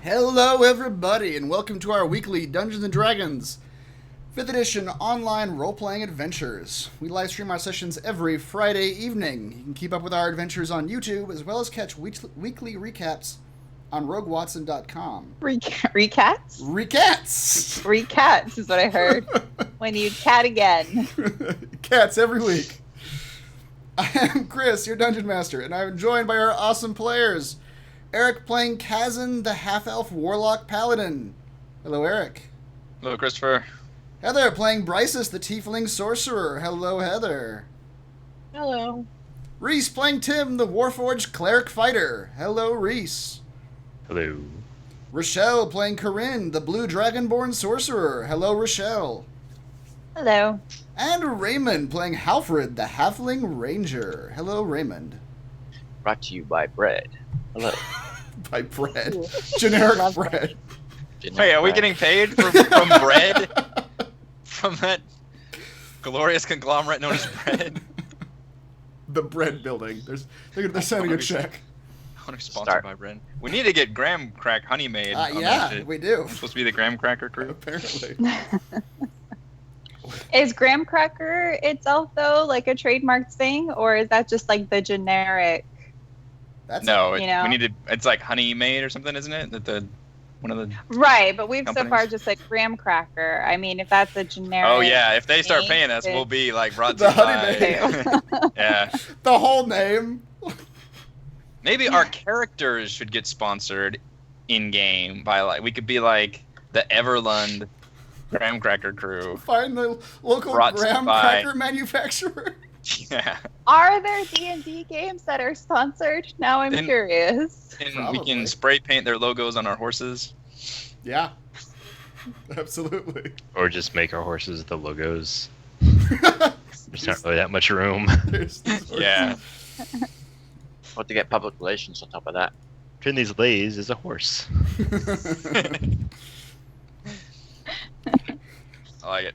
Hello everybody, and welcome to our weekly Dungeons & Dragons 5th edition online role-playing adventures. We live stream our sessions every Friday evening. You can keep up with our adventures on YouTube, as well as catch weekly recaps on roguewatson.com. Recats? Recats! Recats is what I heard. When you cat again. Cats every week. I am Chris, your Dungeon Master, and I'm joined by our awesome players. Eric playing Kazan, the half-elf warlock paladin. Hello, Eric. Hello, Christopher. Heather playing Bryces, the tiefling sorcerer. Hello, Heather. Hello. Reese playing Tim, the warforged cleric fighter. Hello, Reese. Hello. Rochelle playing Corinne, the blue dragonborn sorcerer. Hello, Rochelle. Hello. And Raymond playing Halfred, the halfling ranger. Hello, Raymond. Brought to you by bread. Hello. By bread. Generic bread. Wait, are we getting paid from bread? From that glorious conglomerate known as bread? The bread building. They're sending a check. Sponsored by bread. We need to get graham crack honey made. Yeah, we do. We're supposed to be the graham cracker crew. Apparently. Is graham cracker itself, though, like a trademarked thing? Or is that just like the generic? We need to. It's like honey made or something, isn't it? One of the right, but we've companies. So far just like graham cracker. I mean, if that's a generic. Oh yeah, if they start paying us, we'll be like brought to the by. Honey Yeah. The whole name. Maybe our characters should get sponsored in game by we could be like the Everlund graham cracker crew. Find the local graham cracker manufacturer. Yeah. Are there D&D games that are sponsored? Now I'm curious. And we can spray paint their logos on our horses. Yeah. Absolutely. Or just make our horses the logos. There's not really that much room. Yeah. We'll have to get public relations on top of that. Between these lays is a horse. I like it.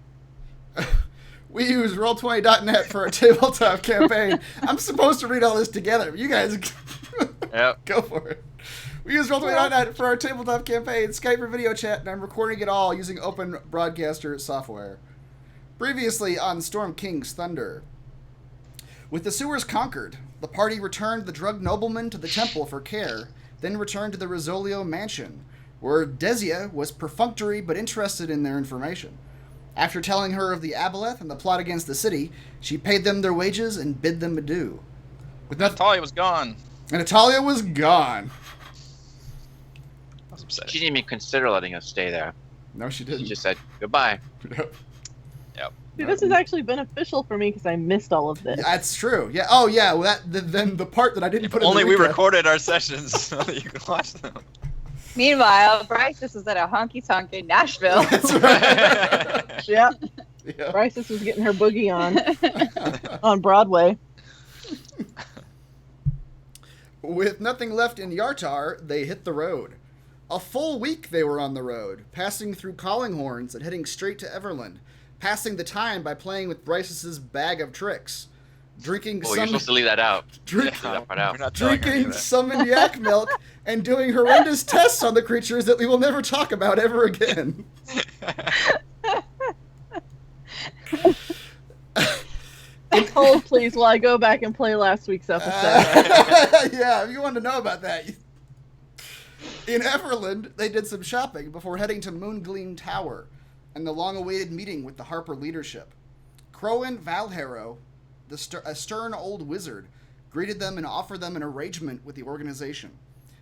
We use Roll20.net for our tabletop campaign. I'm supposed to read all this together. You guys go for it. We use Roll20.net for our tabletop campaign, Skype or video chat, and I'm recording it all using Open Broadcaster software. Previously on Storm King's Thunder. With the sewers conquered, the party returned the drug nobleman to the temple for care, then returned to the Risolio mansion, where Desia was perfunctory but interested in their information. After telling her of the Aboleth and the plot against the city, she paid them their wages and bid them adieu. Natalia was gone. And Natalia was gone. I was upset. She didn't even consider letting us stay there. No, she didn't. She just said goodbye. Yep. See, this is actually beneficial for me because I missed all of this. That's true. Yeah. Oh, yeah. Well, then the part that I didn't put in Only the we recap. recorded our sessions so that you can watch them. Meanwhile, Bryce is at a honky-tonk in Nashville. That's right. Yep. Yeah. Bryce was getting her boogie on Broadway. With nothing left in Yartar, they hit the road. A full week they were on the road, passing through calling horns and heading straight to Everland, passing the time by playing with Bryce's bag of tricks, drinking You're supposed to leave that out. Drink- Leave that part out. We're not telling her any drinking of that. summoned yak milk, and doing horrendous tests on the creatures that we will never talk about ever again. Hold, please, while I go back and play last week's episode. Yeah, if you want to know about that. In Everland, they did some shopping before heading to Moongleam Tower and the long-awaited meeting with the Harper leadership. Crowan Valharrow, a stern old wizard, greeted them and offered them an arrangement with the organization.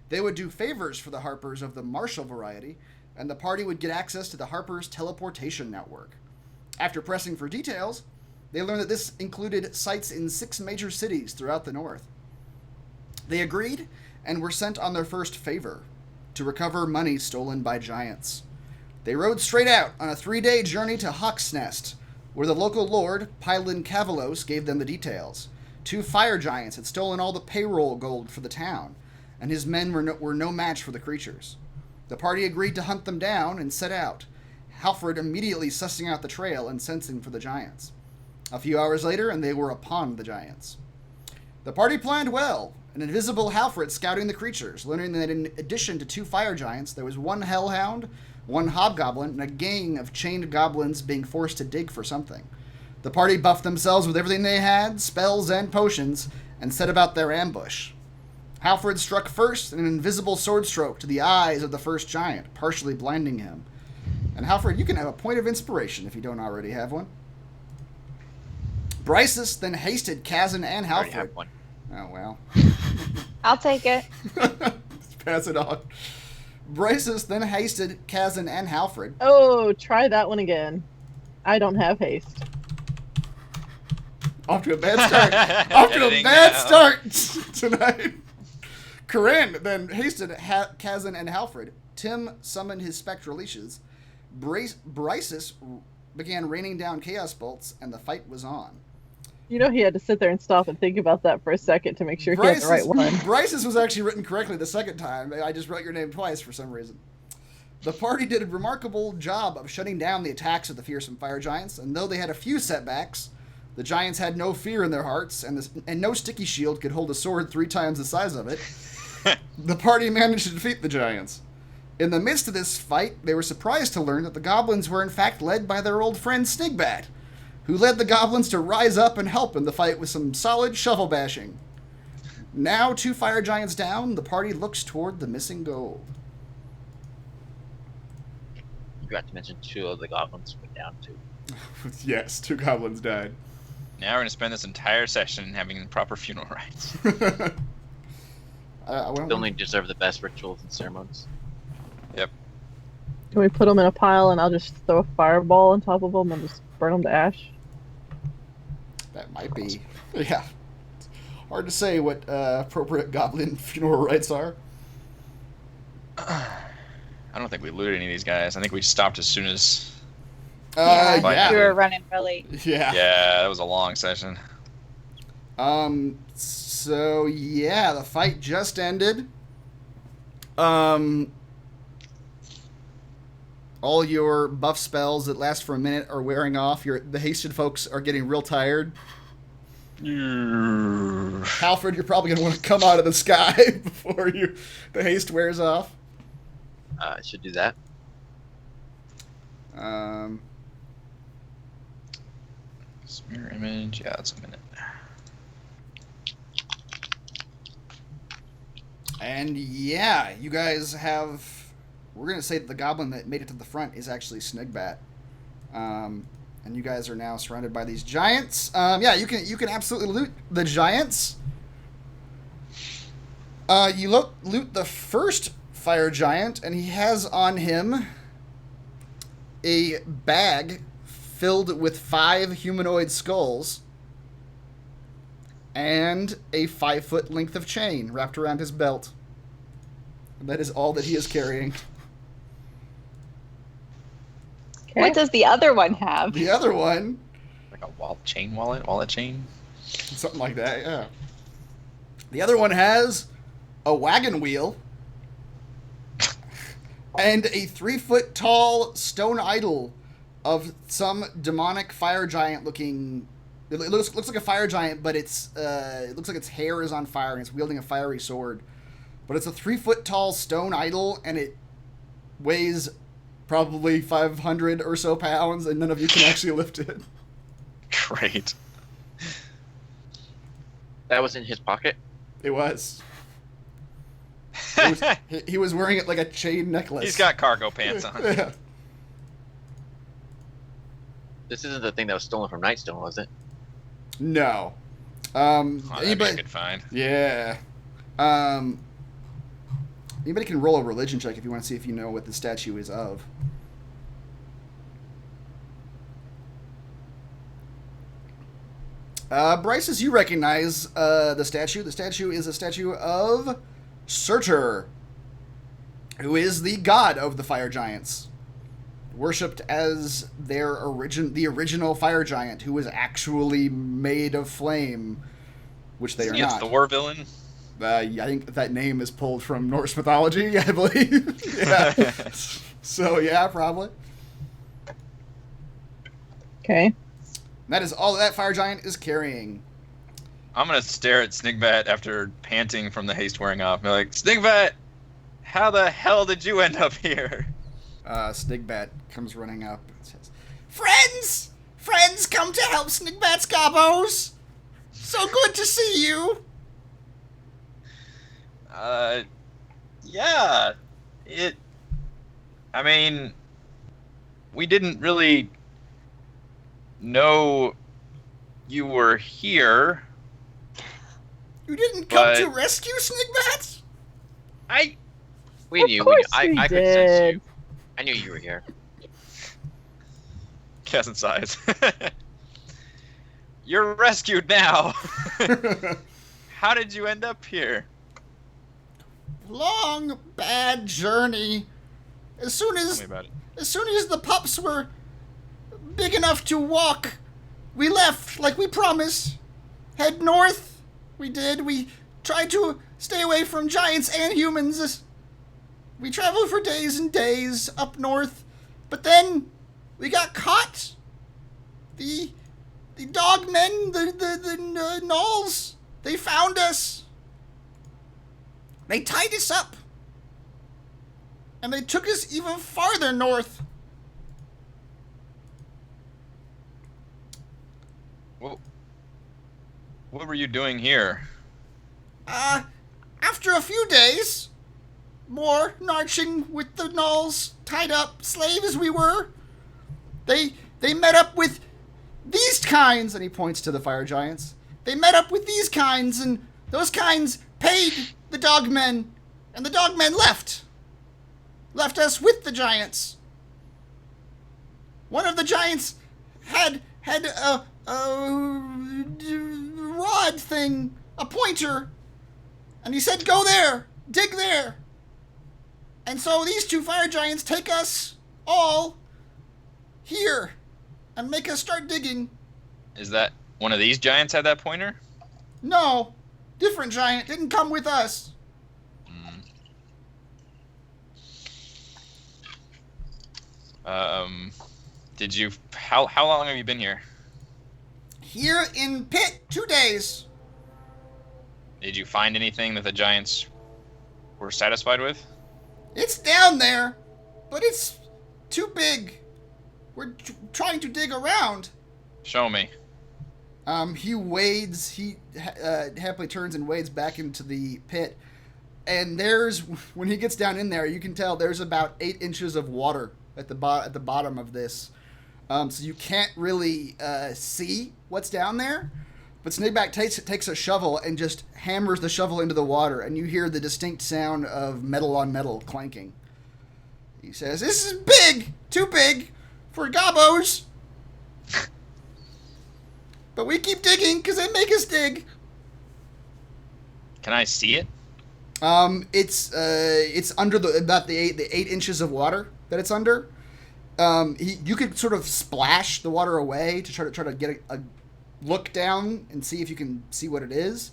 They would do favors for the Harpers of the martial variety, and the party would get access to the Harpers' Teleportation Network. After pressing for details, they learned that this included sites in 6 major cities throughout the north. They agreed and were sent on their first favor, to recover money stolen by giants. They rode straight out on a 3-day journey to Hawk's Nest, where the local lord, Pylon Cavalos, gave them the details. 2 fire giants had stolen all the payroll gold for the town, and his men were no match for the creatures. The party agreed to hunt them down and set out, Halfred immediately sussing out the trail and sensing for the giants. A few hours later, and they were upon the giants. The party planned well, an invisible Halfred scouting the creatures, learning that in addition to 2 fire giants, there was 1 hellhound, 1 hobgoblin, and a gang of chained goblins being forced to dig for something. The party buffed themselves with everything they had, spells and potions, and set about their ambush. Halfred struck first, an invisible sword stroke to the eyes of the first giant, partially blinding him. And Halfred, you can have a point of inspiration if you don't already have one. Brysus then hasted Kazan and I already Halfred. have one. Oh, well. I'll take it. Pass it on. Brysus then hasted Kazan and Halfred. Oh, try that one again. I don't have haste. Off to a bad start. Off to a Editing bad now. start tonight. Corinne then hasted Kazan and Halfred. Tim summoned his spectral leashes. Brysus began raining down chaos bolts, and the fight was on. You know he had to sit there and stop and think about that for a second to make sure he had the right one. Bryce's was actually written correctly the second time. I just wrote your name twice for some reason. The party did a remarkable job of shutting down the attacks of the fearsome fire giants, and though they had a few setbacks, the giants had no fear in their hearts, and no sticky shield could hold a sword 3 times the size of it. The party managed to defeat the giants. In the midst of this fight, they were surprised to learn that the goblins were in fact led by their old friend Snigbat, who led the goblins to rise up and help in the fight with some solid shovel bashing. Now, 2 fire giants down, the party looks toward the missing gold. You forgot to mention 2 of the goblins went down too. Yes, 2 goblins died. Now we're gonna spend this entire session having proper funeral rites. They only deserve the best rituals and ceremonies. Can we put them in a pile and I'll just throw a fireball on top of them and just burn them to ash? That might be, yeah. Hard to say what appropriate goblin funeral rites are. I don't think we looted any of these guys. I think we stopped as soon as. Yeah. We were running really. Yeah. Yeah, that was a long session. So yeah, the fight just ended. All your buff spells that last for a minute are wearing off. The hasted folks are getting real tired. Halfred, you're probably going to want to come out of the sky before the haste wears off. I should do that. Mirror image. Yeah, that's a minute. And yeah, you guys have... We're going to say that the goblin that made it to the front is actually Snigbat. And you guys are now surrounded by these giants. Yeah, you can absolutely loot the giants. You loot the first fire giant, and he has on him a bag filled with 5 humanoid skulls and a 5-foot length of chain wrapped around his belt. And that is all that he is carrying. Okay. What does the other one have? The other one, Like a wallet chain. something like that, yeah. The other one has a wagon wheel and a 3-foot tall stone idol of some demonic fire giant looking. It looks like a fire giant, but it looks like its hair is on fire and it's wielding a fiery sword. But it's a 3-foot tall stone idol, and it weighs probably 500 or so pounds, and none of you can actually lift it. Great. That was in his pocket. It was. He was wearing it like a chain necklace. He's got cargo pants on. Yeah. This isn't the thing that was stolen from Nightstone, was it? No. Oh, that'd be a good find. Yeah. Anybody can roll a religion check if you want to see if you know what the statue is of. Bryce, as you recognize the statue is a statue of Surtur, who is the god of the fire giants, worshipped as the original fire giant, who was actually made of flame, which they are It's not. the war villain. I think that name is pulled from Norse mythology, I believe. Yeah. So, yeah, probably. Okay. That is all that fire giant is carrying. I'm gonna stare at Snigbat after panting from the haste wearing off. Be like, Snigbat, how the hell did you end up here? Snigbat comes running up and says, Friends! Friends, come to help Snigbat's gobos! So good to see you! Yeah. I mean, we didn't really know you were here. You didn't come But- to rescue Snigbat? We Of knew. course I we could sense did. you. I knew you were here. Cousin sighs. You're rescued now. How did you end up here? Long, bad journey. As soon Tell as me about it. the pups were big enough to walk, we left like we promised. Head north. We did. We tried to stay away from giants and humans. We traveled for days and days up north, but then we got caught. The dogmen, the gnolls, they found us. They tied us up. And they took us even farther north. What were you doing here? After a few days, more marching with the gnolls, tied up, slave as we were, they met up with these kinds, and he points to the fire giants. They met up with these kinds, and those kinds paid the dogmen, and the dogmen left us with the giants. One of the giants had a rod thing, a pointer, and he said, go there, dig there. And so these two fire giants take us all here and make us start digging. Is that one of these giants had that pointer? No, different giant, didn't come with us. Did you? How long have you been here? Here in pit, 2 days. Did you find anything that the giants were satisfied with? It's down there, but it's too big. We're trying to dig around. Show me. He wades, happily turns and wades back into the pit. And when he gets down in there, you can tell there's about 8 inches of water at the bottom of this. So you can't really see what's down there. But Snigbat takes a shovel and just hammers the shovel into the water, and you hear the distinct sound of metal on metal clanking. He says, "This is big! Too big for gobos! But we keep digging because they make us dig." Can I see it? It's under about the 8 inches of water that it's under. You could sort of splash the water away to try to get a look down and see if you can see what it is.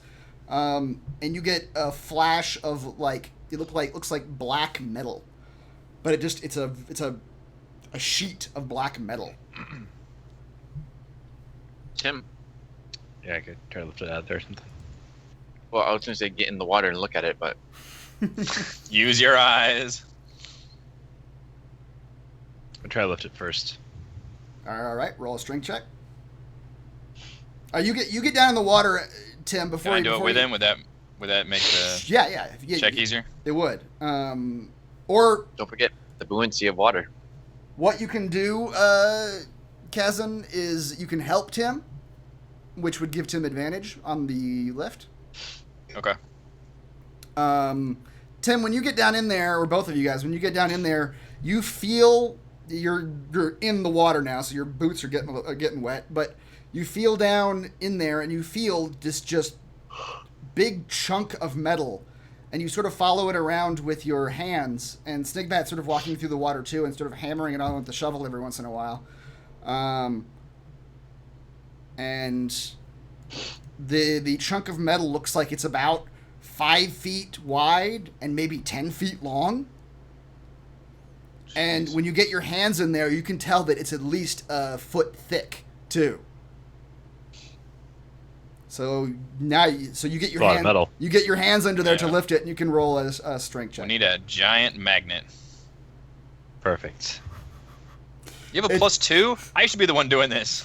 And you get a flash of looks like black metal, but it's a sheet of black metal. Tim. Yeah, I could try to lift it out there or something. Well, I was gonna say get in the water and look at it, but Use your eyes. I'll try to lift it first. All right, roll a strength check. You get down in the water, Tim. Can I do it with him? Would that make the Yeah. check easier? It would. Or don't forget the buoyancy of water. what you can do, Kazan, is you can help Tim, which would give Tim advantage on the lift. Okay. Tim, when you get down in there, or both of you guys, when you get down in there, you feel you're in the water now, so your boots are getting wet, but you feel down in there, and you feel this just big chunk of metal, and you sort of follow it around with your hands, and Snigbat's sort of walking through the water too, and sort of hammering it on with the shovel every once in a while. And the chunk of metal looks like it's about 5 feet wide and maybe 10 feet long. And when you get your hands in there, you can tell that it's at least a foot thick too. So now, you get your A lot of metal. You get your hands under there to Yeah. lift it, and you can roll a strength check. We need a giant magnet. Perfect. You have a +2? I should be the one doing this.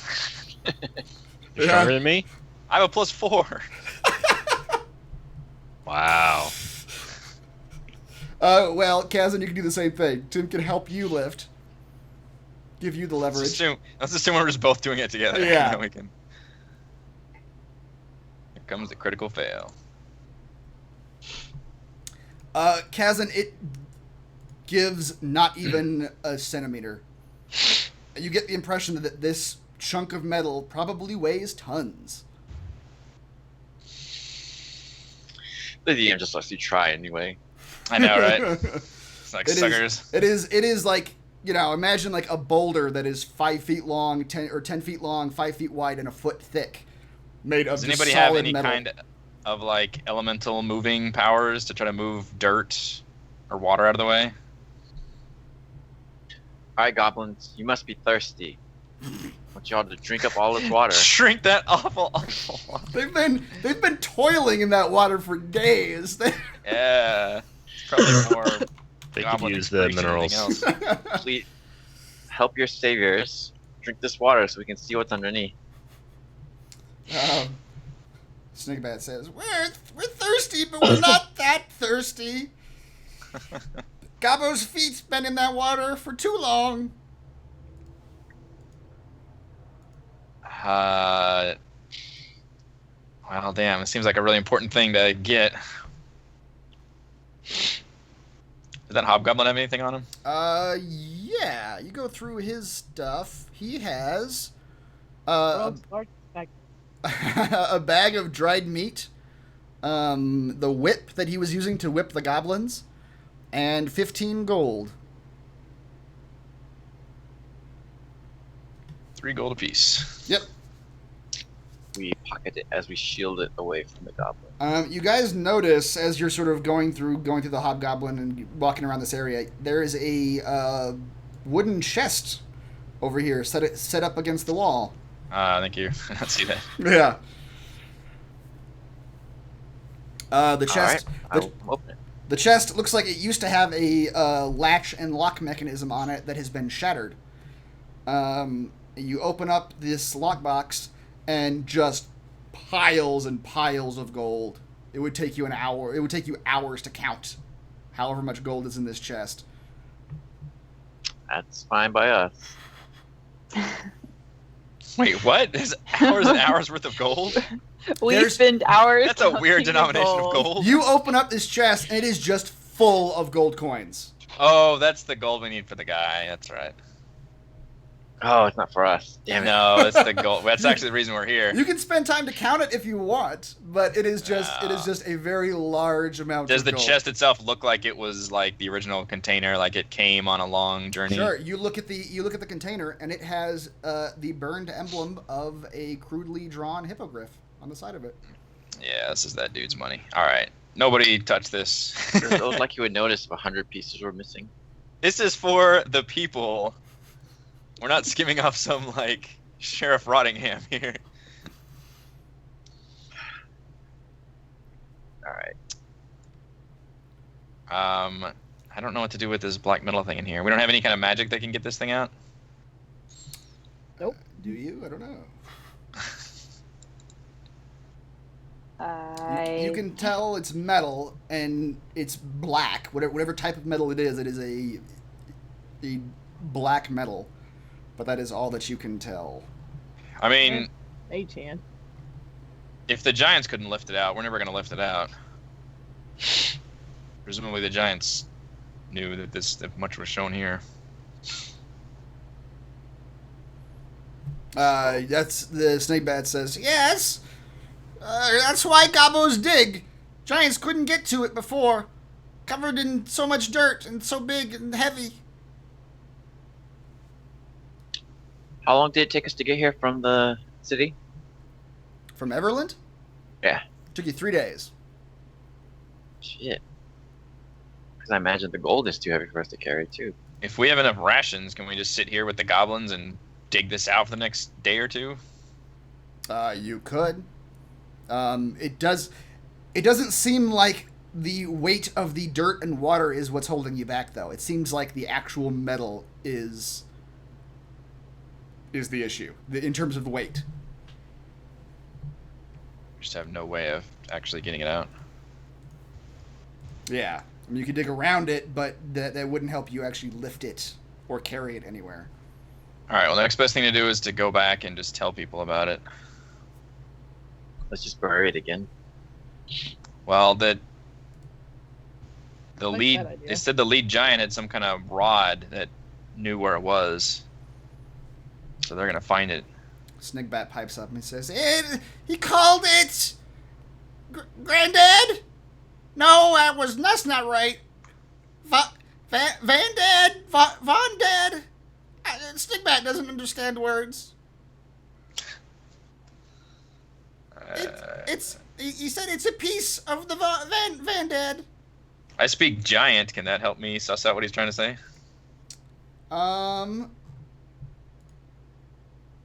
You're stronger than me? I have a +4. Wow. Well, Kazan, you can do the same thing. Tim can help you lift. Give you the leverage. Let's assume we're just both doing it together. Yeah. And then we can. Here comes the critical fail. Kazan, it gives not even a centimeter. You get the impression that this chunk of metal probably weighs tons. The DM just lets you try anyway. I know, right? It's like suckers. It is like, imagine like a boulder that is 5 feet long, 10 feet long, 5 feet wide, and a foot thick, made of Does just anybody have solid any metal. kind of like elemental moving powers to try to move dirt or water out of the way? Alright, goblins, you must be thirsty. I want y'all to drink up all this water. Shrink that awful water. They've been toiling in that water for days. Yeah. It's probably more They could goblin use the excretion than anything minerals. else. Please help your saviors drink this water so we can see what's underneath. Snakebat says, "We're thirsty, but we're not that thirsty. Gabbo's feet's been in that water for too long." Well, damn. It seems like a really important thing to get. Does that hobgoblin have anything on him? Yeah. You go through his stuff. He has Well, a start back. a bag of dried meat, the whip that he was using to whip the goblins, and 15 gold. 3 gold apiece. Yep. We pocket it as we shield it away from the goblin. You guys notice as you're sort of going through the hobgoblin and walking around this area, there is a wooden chest over here set up against the wall. Thank you. I don't see that. Yeah. The chest. I'll open it. The chest looks like it used to have a latch and lock mechanism on it that has been shattered. You open up this lockbox, and just piles and piles of gold. It would take you an hour. It would take you hours to count however much gold is in this chest. That's fine by us. Wait, what? There's hours and hours worth of gold? We spend hours. That's a weird counting the denomination of gold. You open up this chest, and it is just full of gold coins. Oh, that's the gold we need for the guy. That's right. Oh, it's not for us. Damn it. No, that's the gold. That's actually the reason we're here. You can spend time to count it if you want, but it is just a very large amount Does of the gold. chest itself look like it was like the original container, like it came on a long journey? Sure. You look at the container, and it has the burned emblem of a crudely drawn hippogriff on the side of it. Yeah, this is that dude's money. All right. Nobody touch this. It was like you would notice if 100 pieces were missing. This is for the people. We're not skimming off some, like, Sheriff Rottingham here. Alright. I don't know what to do with this black metal thing in here. We don't have any kind of magic that can get this thing out? Nope. Do you? I don't know. You can tell it's metal and it's black. Whatever type of metal it is a black metal. But that is all that you can tell. I mean, Mage hand. if the giants couldn't lift it out, we're never going to lift it out. Presumably the giants knew that much was shown here. That's the Snakebat says, yes! That's why Gabos dig. Giants couldn't get to it before. Covered in so much dirt and so big and heavy. How long did it take us to get here from the city? From Everland? Yeah. Took you 3 days. Shit. Because I imagine the gold is too heavy for us to carry, too. If we have enough rations, can we just sit here with the goblins and dig this out for the next day or two? You could. It doesn't seem like the weight of the dirt and water is what's holding you back, though. It seems like the actual metal is the issue in terms of the weight. Just have no way of actually getting it out. Yeah. I mean, you could dig around it, but that wouldn't help you actually lift it or carry it anywhere. All right. Well, the next best thing to do is to go back and just tell people about it. Let's just bury it again. Well, the like lead. that idea. They said the lead giant had some kind of rod that knew where it was, so they're gonna find it. Snigbat pipes up and he says, he called it! Granddad? No, that's not right. Vandad? Vondad? Snigbat doesn't understand words. He said it's a piece of the Vandad. I speak giant. Can that help me suss out what he's trying to say?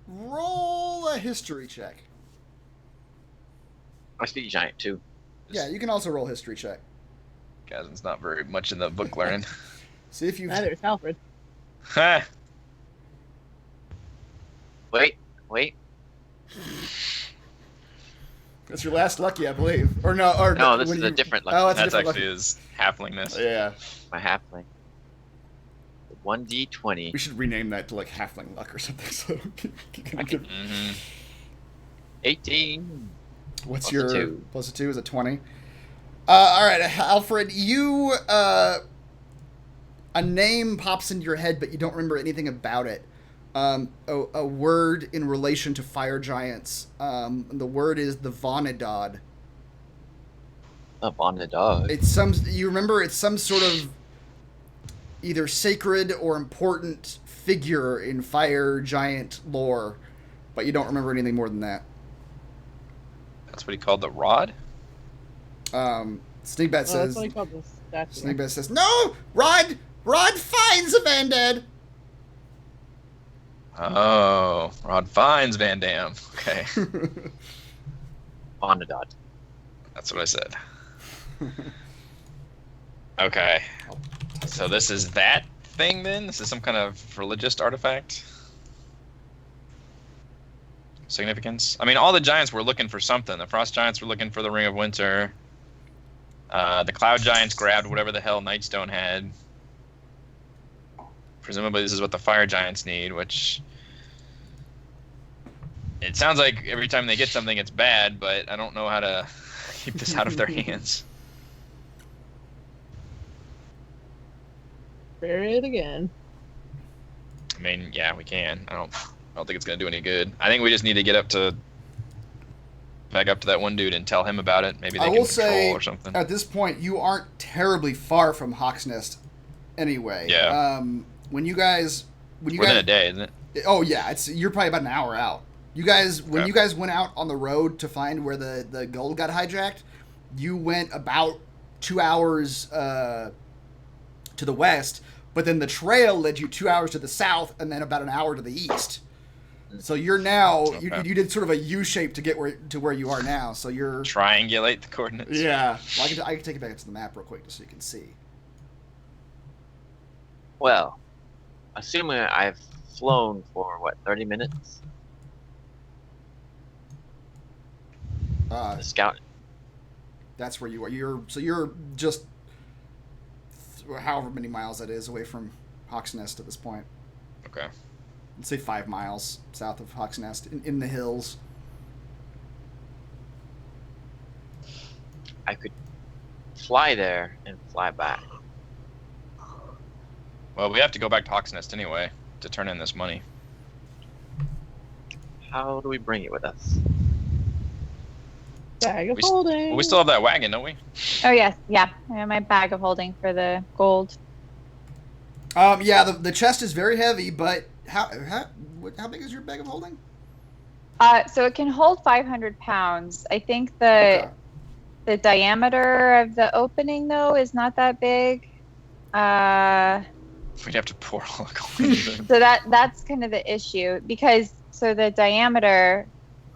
Roll a history check. I speak giant too. Yeah, you can also roll a history check. Gazen's not very much in the book learning. See if you. Neither is Alfred. Ha! Wait. That's your last lucky, I believe. Or no, No, this is a different lucky. Oh, that's That's a different actually his halflingness. Yeah. My halfling. 1d20. We should rename that to like halfling luck or something. So Mm-hmm. 18. What's Plus your a 2. plus a 2 is a 20? All right, Alfred, you a name pops into your head, but you don't remember anything about it. A word in relation to fire giants. The word is the Vonadod. Up on the dog. You remember it's some sort of either sacred or important figure in fire giant lore, but you don't remember anything more than that. That's what he called the rod? Snigbat That's says. what he called this statue. Snigbat says, "No, Rod finds a Vandad." Oh, Rod finds Van Dam. Okay, On the dot. that's what I said. Okay, so this is that thing then? This is some kind of religious artifact? Significance? I mean, all the giants were looking for something. The frost giants were looking for the Ring of Winter. The cloud giants grabbed whatever the hell Nightstone had. Presumably this is what the fire giants need, which... It sounds like every time they get something it's bad, but I don't know how to keep this out of their hands. Bury it again. I mean, yeah, we can. I don't think it's gonna do any good. I think we just need to get back up to that one dude and tell him about it. Maybe they I can will say, or something. at this point, you aren't terribly far from Hawk's Nest, anyway. Yeah. When you guys Within a day, isn't it? Oh yeah, you're probably about an hour out. You guys, when Okay. you guys went out on the road to find where the gold got hijacked, you went about 2 hours to the west, but then the trail led you 2 hours to the south and then about an hour to the east. So you're now Okay. you did sort of a U shape to get where you are now. So you're Triangulate the coordinates. yeah. Well, I can take it back up to the map real quick just so you can see. Well, assuming I've flown for, 30 minutes? The scout. That's where you are. You're just however many miles that is away from Hawk's Nest at this point. Okay. Let's say 5 miles south of Hawk's Nest in the hills. I could fly there and fly back. Well, we have to go back to Hawk's Nest anyway to turn in this money. How do we bring it with us? Bag of We holding. Well, we still have that wagon, don't we? Oh yes, yeah. I have my bag of holding for the gold. Yeah, the chest is very heavy, but how big is your bag of holding? So it can hold 500 pounds. I think the diameter of the opening though is not that big. We'd have to pour all the gold into it. So that's kind of the issue because the diameter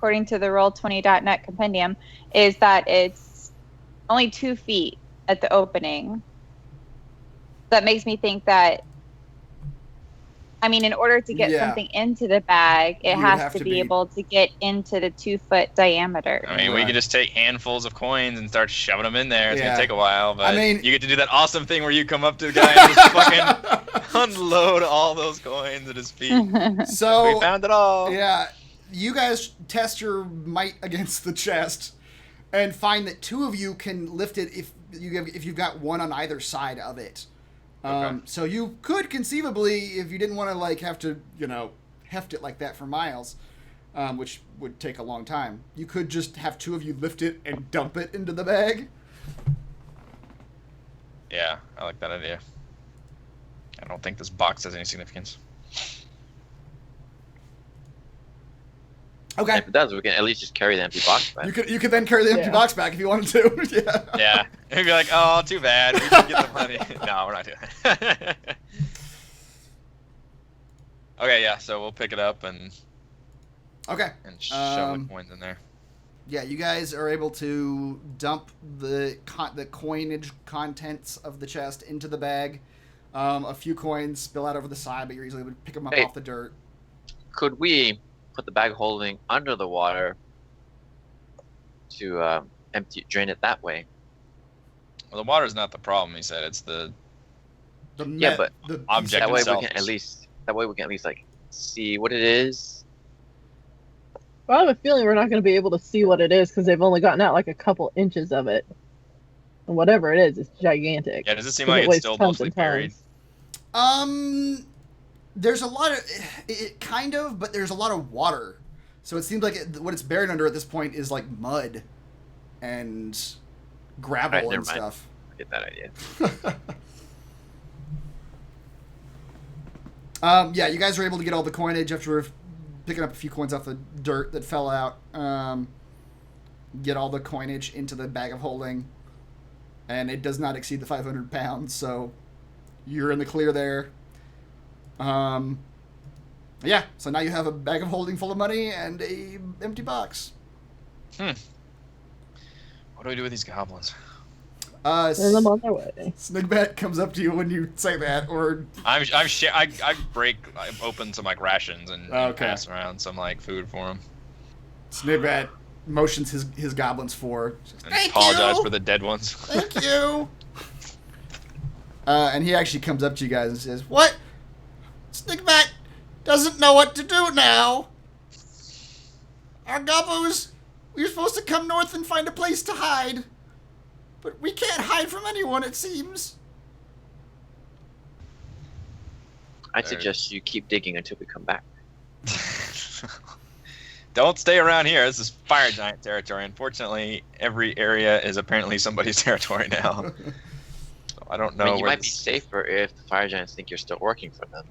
according to the Roll20.net compendium, is that it's only 2 feet at the opening. That makes me think that, I mean, in order to get something into the bag, it has to be able to get into the 2-foot diameter. I mean, we could just take handfuls of coins and start shoving them in there. It's going to take a while, but I mean, you get to do that awesome thing where you come up to the guy and just fucking unload all those coins at his feet. So we found it all. Yeah, you guys test your might against the chest and find that 2 of you can lift it if you've got one on either side of it. So you could conceivably, if you didn't want to like have to, heft it like that for miles, which would take a long time, you could just have 2 of you lift it and dump it into the bag. Yeah, I like that idea. I don't think this box has any significance. Okay. If it does, we can at least just carry the empty box back. You could then carry the empty box back if you wanted to. Yeah. Yeah. You'd be like, oh, too bad. We should get the money. No, we're not doing that. Okay, yeah. So we'll pick it up and shove the coins in there. Yeah, you guys are able to dump the coinage contents of the chest into the bag. A few coins spill out over the side, but you're easily able to pick them up off the dirt. Could we put the bag holding under the water to drain it that way? Well, the water's not the problem, he said. It's the but the object that way itself. we can at least like see what it is. Well, I have a feeling we're not going to be able to see what it is because they've only gotten out like a couple inches of it. And whatever it is, it's gigantic. Yeah, does it seem like it's still mostly buried? There's a lot of kind of, but there's a lot of water. So it seems like what it's buried under at this point is like mud and gravel and stuff. I get that idea. Yeah, you guys are able to get all the coinage after picking up a few coins off the dirt that fell out. Get all the coinage into the bag of holding, and it does not exceed the 500 pounds, so you're in the clear there. Yeah, so now you have a bag of holding full of money and a empty box. What do we do with these goblins? Send them on their way. Snigbat comes up to you when you say that, or I open some like rations and pass around some like food for them. Snigbat motions his goblins forward. And apologize for the dead ones. Thank you. And he actually comes up to you guys and says, "What? Snigbat doesn't know what to do now. Our gobos, we were supposed to come north and find a place to hide. But we can't hide from anyone, it seems." I'd suggest you keep digging until we come back. Don't stay around here. This is fire giant territory. Unfortunately, every area is apparently somebody's territory now. So I don't know. I mean, you might be safer if the fire giants think you're still working for them.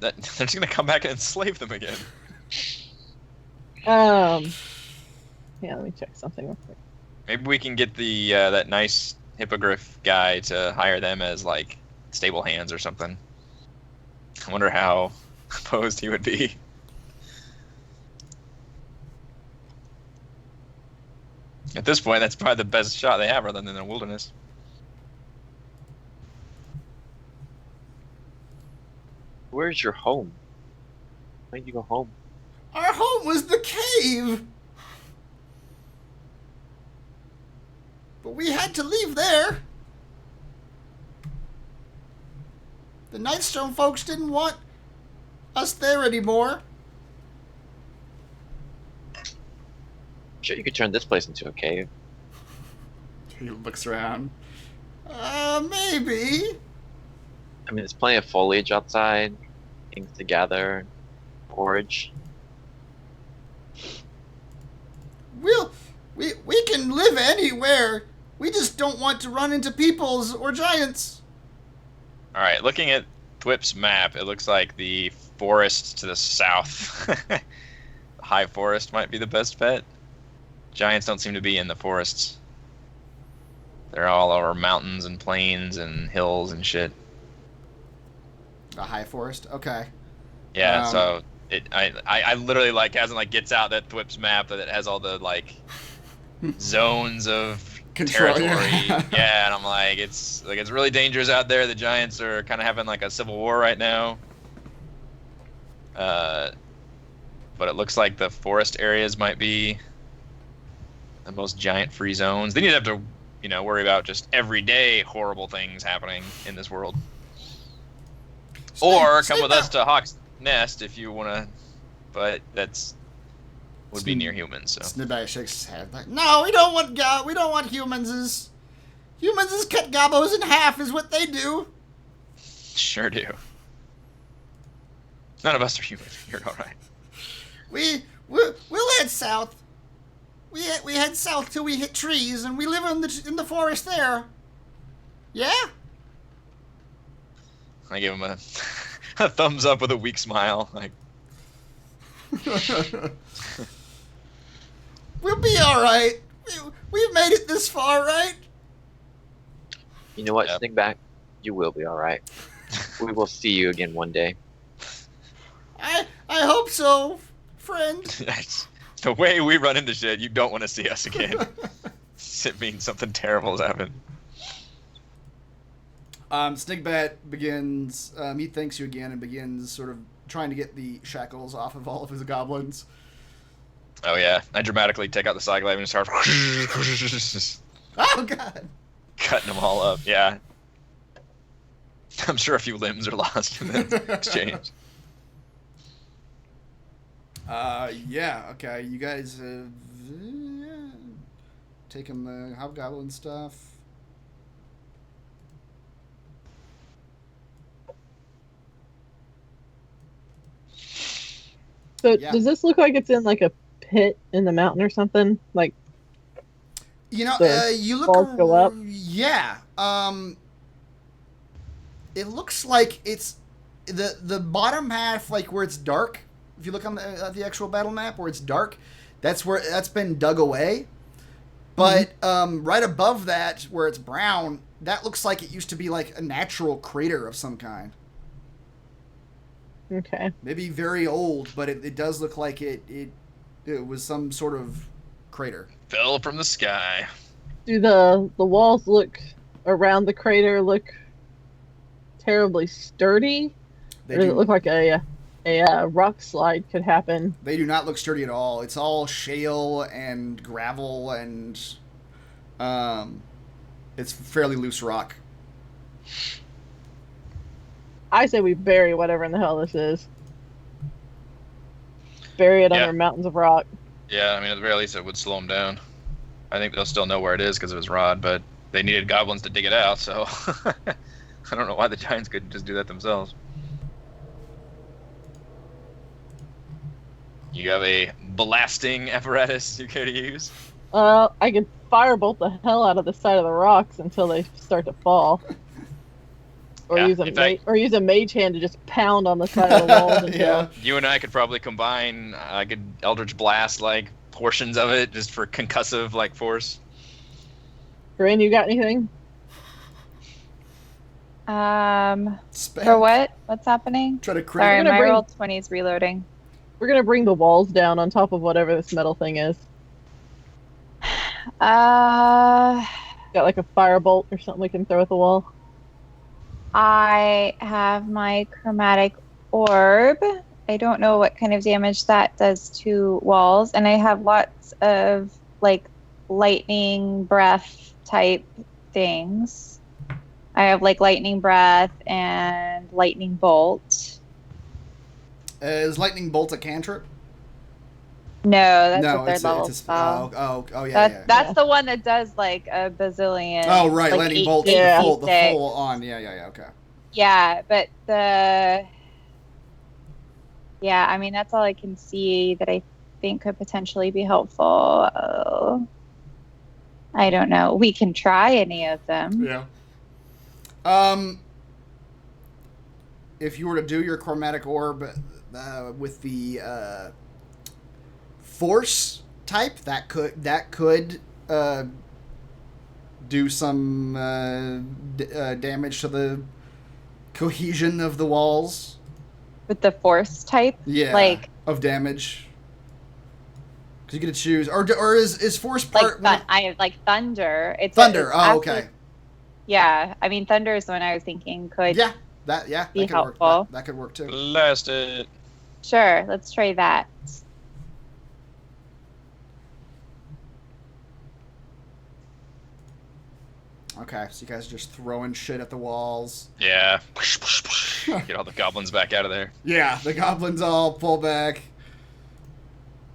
They're just gonna come back and enslave them again. Yeah, let me check something real quick. Maybe we can get the that nice hippogriff guy to hire them as like stable hands or something. I wonder how opposed he would be. At this point, that's probably the best shot they have, other than the wilderness. Where's your home? Why did you go home? Our home was the cave. But we had to leave there. The Nightstone folks didn't want us there anymore. Sure, you could turn this place into a cave. He looks around. Maybe. I mean, there's plenty of foliage outside, things to gather, forage. We can live anywhere. We just don't want to run into peoples or giants. All right, looking at Thwip's map, it looks like the forest to the south, the high forest, might be the best bet. Giants don't seem to be in the forests. They're all over mountains and plains and hills and shit. A high forest? Okay. Yeah, so I literally like as it gets out that Thwip's map that it has all the zones of Control, territory. yeah. Yeah, and I'm like it's really dangerous out there. The giants are kind of having a civil war right now. But it looks like the forest areas might be the most giant free zones. Then you'd have to worry about just everyday horrible things happening in this world. Or come with us to Hawk's Nest if you want to, but would be near humans. So Snibby shakes his head like, no, we don't want humans. Humans is cut gobos in half is what they do. Sure do. None of us are human. You're all right. We'll head south. We head south till we hit trees, and we live in the forest there. Yeah. I give him a thumbs up with a weak smile. We'll be all right. We've made it this far, right? You know what, Yep. Snickback? You will be alright. We will see you again one day. I hope so, friend. The way we run into shit, you don't want to see us again. It means something terrible has happened. Snigbat begins. He thanks you again and begins sort of trying to get the shackles off of all of his goblins. Oh yeah, I dramatically take out the side glaive and start Oh god! cutting them all up. Yeah, I'm sure a few limbs are lost in that exchange. Yeah. Okay, you guys taking the hobgoblin stuff. So Yeah. does this look like it's in a pit in the mountain or something? You know, The you look. walls go up? Yeah. It looks like it's the bottom half, where it's dark. If you look on the actual battle map where it's dark, that's been dug away. But right above that, where it's brown, that looks like it used to be a natural crater of some kind. Okay. Maybe very old, but it does look like it was some sort of crater. Fell from the sky. Do the walls around the crater look terribly sturdy? They Or does do, it look like a rock slide could happen? they do not look sturdy at all. It's all shale and gravel and it's fairly loose rock. I say we bury whatever in the hell this is. Bury it Yeah. under mountains of rock. Yeah, I mean at the very least it would slow them down. I think they'll still know where it is because of his rod, but they needed goblins to dig it out, so I don't know why the giants couldn't just do that themselves. You have a blasting apparatus you care to use? I can firebolt the hell out of the side of the rocks until they start to fall. Or Yeah, use in fact- a mage hand to just pound on the side of the walls until Yeah. You and I could probably combine. I could Eldritch Blast portions of it just for concussive force. Corinne, you got anything? Spam. For what? What's happening? Try to Sorry, crit. gonna my bring- roll 20 is reloading. We're gonna bring the walls down on top of whatever this metal thing is. Uh, Got a firebolt or something we can throw at the wall. I have my chromatic orb. I don't know what kind of damage that does to walls, and I have lots of lightning breath type things. I have lightning breath and lightning bolt. Is lightning bolt a cantrip? No, that's No, a third it's level a spell. oh yeah. That's that's the one that does a bazillion. Oh right, lightning bolt. Yeah. The full 8d6. on. Yeah. Okay. Yeah, but I mean that's all I can see that I think could potentially be helpful. Oh, I don't know. We can try any of them. Yeah. If you were to do your chromatic orb with the force type, that could do some damage to the cohesion of the walls. with the force type. Yeah. Like of damage. Because you get to choose, or is force part? like thunder. It's thunder. it's Oh, actually- okay. Yeah, I mean thunder is the one I was thinking could Yeah, that be could work. helpful. That could work too. Blast it. Sure, let's try that. Okay, so you guys are just throwing shit at the walls. Yeah. Get all the goblins back out of there. Yeah, the goblins all pull back.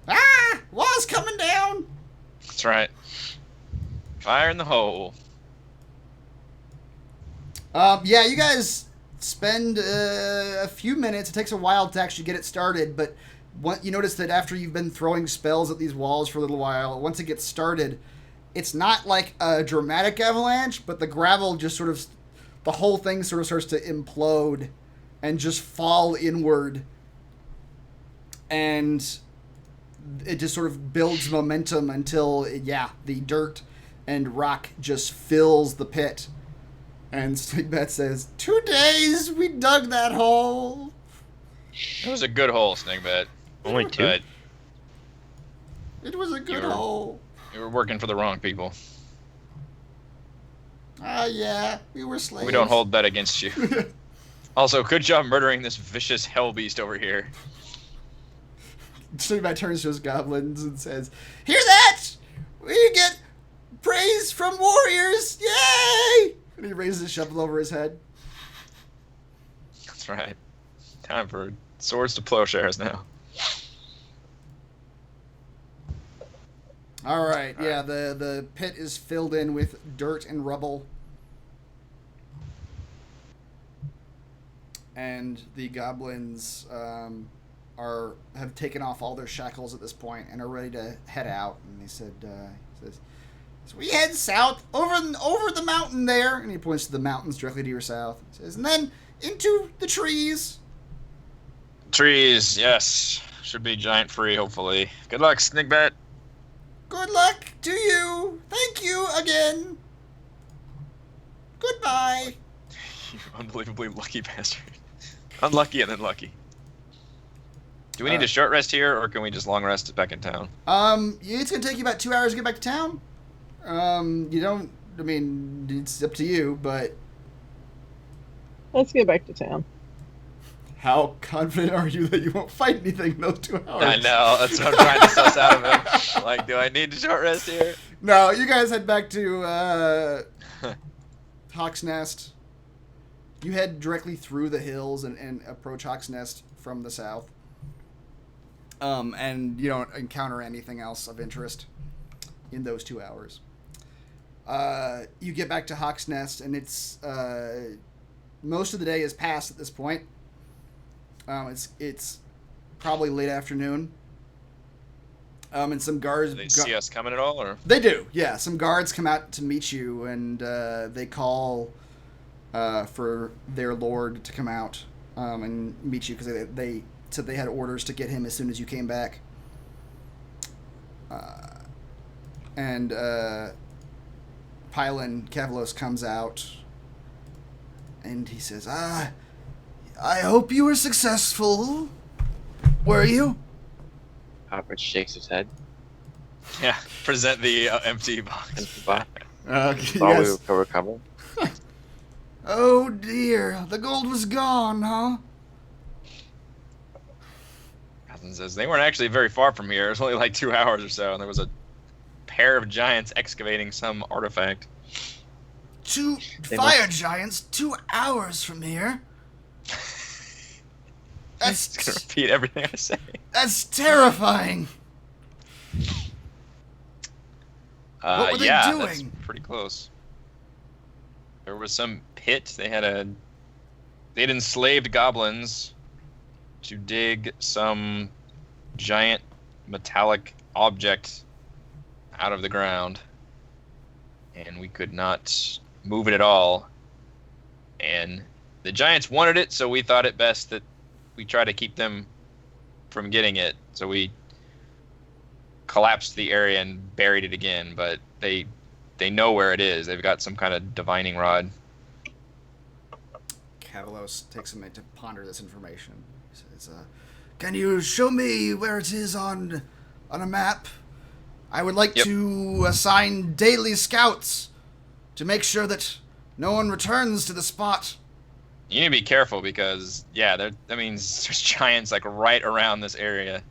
Ah! Wall's coming down! That's right. Fire in the hole. Yeah, you guys spend a few minutes. It takes a while to actually get it started, but you notice that after you've been throwing spells at these walls for a little while, once it gets started, it's not like a dramatic avalanche, but the gravel just sort of, the whole thing sort of starts to implode and just fall inward. And it just sort of builds momentum until, the dirt and rock just fills the pit. And Snigbet says, 2 days we dug that hole. It was a good hole, Snigbet. Only 2? But It was a good You're- hole. you were working for the wrong people. Yeah, we were slaves. We don't hold that against you. Also, good job murdering this vicious hell beast over here. Snigbet turns to his goblins and says, hear that? We get praise from warriors. Yay! And he raises his shovel over his head. That's right. Time for swords to plowshares now. All right, yeah, the pit is filled in with dirt and rubble. And the goblins have taken off all their shackles at this point and are ready to head out. And he says, so we head south over the mountain there, and he points to the mountains directly to your south. He says, and then into the trees. Trees, yes. Should be giant free, hopefully. Good luck, Snigbet. Good luck to you. Thank you again. Goodbye. You unbelievably lucky bastard. Unlucky and then lucky. Do we need a short rest here, or can we just long rest back in town? It's gonna take you about 2 hours to get back to town. It's up to you, but Let's get back to town. how confident are you that you won't fight anything in those 2 hours? I know, that's what I'm trying to suss out of him. Like, do I need a short rest here? No, you guys head back to Hawk's Nest. You head directly through the hills and approach Hawk's Nest from the south. And you don't encounter anything else of interest in those 2 hours. You get back to Hawk's Nest, and it's most of the day is past at this point. It's probably late afternoon. And some guards. Do they see us coming at all, or? They do, yeah. Some guards come out to meet you, and they call for their lord to come out and meet you because they said they had orders to get him as soon as you came back. And Pylon Kavalos comes out, and he says, I hope you were successful. Were you? Harpers shakes his head. Yeah, present the empty box. Thought Yes. we would recover. Oh dear, the gold was gone, huh? Cousin says they weren't actually very far from here. It was only like 2 hours or so, and there was a pair of giants excavating some artifact. Two They fire giants 2 hours from here. I'm just gonna repeat everything I say. That's terrifying. What were they yeah, doing? that's pretty close. There was some pit. They'd enslaved goblins to dig some giant metallic object out of the ground, and we could not move it at all. And the giants wanted it, so we thought it best that we try to keep them from getting it. So we collapsed the area and buried it again, but they know where it is. They've got some kind of divining rod. Kavalos takes a minute to ponder this information. He says, "Can you show me where it is on a map? I would like to assign daily scouts to make sure that no one returns to the spot." You need to be careful because, that means there's giants like right around this area.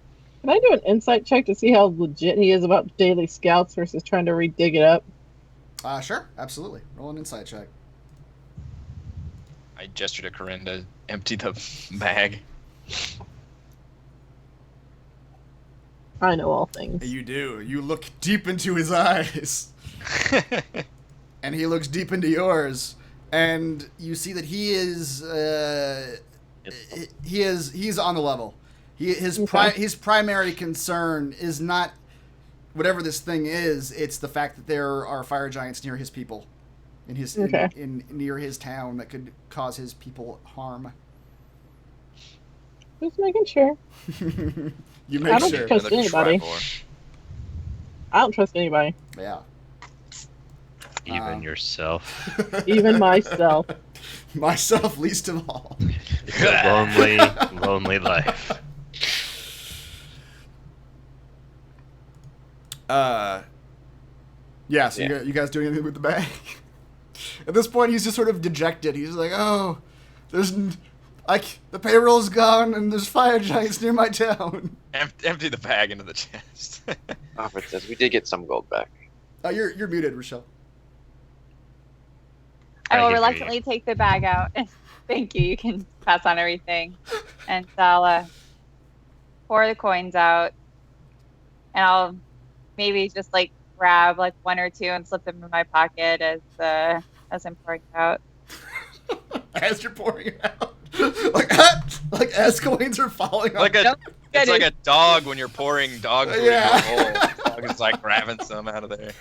Can I do an insight check to see how legit he is about daily scouts versus trying to re-dig it up? Sure, absolutely. Roll an insight check. I gesture to Corinne to empty the bag. I know all things. You do. You look deep into his eyes, and he looks deep into yours, and you see that he is he's on the level. His primary concern is not whatever this thing is. It's the fact that there are fire giants near his people, in his near his town that could cause his people harm. Just making sure. You make I don't sure. trust anybody. I don't trust anybody. Yeah. Even yourself. Even myself. Myself least of all. It's a lonely life. Yeah, so you guys doing anything with the bag? At this point, he's just sort of dejected. He's like, "Oh, there's the payroll's gone, and there's fire giants near my town." Empty the bag into the chest. Alfred says, we did get some gold back. You're muted, Rochelle. I will reluctantly take the bag out. Thank you. You can pass on everything. And I'll pour the coins out. And I'll maybe just grab one or two and slip them in my pocket as I'm pouring it out. As you're pouring it out. like as coins are falling off. It's like a dog when you're pouring dog food into a bowl. The dog is grabbing some out of there.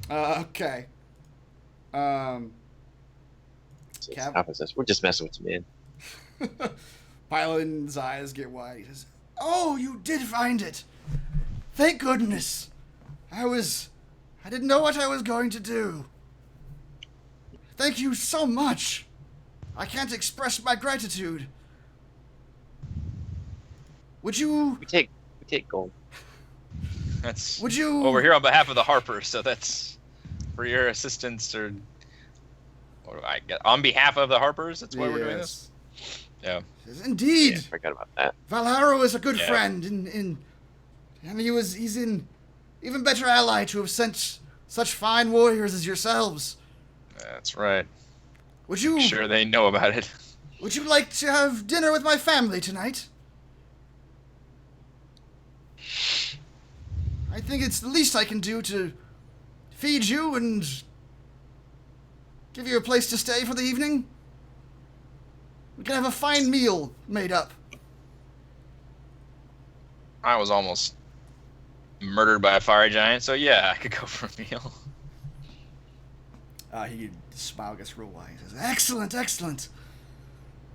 Okay. Alfred says, we're just messing with you, man. Pylan's eyes get wide. He says, "Oh, you did find it. Thank goodness. I didn't know what I was going to do. Thank you so much. I can't express my gratitude. Would you... We take gold. Would you... Well, we're here on behalf of the Harpers, so that's for your assistance, or what do I get? On behalf of the Harpers, that's why we're doing this? Yeah. Indeed. Yeah, I forgot about that. Valharo is a good friend, and he's an even better ally to have sent such fine warriors as yourselves. That's right. Would you... I'm sure they know about it. Would you like to have dinner with my family tonight? I think it's the least I can do to feed you and give you a place to stay for the evening. We can have a fine meal made up. I was almost murdered by a fire giant, so yeah, I could go for a meal. His smile gets real wide. He says, "Excellent, excellent.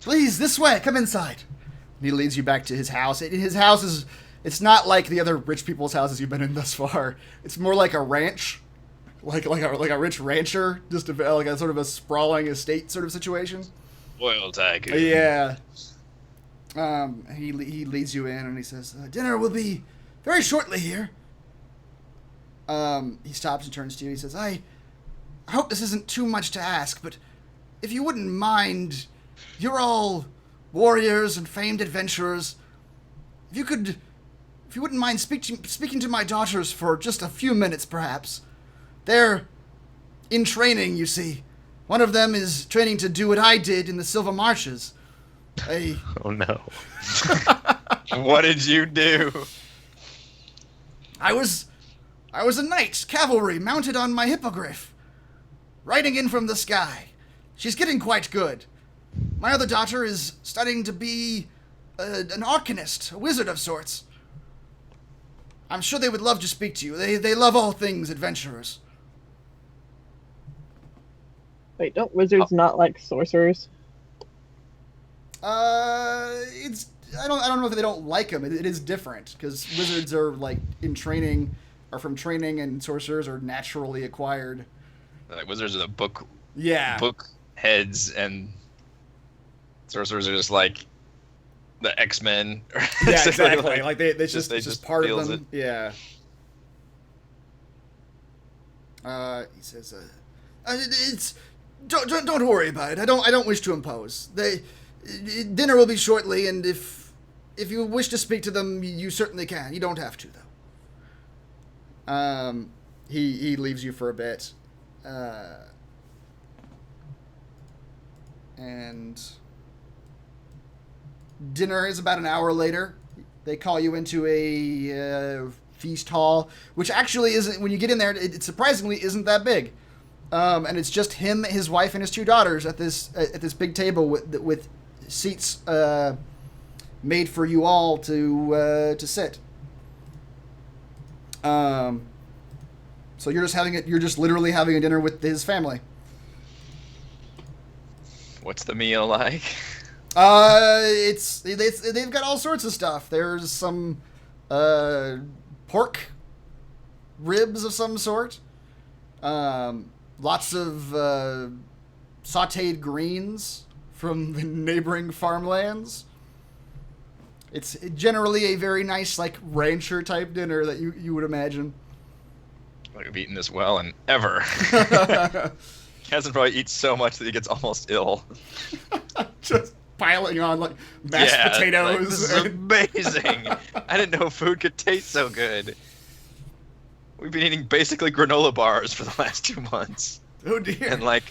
Please, this way. Come inside." And he leads you back to his house. His house is... It's not like the other rich people's houses you've been in thus far. It's more like a ranch. Like a rich rancher. Just like a sort of a sprawling estate sort of situation. Royal tiger. Yeah. He leads you in and he says, "Dinner will be very shortly here." He stops and turns to you. He says, I hope this isn't too much to ask, but if you wouldn't mind, you're all warriors and famed adventurers. If you wouldn't mind speaking to my daughters for just a few minutes, perhaps. They're in training, you see. One of them is training to do what I did in the Silver Marshes. Oh no. What did you do? I was a knight, cavalry, mounted on my hippogriff, riding in from the sky. She's getting quite good. My other daughter is studying to be an arcanist, a wizard of sorts. I'm sure they would love to speak to you. They love all things adventurers. Wait, don't wizards not like sorcerers? I don't know if they don't like them. It is different because wizards are in training, are from training, and sorcerers are naturally acquired. Wizards are the book Yeah. book heads, and sorcerers are just like the X-Men. Yeah, exactly. Like it's they just part of feels them. Yeah. He says, "It's don't worry about it. I don't wish to impose. Dinner will be shortly, and if you wish to speak to them, you certainly can. You don't have to, though." He leaves you for a bit, and dinner is about an hour later. They call you into a feast hall, which actually isn't. When you get in there, it surprisingly isn't that big, and it's just him, his wife, and his two daughters at this big table with seats made for you all to sit. So you're just literally having a dinner with his family. What's the meal like? They've got all sorts of stuff. There's some pork ribs of some sort. Lots of sautéed greens from the neighboring farmlands. It's generally a very nice, like, rancher type dinner that you would imagine. Like, I've eaten this well and ever. Hasn't probably eaten so much that he gets almost ill. Just piling on like mashed potatoes. Like, this is amazing. I didn't know food could taste so good. We've been eating basically granola bars for the last 2 months. Oh dear. And like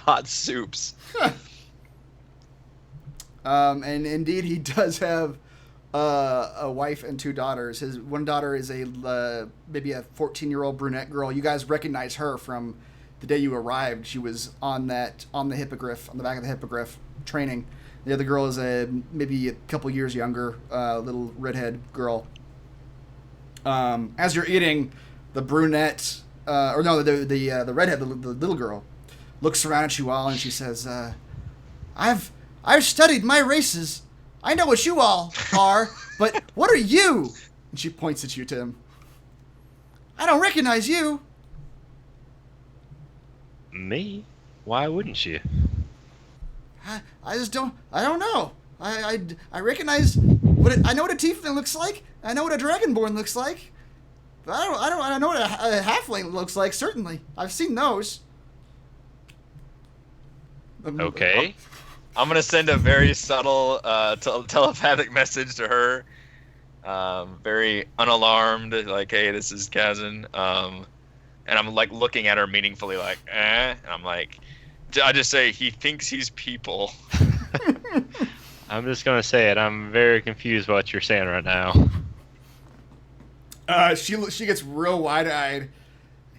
hot soups. And indeed, he does have a wife and two daughters. His one daughter is maybe a 14-year-old brunette girl. You guys recognize her from the day you arrived. She was on the hippogriff, on the back of the hippogriff, training. The other girl is maybe a couple years younger, little redhead girl. As you're eating, the brunette, the redhead, the little girl, looks around at you all and she says, I've studied my races. I know what you all are, but what are you? And she points at you, Tim. I don't recognize you. Me? Why wouldn't you? I don't know. I recognize I know what a tiefling looks like. I know what a dragonborn looks like. But I don't know what a halfling looks like, certainly. I've seen those. Okay. I'm gonna send a very subtle telepathic message to her, very unalarmed, like, "Hey, this is Kazan," and I'm like looking at her meaningfully, like, and I'm like, I just say, "He thinks he's people." I'm just gonna say it. I'm very confused what you're saying right now. She gets real wide-eyed.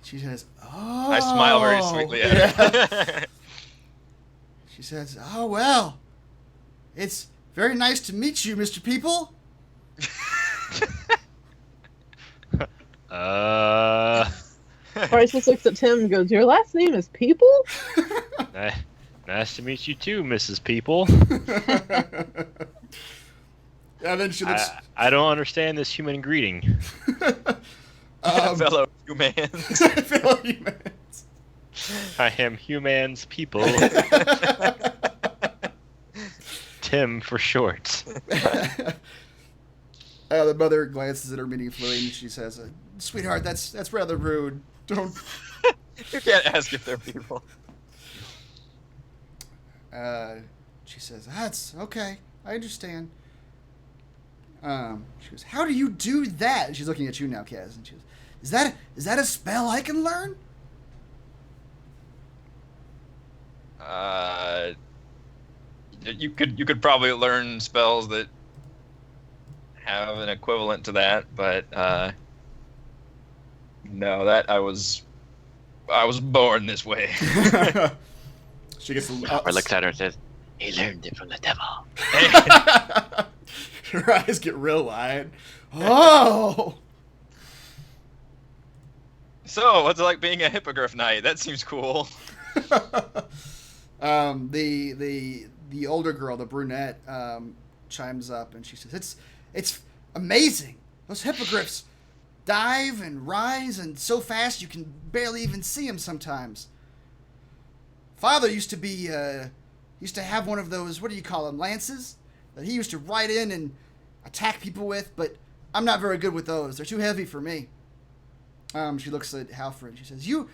She says, "Oh." I smile very sweetly at her. She says, "Oh, well, it's very nice to meet you, Mr. People." Bryce just looks at Tim and goes, "Your last name is People?" Nice to meet you too, Mrs. People. And then she looks... I don't understand this human greeting. Fellow humans. Fellow humans. I am humans people. Tim for short. The mother glances at her meaningfully and she says, "Sweetheart, that's rather rude. Don't..." You can't ask if they're people. She says, "That's okay. I understand." She goes, "How do you do that?" And she's looking at you now, Kaz. And she goes, "Is that a spell I can learn?" You could probably learn spells that have an equivalent to that, but no, that I was born this way. She gets Or looks at her and says, "He learned it from the devil." Her eyes get real wide. Oh. So, what's it like being a hippogriff knight? That seems cool. The older girl, the brunette, chimes up and she says, "It's amazing. Those hippogriffs dive and rise and so fast you can barely even see them sometimes. Father used to be used to have one of those, what do you call them, lances? That he used to ride in and attack people with, but I'm not very good with those. They're too heavy for me. She looks at Halfred and she says, You're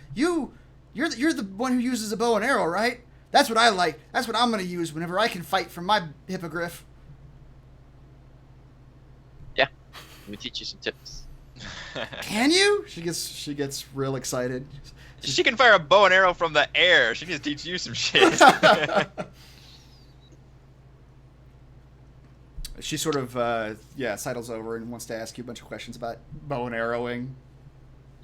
the one who uses a bow and arrow, right? That's what I like. That's what I'm going to use whenever I can fight from my hippogriff. Yeah. Let me teach you some tips. Can you? She gets real excited. She can fire a bow and arrow from the air. She needs to teach you some shit. She sort of, sidles over and wants to ask you a bunch of questions about bow and arrowing.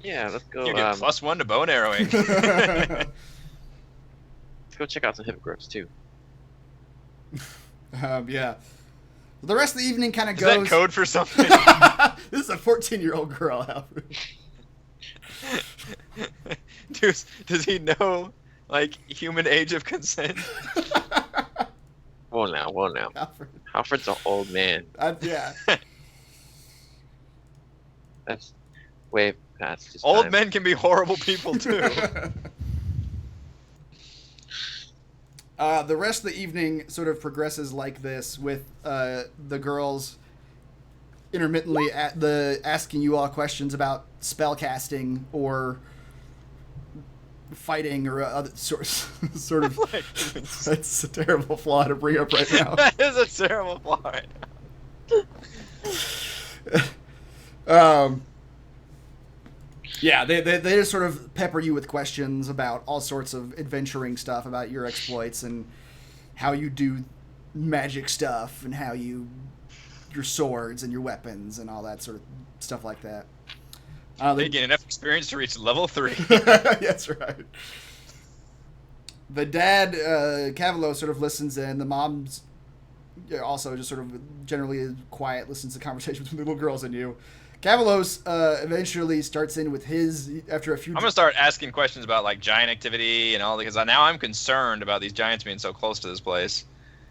Yeah, let's go. You get +1 to bow and arrowing. Let's go check out some hippogriffs too. Yeah. The rest of the evening kind of Is goes. that code for something? This is a 14-year-old girl, Alfred. Does he know, like, human age of consent? Whoa now. Alfred. Alfred's an old man. Yeah. That's way past his Old time. men can be horrible people too. The rest of the evening sort of progresses like this, with the girls intermittently asking you all questions about spell casting or fighting or other sort of. That's a terrible flaw to bring up right now. That is a terrible flaw right now. Yeah, they just sort of pepper you with questions about all sorts of adventuring stuff, about your exploits and how you do magic stuff and how your swords and your weapons and all that sort of stuff like that. They gain enough experience to reach level 3. That's right. The dad, Cavalo, sort of listens in. The mom's also just sort of generally quiet, listens to conversations between the little girls and you. Cavalos eventually starts in with his, after a few... I'm going to start asking questions about, like, giant activity and all, because now I'm concerned about these giants being so close to this place.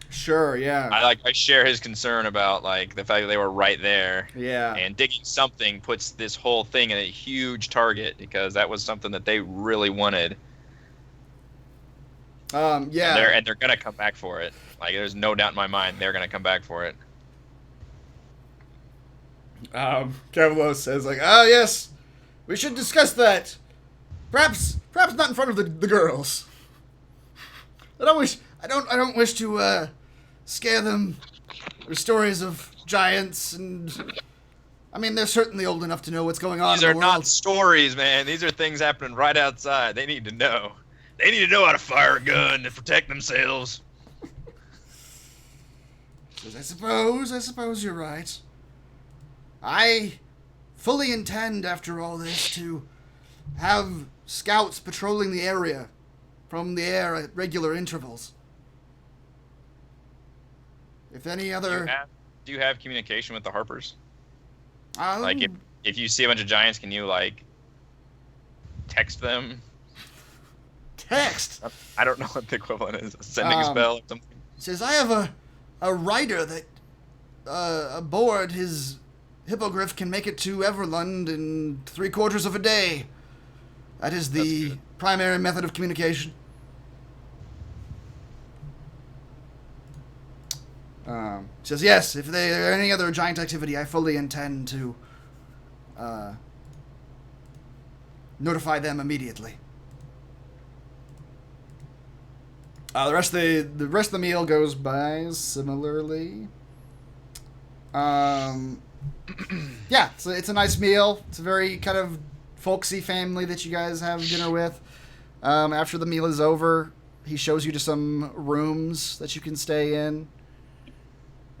Sure, yeah. I share his concern about, like, the fact that they were right there. Yeah. And digging something puts this whole thing in a huge target, because that was something that they really wanted. Yeah. And they're going to come back for it. Like, there's no doubt in my mind they're going to come back for it. Cavalos says, like, yes, we should discuss that. Perhaps not in front of the girls. I don't wish to scare them with stories of giants, and I mean, they're certainly old enough to know what's going on These in are the world. not stories, man. These are things happening right outside. They need to know. They need to know how to fire a gun to protect themselves. I suppose you're right. I fully intend, after all this, to have scouts patrolling the area from the air at regular intervals. If any other... Do you have communication with the Harpers? Um, Like, if you see a bunch of giants, can you, like, text them? Text? I don't know what the equivalent is. Sending a spell or something? Says, I have a rider that aboard his hippogriff can make it to Everlund in 3/4 of a day. That is the primary method of communication. Says, yes, if there are any other giant activity, I fully intend to notify them immediately. The rest of the meal goes by similarly. Yeah, so it's a nice meal. It's a very kind of folksy family that you guys have dinner with. After the meal is over, he shows you to some rooms that you can stay in.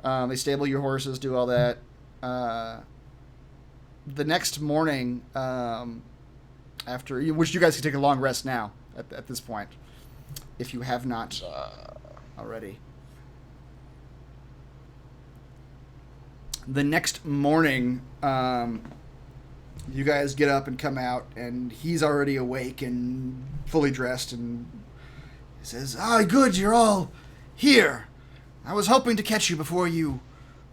They stable your horses, do all that. The next morning, which you guys can take a long rest now at this point, if you have not already. The next morning, you guys get up and come out, and he's already awake and fully dressed, and he says, good, you're all here. I was hoping to catch you before you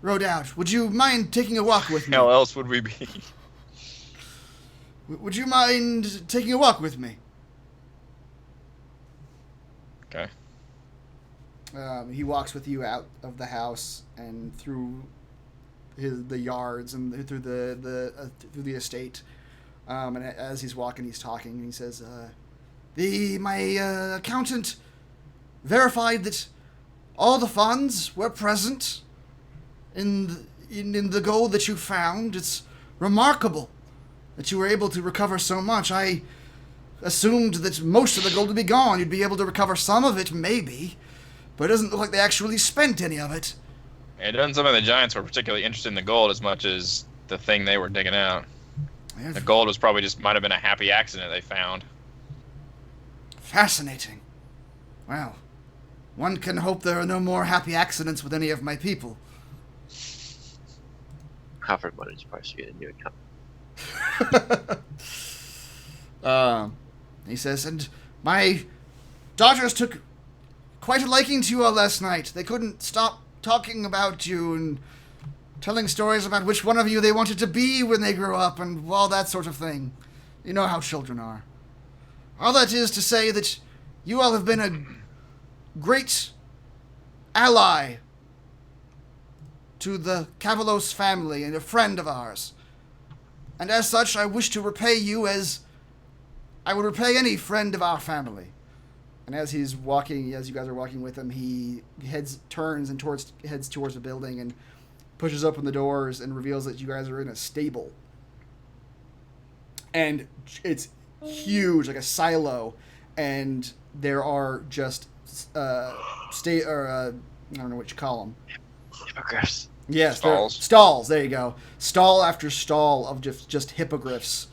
rode out. Would you mind taking a walk with me? How else would we be? Would you mind taking a walk with me? Okay. He walks with you out of the house and through the yards and through the estate. And as he's walking, he's talking. And he says, "My accountant verified that all the funds were present in the gold that you found. It's remarkable that you were able to recover so much. I assumed that most of the gold would be gone. You'd be able to recover some of it, maybe, but it doesn't look like they actually spent any of it." It doesn't seem like the Giants were particularly interested in the gold as much as the thing they were digging out. The gold was probably might have been a happy accident they found. Fascinating. Well, one can hope there are no more happy accidents with any of my people. Alfred wanted to probably get a new account. He says, "And my daughters took quite a liking to you all last night. They couldn't stop talking about you and telling stories about which one of you they wanted to be when they grew up and all that sort of thing. You know how children are. All that is to say that you all have been a great ally to the Cavalos family and a friend of ours. And as such, I wish to repay you as I would repay any friend of our family." And as you guys are walking with him, he heads towards the building and pushes open the doors and reveals that you guys are in a stable. And it's huge, like a silo, and there are just I don't know what you call them. Hippogriffs. Yes, Stalls. Stalls. There you go. Stall after stall of just hippogriffs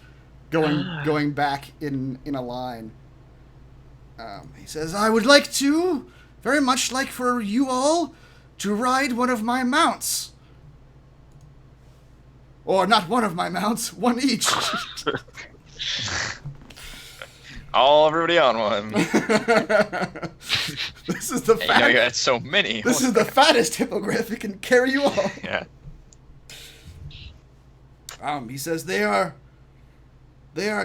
going back in a line. He says, "I would very much like for you all to ride one of my mounts. Or not one of my mounts, one each." Everybody on one. This is the You got so many. This is the fattest hippogriff. It can carry you all. Yeah. He says they are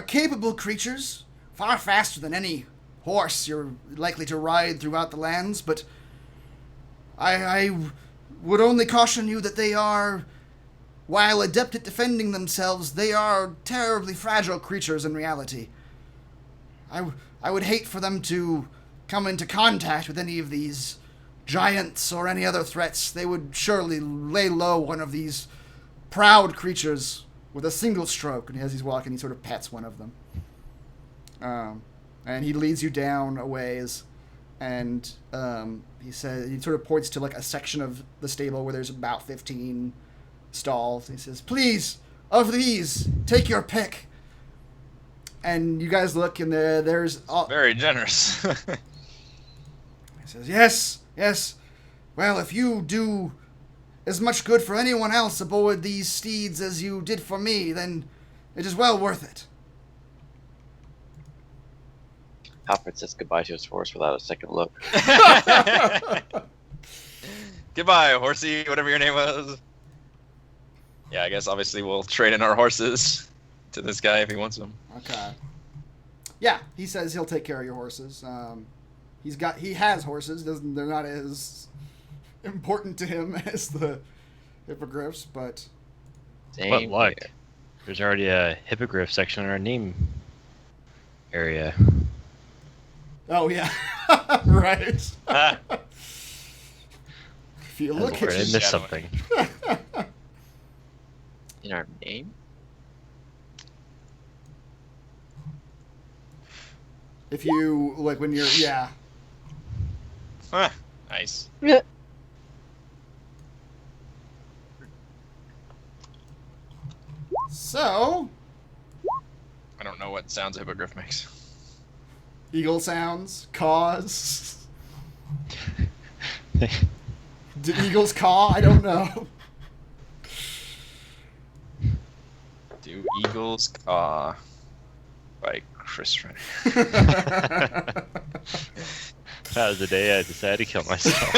capable creatures, far faster than any horse you're likely to ride throughout the lands, but I would only caution you that they are, while adept at defending themselves, they are terribly fragile creatures in reality. I would hate for them to come into contact with any of these giants or any other threats. They would surely lay low one of these proud creatures with a single stroke. And as he's walking, he sort of pets one of them. And he leads you down a ways, and he sort of points to like a section of the stable where there's about 15 stalls. He says, "Please, of these, take your pick." And you guys look, and there's Very generous. He says, Yes. Well, if you do as much good for anyone else aboard these steeds as you did for me, then it is well worth it." Alfred says goodbye to his horse without a second look. Goodbye, horsey, whatever your name was. Yeah, I guess obviously we'll trade in our horses to this guy if he wants them. Okay. Yeah, he says he'll take care of your horses. He has horses. They're not as important to him as the hippogriffs, but What luck. There's already a hippogriff section in our name area. oh yeah, right. Ah, If you I look at missed something. In our name? if you like when you're nice. So I don't know what sounds a hippogriff makes. eagle sounds, caws. Do eagles caw? I don't know. Do eagles caw? By Chris Rennie. That was the day I decided to kill myself.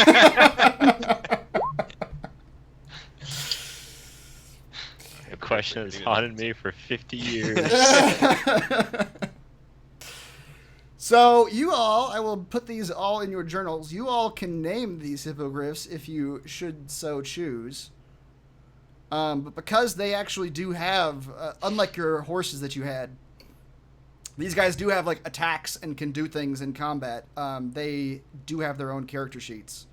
The question has haunted me for 50 years. So you all, I will put these all in your journals. You all can name these hippogriffs if you should so choose. But because they actually do have, unlike your horses that you had, these guys do have like attacks and can do things in combat. They do have their own character sheets.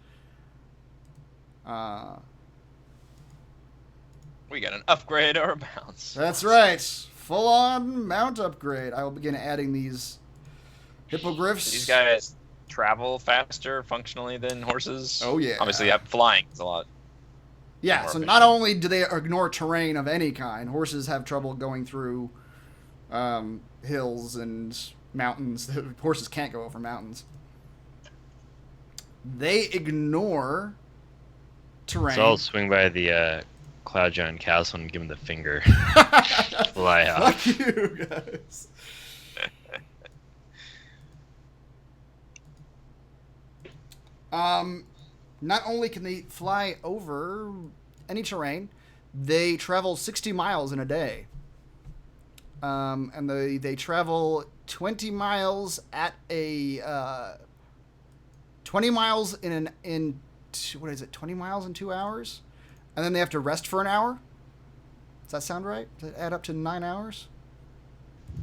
We got an upgrade or a bounce. That's right. Full-on mount upgrade. I will begin adding these hippogriffs. These guys travel faster functionally than horses. Oh, yeah. Obviously, flying is a lot. Yeah, more so efficient. not only do they ignore terrain of any kind, horses have trouble going through hills and mountains. Horses can't go over mountains. They ignore terrain. So I'll swing by the Cloud Giant Castle and give him the finger. Fly out. Fuck you guys. Not only can they fly over any terrain, they travel 60 miles in a day. And they travel 20 miles at a 20 miles in 20 miles in 2 hours, and then they have to rest for an hour. Does that sound right? Does that add up to 9 hours?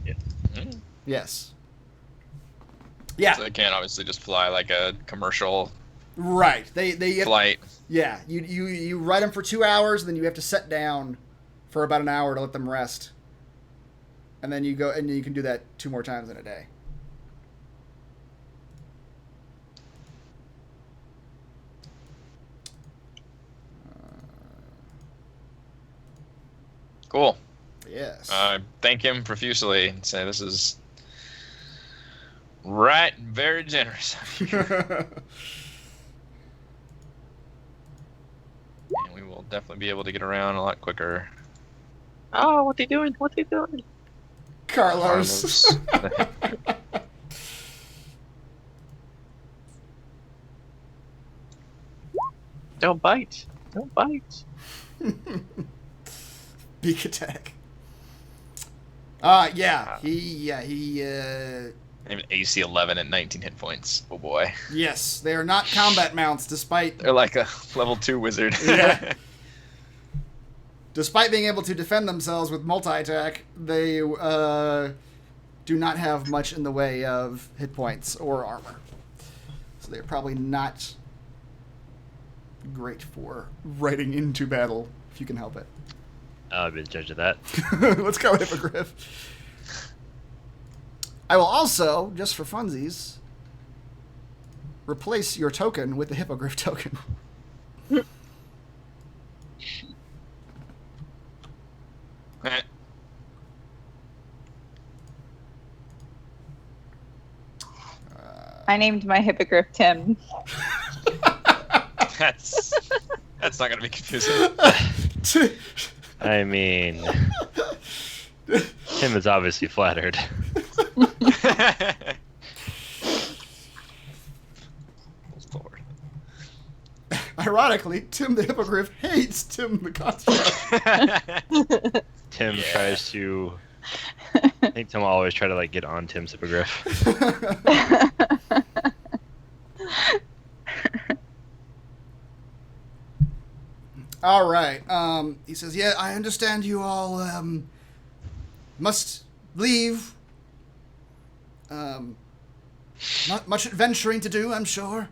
Yeah. Mm. Yes. Yeah. So they can't obviously just fly like a commercial Right. They flight. Yeah. You ride them for 2 hours, and then you have to set down for about an hour to let them rest. And then you go, and you can do that 2 more times in a day. Cool. Yes. Thank him profusely and say this is right, very generous. And we will definitely be able to get around a lot quicker. Oh, what they doing? What they doing? Carlos. Don't bite. Don't bite. Beak attack. He Even AC 11 at 19 hit points. Oh boy. yes, they are not combat mounts despite They're like a level 2 wizard. Yeah. Despite being able to defend themselves with multi-attack, they do not have much in the way of hit points or armor. So they're probably not great for riding into battle, if you can help it. I'll be the judge of that. Let's go, Hippogriff. I will also, just for funsies, replace your token with the Hippogriff token. I named my hippogriff Tim. That's not going to be confusing. I mean, Tim is obviously flattered. Lord. Ironically, Tim the Hippogriff hates Tim the Construct. Tim tries to. I think Tim will always try to get on Tim's hippogriff. All right. He says, "Yeah, I understand you all must leave. Not much adventuring to do, I'm sure.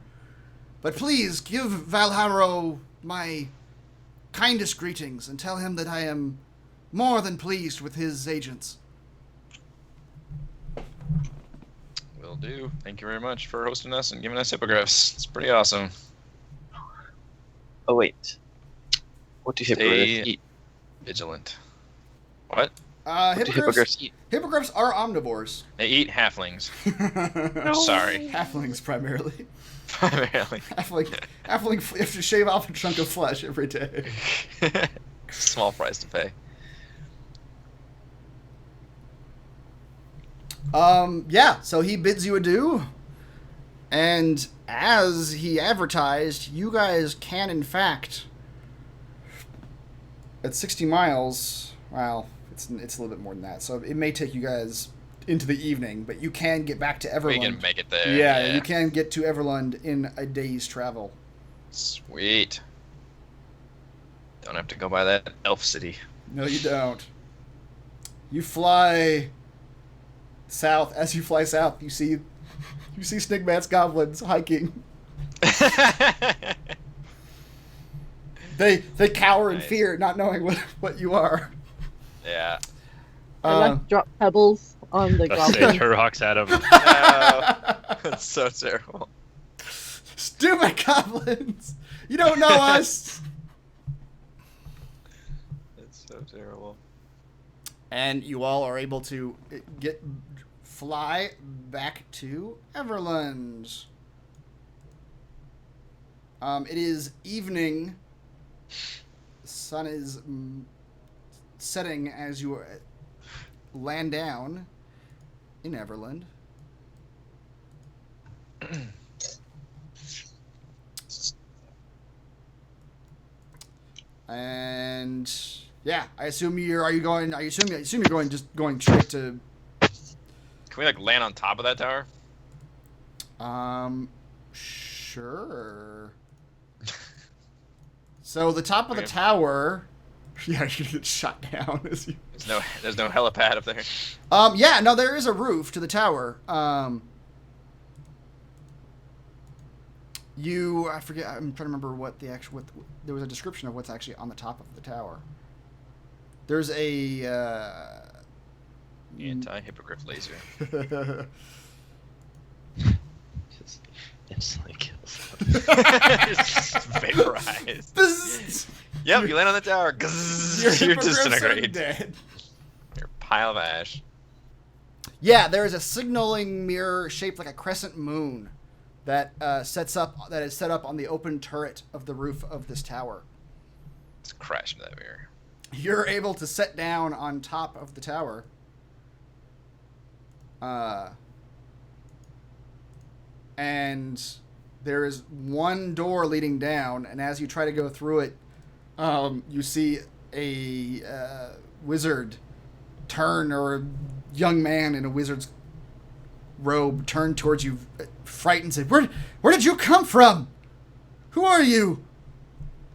But please give Valharo my kindest greetings and tell him that I am more than pleased with his agents." Will do. Thank you very much for hosting us and giving us hippogriffs. It's pretty awesome. Oh wait. What do hippogriffs eat? Vigilant. What? What do hippogriffs eat? Hippogriffs are omnivores. They eat halflings. Sorry. Halflings primarily. Primarily. Halfling you have to shave off a chunk of flesh every day. Small price to pay. Yeah, so he bids you adieu. And as he advertised, you guys can, in fact, at 60 miles, well, it's a little bit more than that. So it may take you guys into the evening, but you can get back to Everlund. We can make it there. Yeah, you can get to Everlund in a day's travel. Sweet. Don't have to go by that elf city. No, you don't. You fly south. As you fly south, you see Snigmat's goblins hiking. They cower in fear, not knowing what you are. Yeah. I like drop pebbles on the goblin. Her rocks at him. No, that's so terrible. Stupid goblins! You don't know us! It's so terrible. And you all are able to fly back to Everlund. It is evening. The sun is setting as you land down in Everlund. And yeah, I assume you're going straight to. Can we land on top of that tower? Sure. So the top of the tower, yeah, you get shot down as you. There's no helipad up there. Yeah, no, there is a roof to the tower. I forget. I'm trying to remember what the actual. There was a description of what's actually on the top of the tower. There's a anti-hippogriff laser. Just instantly kills. Just vaporized. Yep, you land on the tower. You're disintegrated. Dead. You're a pile of ash. Yeah, there is a signaling mirror shaped like a crescent moon that is set up on the open turret of the roof of this tower. Let's crash into that mirror. You're able to set down on top of the tower. And there is one door leading down, and as you try to go through it, you see a wizard turn, or a young man in a wizard's robe turn towards you, frightened, and say, Where did you come from? Who are you?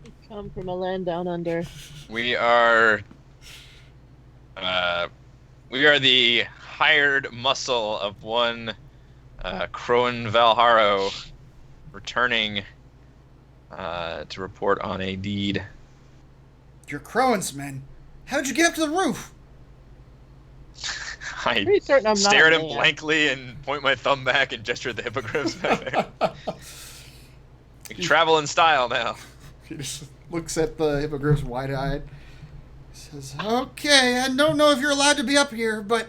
I come from a land down under. We are the hired muscle of one Crowan Valharo, returning to report on a deed. You're Crowan's men. How'd you get up to the roof? I Pretty certain I'm not stare at a him man. blankly and point my thumb back and gesture at the hippogriffs back there. We can travel in style now. He just looks at the hippogriffs wide-eyed. Says, okay, I don't know if you're allowed to be up here, but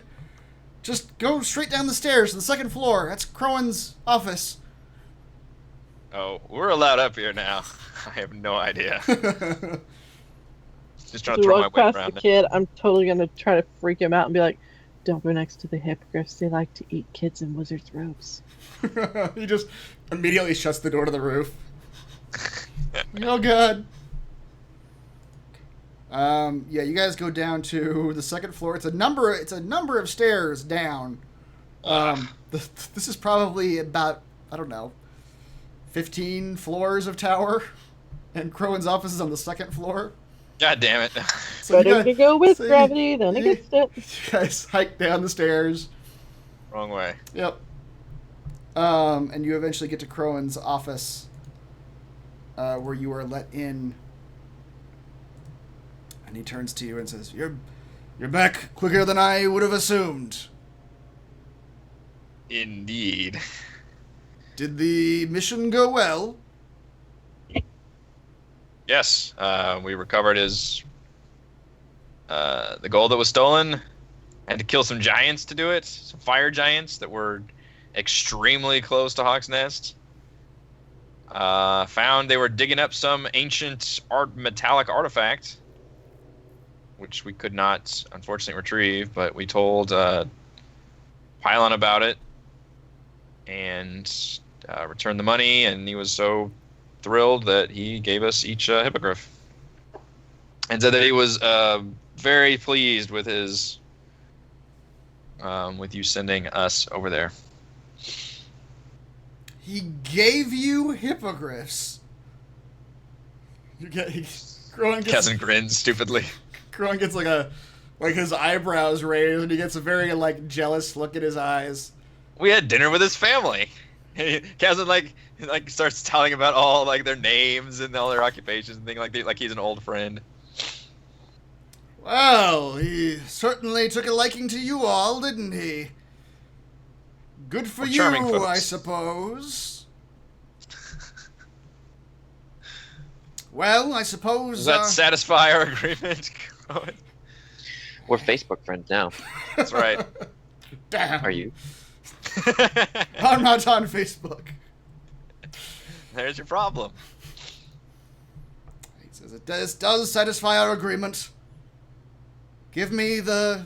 just go straight down the stairs to the second floor. That's Crowan's office. Oh, we're allowed up here now. I have no idea. Just trying to We throw my walk weight past around the it. kid, I'm totally gonna try to freak him out and be like, "Don't go next to the hippogriffs. They like to eat kids in wizards' robes." He just immediately shuts the door to the roof. Oh, God. Yeah, you guys go down to the second floor. It's a number of stairs down. This is probably about, I don't know, 15 floors of tower, and Crowan's office is on the second floor. God damn it. So you Better guys, to go with so gravity than you- against it. you guys hike down the stairs. Wrong way. Yep. And you eventually get to Crowan's office, where you are let in. And he turns to you and says, You're back quicker than I would have assumed. Indeed. Did the mission go well? Yes, we recovered the gold that was stolen. Had to kill some giants to do it. Some fire giants that were extremely close to Hawk's Nest. Found they were digging up some ancient metallic artifact, which we could not, unfortunately, retrieve, but we told Pylon about it and returned the money, and he was so thrilled that he gave us each a hippogriff and said that he was very pleased with his with you sending us over there. He gave you hippogriffs. Crowan gets, Kazan grins stupidly. Crowan gets like his eyebrows raised, and he gets a very like jealous look in his eyes. We had dinner with his family. Kazan like starts telling about all like their names and all their occupations and things like he's an old friend. Well, he certainly took a liking to you all, didn't he? Good for you, folks. I suppose. Well, I suppose... Does that satisfy our agreement? We're Facebook friends now. That's right. Damn. Are you? I'm not on Facebook. There's your problem. He says, it does satisfy our agreement. Give me the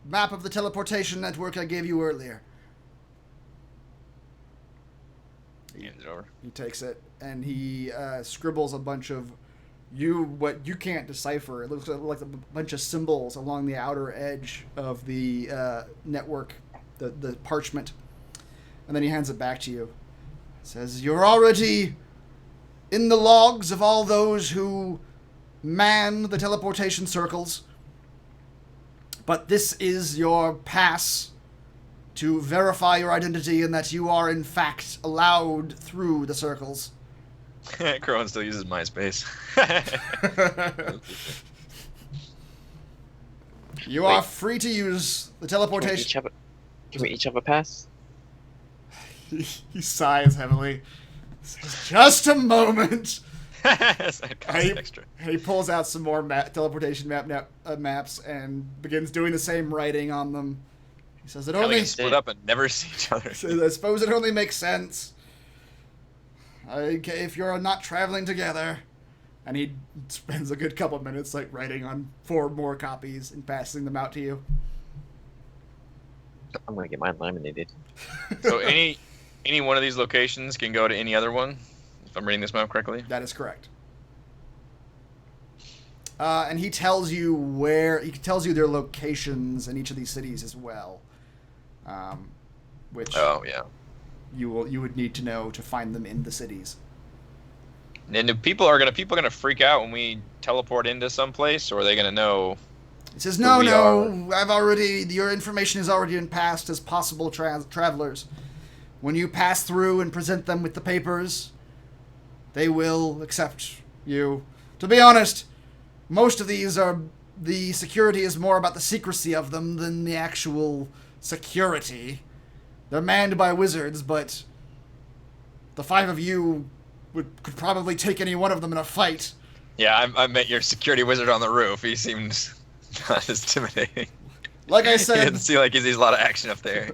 map of the teleportation network I gave you earlier. He hands it over. He takes it, and he scribbles a bunch of what you can't decipher. It looks like a bunch of symbols along the outer edge of the network, the parchment. And then he hands it back to you. It says, you're already in the logs of all those who man the teleportation circles. But this is your pass to verify your identity and that you are in fact allowed through the circles. Crowan still uses MySpace. You are free to use the teleportation. Can we each have a pass? He sighs heavily. Says, just a moment. Extra. He pulls out some more teleportation maps and begins doing the same writing on them. He says, "It How only they can split up and never see each other." Says, I suppose it only makes sense. If you're not traveling together. And he spends a good couple minutes like writing on 4 more copies and passing them out to you. I'm gonna get mine laminated. So any one of these locations can go to any other one, if I'm reading this map correctly? That is correct. And he tells you their locations in each of these cities as well. Which you would need to know to find them in the cities. And do people gonna freak out when we teleport into some place, or are they gonna know? He says, no, your information has already been passed as possible travelers. When you pass through and present them with the papers, they will accept you. To be honest, most of these the security is more about the secrecy of them than the actual security. They're manned by wizards, but the 5 of you could probably take any one of them in a fight. Yeah, I met your security wizard on the roof. He seems not as intimidating. Like I said... He doesn't seem like he sees a lot of action up there.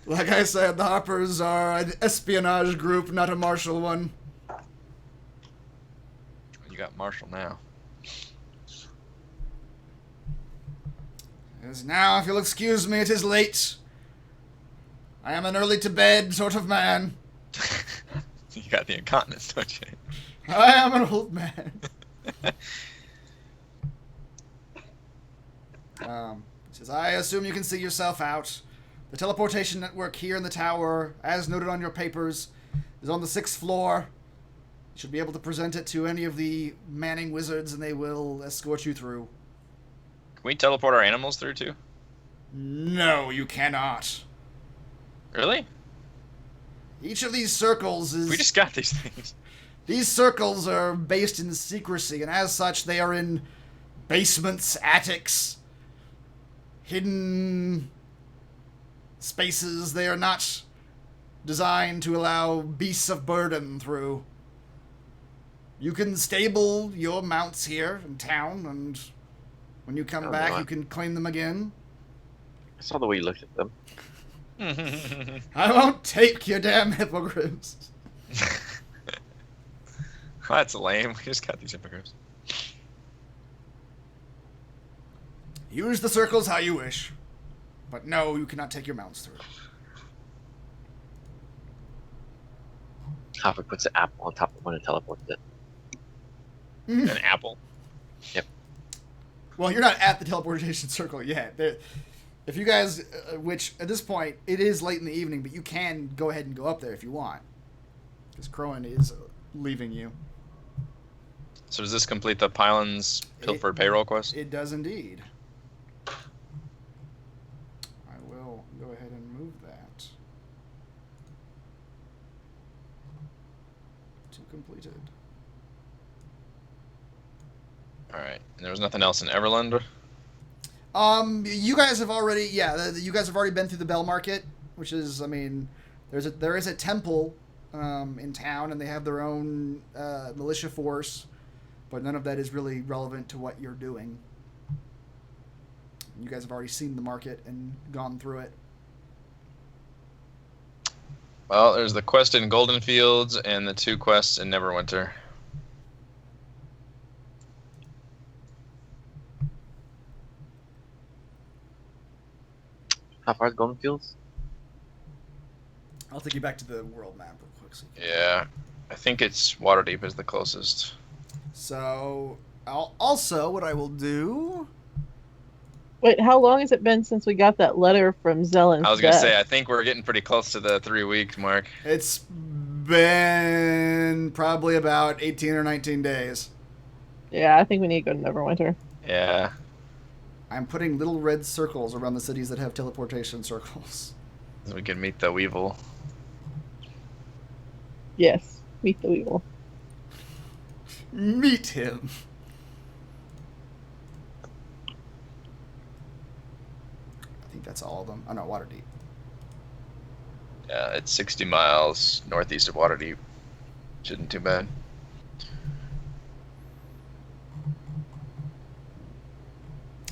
Like I said, the Harpers are an espionage group, not a martial one. You got martial now. As now, if you'll excuse me, it is late. I am an early-to-bed sort of man. You got the incontinence, don't you? I am an old man. He says, I assume you can see yourself out. The teleportation network here in the tower, as noted on your papers, is on the 6th floor. You should be able to present it to any of the manning wizards, and they will escort you through. Can we teleport our animals through, too? No, you cannot. Really? Each of these circles is... We just got these things. These circles are based in secrecy, and as such, they are in basements, attics, hidden spaces. They are not designed to allow beasts of burden through. You can stable your mounts here in town, and when you come back, you can claim them again. I saw the way you looked at them. I won't take your damn hippogriffs. That's lame. We just got these hippogriffs. Use the circles how you wish. But no, you cannot take your mounts through. Hopper puts an apple on top of one and teleports it. An apple? Yep. Well, you're not at the teleportation circle yet. If you guys, which at this point it is late in the evening, but you can go ahead and go up there if you want, because Crowan is leaving you. So does this complete the Pylons Pilfered payroll quest? It does indeed. I will go ahead and move that to completed. All right. And there was nothing else in Everland? You guys have already, you guys have already been through the Bell Market, which is, I mean, there is a temple in town, and they have their own militia force, but none of that is really relevant to what you're doing. You guys have already seen the market and gone through it. Well, there's the quest in Golden Fields and the 2 quests in Neverwinter. How far is Golden Fields? I'll take you back to the world map real quick. Yeah, I think it's Waterdeep is the closest. So, what I will do... Wait, how long has it been since we got that letter from Zellen's I was going to death? say, I think we're getting pretty close to the 3-week mark. It's been probably about 18 or 19 days. Yeah, I think we need to go to Neverwinter. Yeah. I'm putting little red circles around the cities that have teleportation circles. So we can meet the Weevil. Yes, meet the Weevil. Meet him. I think that's all of them. Oh no, Waterdeep. Yeah, it's 60 miles northeast of Waterdeep. Shouldn't too bad.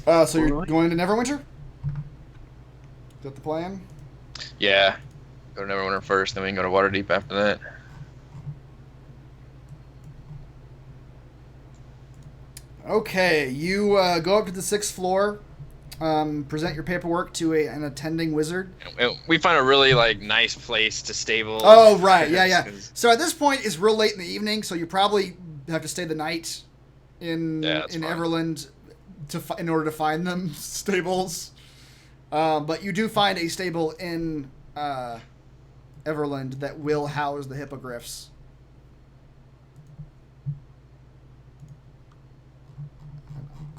So you're going to Neverwinter? Is that the plan? Yeah. Go to Neverwinter first, then we can go to Waterdeep after that. Okay, you go up to the 6th floor, present your paperwork to an attending wizard. We find a really nice place to stable. Oh, right, yeah. So at this point, it's real late in the evening, so you probably have to stay the night in Everland in order to find them stables. But you do find a stable in Everland that will house the hippogriffs.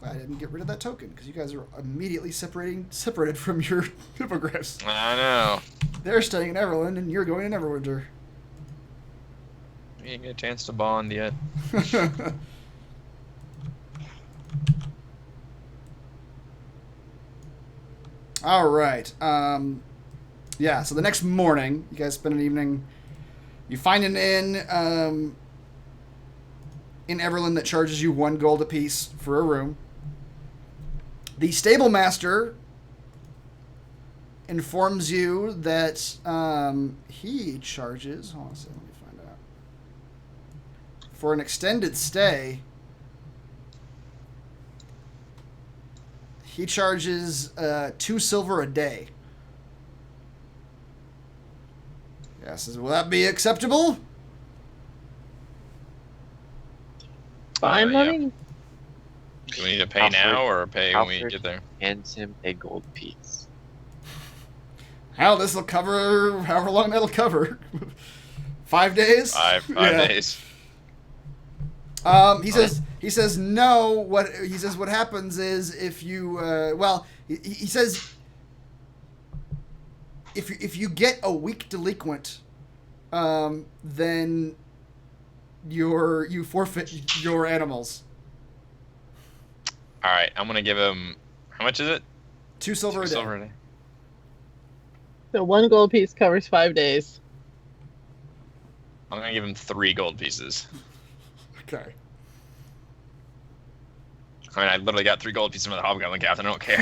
I didn't get rid of that token because you guys are immediately separated from your hippogriffs. I know. They're staying in Everland and you're going to Neverwinter. We didn't get a chance to bond yet. All right. So the next morning, you guys spend an evening. You find an inn in Everland that charges you 1 gold apiece for a room. The stable master informs you that he charges... Hold on a second, let me find out. For an extended stay, he charges 2 silver a day. Yes, will that be acceptable? Fine, yeah. money. Do we need to pay now or pay when we get there? Hands him a gold piece. Hell, this will cover however long that'll cover. 5 days? Five Yeah. days. He says no. What happens is if you he says if you get a weak delinquent, then you forfeit your animals. All right, I'm gonna give him. How much is it? 2 silver a day. Silver a day. So 1 gold piece covers 5 days. I'm gonna give him 3 gold pieces. Okay. I mean, I literally got 3 gold pieces from the Hobgoblin Captain. I don't care.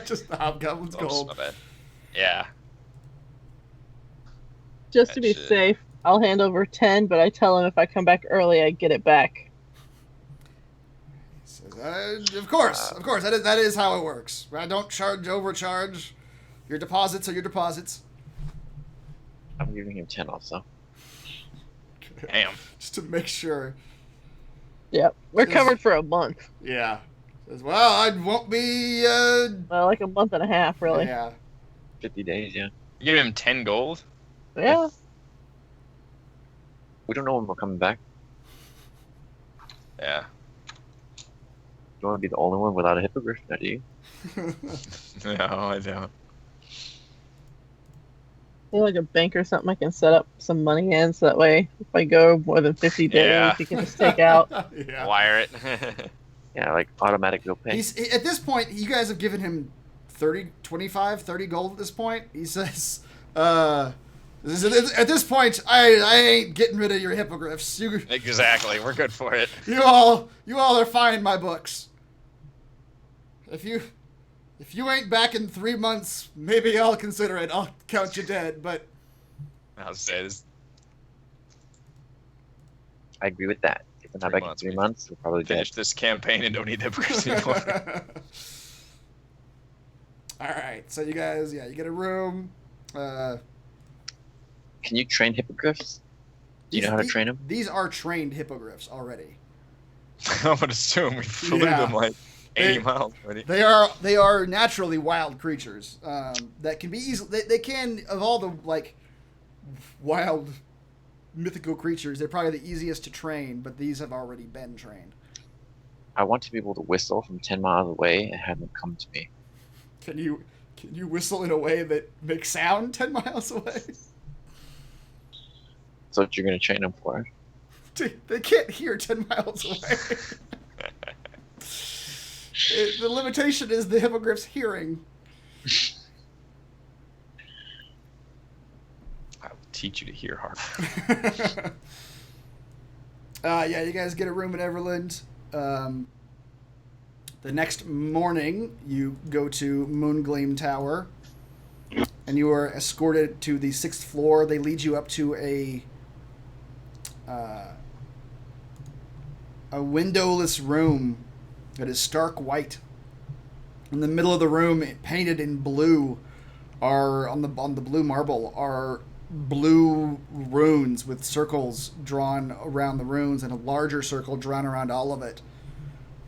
Just the Hobgoblin's gold. My bad. Yeah. Just to be Shit. safe, I'll hand over 10, but I tell him if I come back early, I get it back. Of course. That is how it works. I don't overcharge. Your deposits are your deposits. I'm giving him 10 also. Damn. Just to make sure. Yep, we're Yes. covered for a month. Yeah. Says, well, I won't be. Well, like a month and a half, really. Yeah. 50 days, yeah. You give him 10 gold? Yeah. We don't know when we're coming back. Yeah. You want to be the only one without a hippogriff, now, do you? No, I don't. Like a bank or something I can set up some money in, so that way if I go more than 50 days, Yeah. you can just take out. Yeah. Wire it. Yeah, like automatic bill pay. At this point, you guys have given him 30 gold at this point. He says, at this point, I ain't getting rid of your hippogriffs. Exactly. We're good for it. You all are fine in my books. If you ain't back in 3 months, maybe I'll consider it. I'll count you dead, but... I'll say this. I agree with that. If we're not 3 back in months, 3 months, we're probably dead. Finish this campaign and don't need hippogriffs anymore. Alright, so you guys, you get a room. Can you train hippogriffs? Do you know how to train them? These are trained hippogriffs already. I would assume we flew them like 80 miles already. They are naturally wild creatures that can be easily. They can, of all the like wild mythical creatures, they're probably the easiest to train. But these have already been trained. I want to be able to whistle from 10 miles away and have them come to me. Can you whistle in a way that makes sound 10 miles away? That's what you're going to train them for. They can't hear 10 miles away. The limitation is the hippogriff's hearing. I will teach you to hear harp. You guys get a room in Everland. The next morning, you go to Moongleam Tower, and you are escorted to the 6th floor. They lead you up to a windowless room that is stark white. In the middle of the room, painted in blue, are on the blue marble are blue runes with circles drawn around the runes and a larger circle drawn around all of it.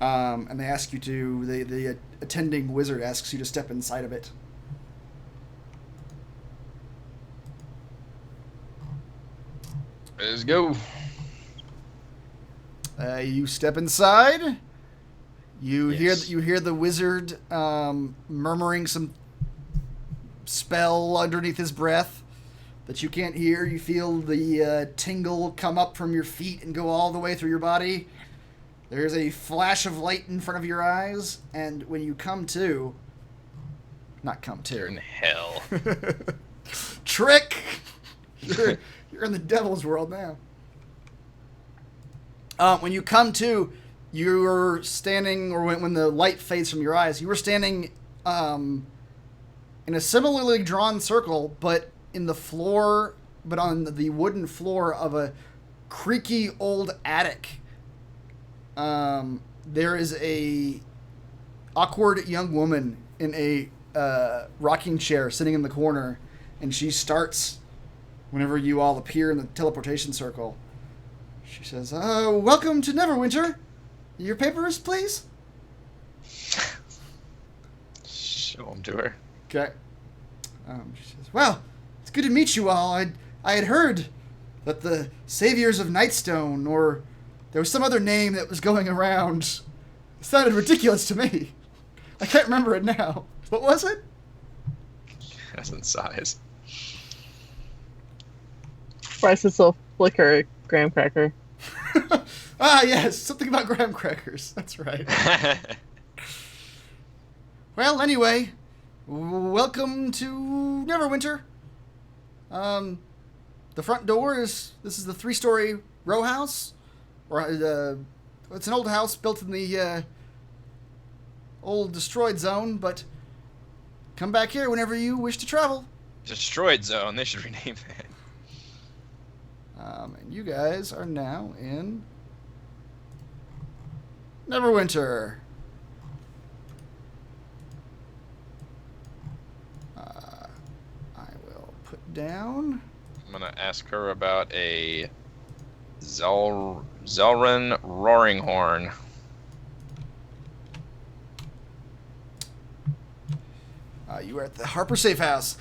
And they ask you to. The attending wizard asks you to step inside of it. Let's go. You step inside. You hear the wizard murmuring some spell underneath his breath that you can't hear. You feel the tingle come up from your feet and go all the way through your body. There's a flash of light in front of your eyes, and when you come to... Not come to. You're in hell. Trick! You're in the devil's world now. When you come to, you're standing, or when the light fades from your eyes, you were standing in a similarly drawn circle, but in the floor, but on the wooden floor of a creaky old attic. There is a awkward young woman in a rocking chair sitting in the corner, and she starts whenever you all appear in the teleportation circle. She says, welcome to Neverwinter. Your papers, please? Show them to her. Okay. She says, well, it's good to meet you all. I had heard that the Saviors of Nightstone, or there was some other name that was going around. It sounded ridiculous to me. I can't remember it now. What was it? Hasn't size. Bryce's little flicker graham cracker. Yes, something about graham crackers. That's right. Well, anyway, welcome to Neverwinter. The front door this is the 3-story row house. Or it's an old house built in the old destroyed zone, but come back here whenever you wish to travel. Destroyed zone. They should rename that. And you guys are now in Neverwinter. I will put down. I'm gonna ask her about a Zelrin Roaringhorn. You were at the Harper safe house.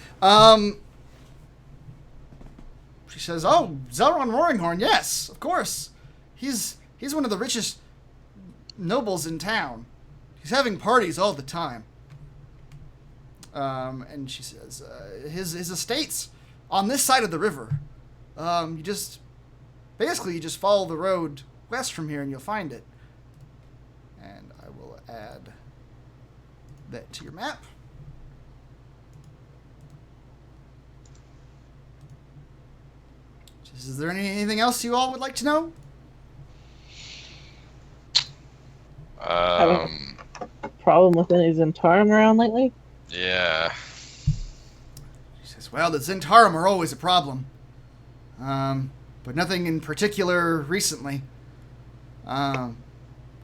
She says, "Oh, Zelron Roaringhorn, yes, of course. He's one of the richest nobles in town. He's having parties all the time." And she says, his estate's on this side of the river. You just follow the road west from here and you'll find it. And I will add that to your map. Is there anything else you all would like to know? Problem with any Zentarum around lately? Yeah. She says, "Well, the Zentarum are always a problem. But nothing in particular recently.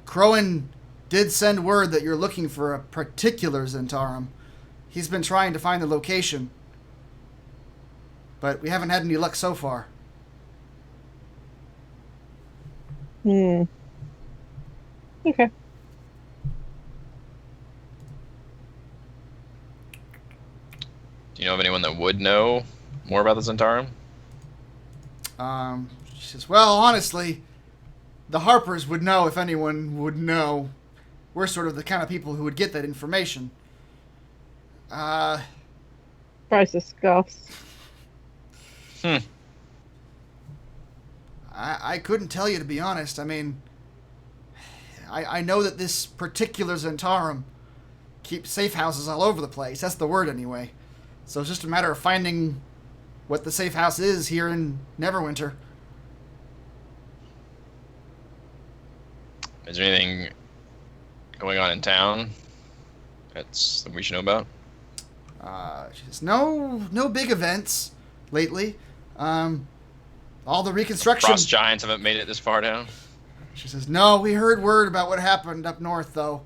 Crowan did send word that you're looking for a particular Zentarum. He's been trying to find the location, but we haven't had any luck so far." Okay. Do you know of anyone that would know more about the Zentarum? She says, "Well, honestly, the Harpers would know if anyone would know. We're sort of the kind of people who would get that information." Price scoffs. I couldn't tell you, to be honest. I mean, I know that this particular Zentarum keeps safe houses all over the place. That's the word, anyway. So it's just a matter of finding what the safe house is here in Neverwinter. Is there anything going on in town that we should know about? She says, no big events lately. All the reconstruction... Frost giants haven't made it this far down? She says, "No, we heard word about what happened up north, though.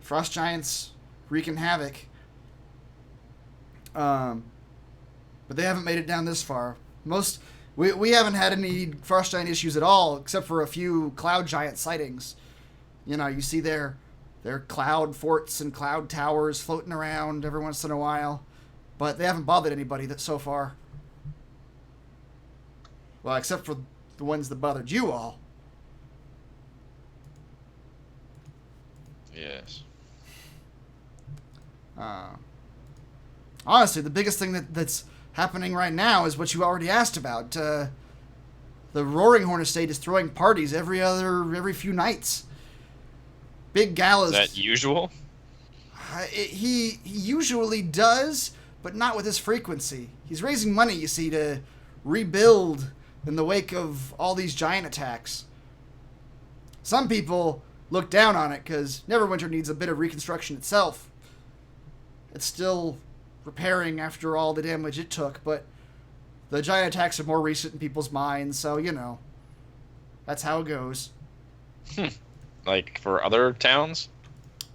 Frost giants wreaking havoc. But they haven't made it down this far. We haven't had any frost giant issues at all, except for a few cloud giant sightings. You know, you see their cloud forts and cloud towers floating around every once in a while. But they haven't bothered anybody so far. Well, except for the ones that bothered you all." Yes. Honestly, the biggest thing that's happening right now is what you already asked about. The Roaringhorn estate is throwing parties every few nights. Big galas. Is that usual? He usually does, but not with this frequency. He's raising money, you see, to rebuild in the wake of all these giant attacks. Some people look down on it because Neverwinter needs a bit of reconstruction itself. It's still repairing after all the damage it took, but the giant attacks are more recent in people's minds, so, you know, that's how it goes. Like for other towns?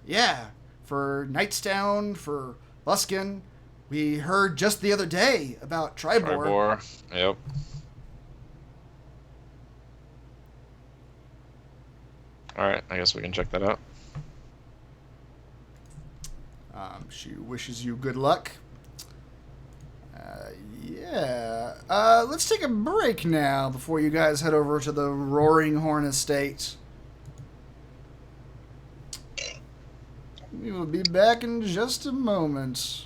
Yeah, for Knightstown, for Luskin. We heard just the other day about Tribor. Yep. Alright, I guess we can check that out. She wishes you good luck. Let's take a break now before you guys head over to the Roaringhorn estate. We will be back in just a moment.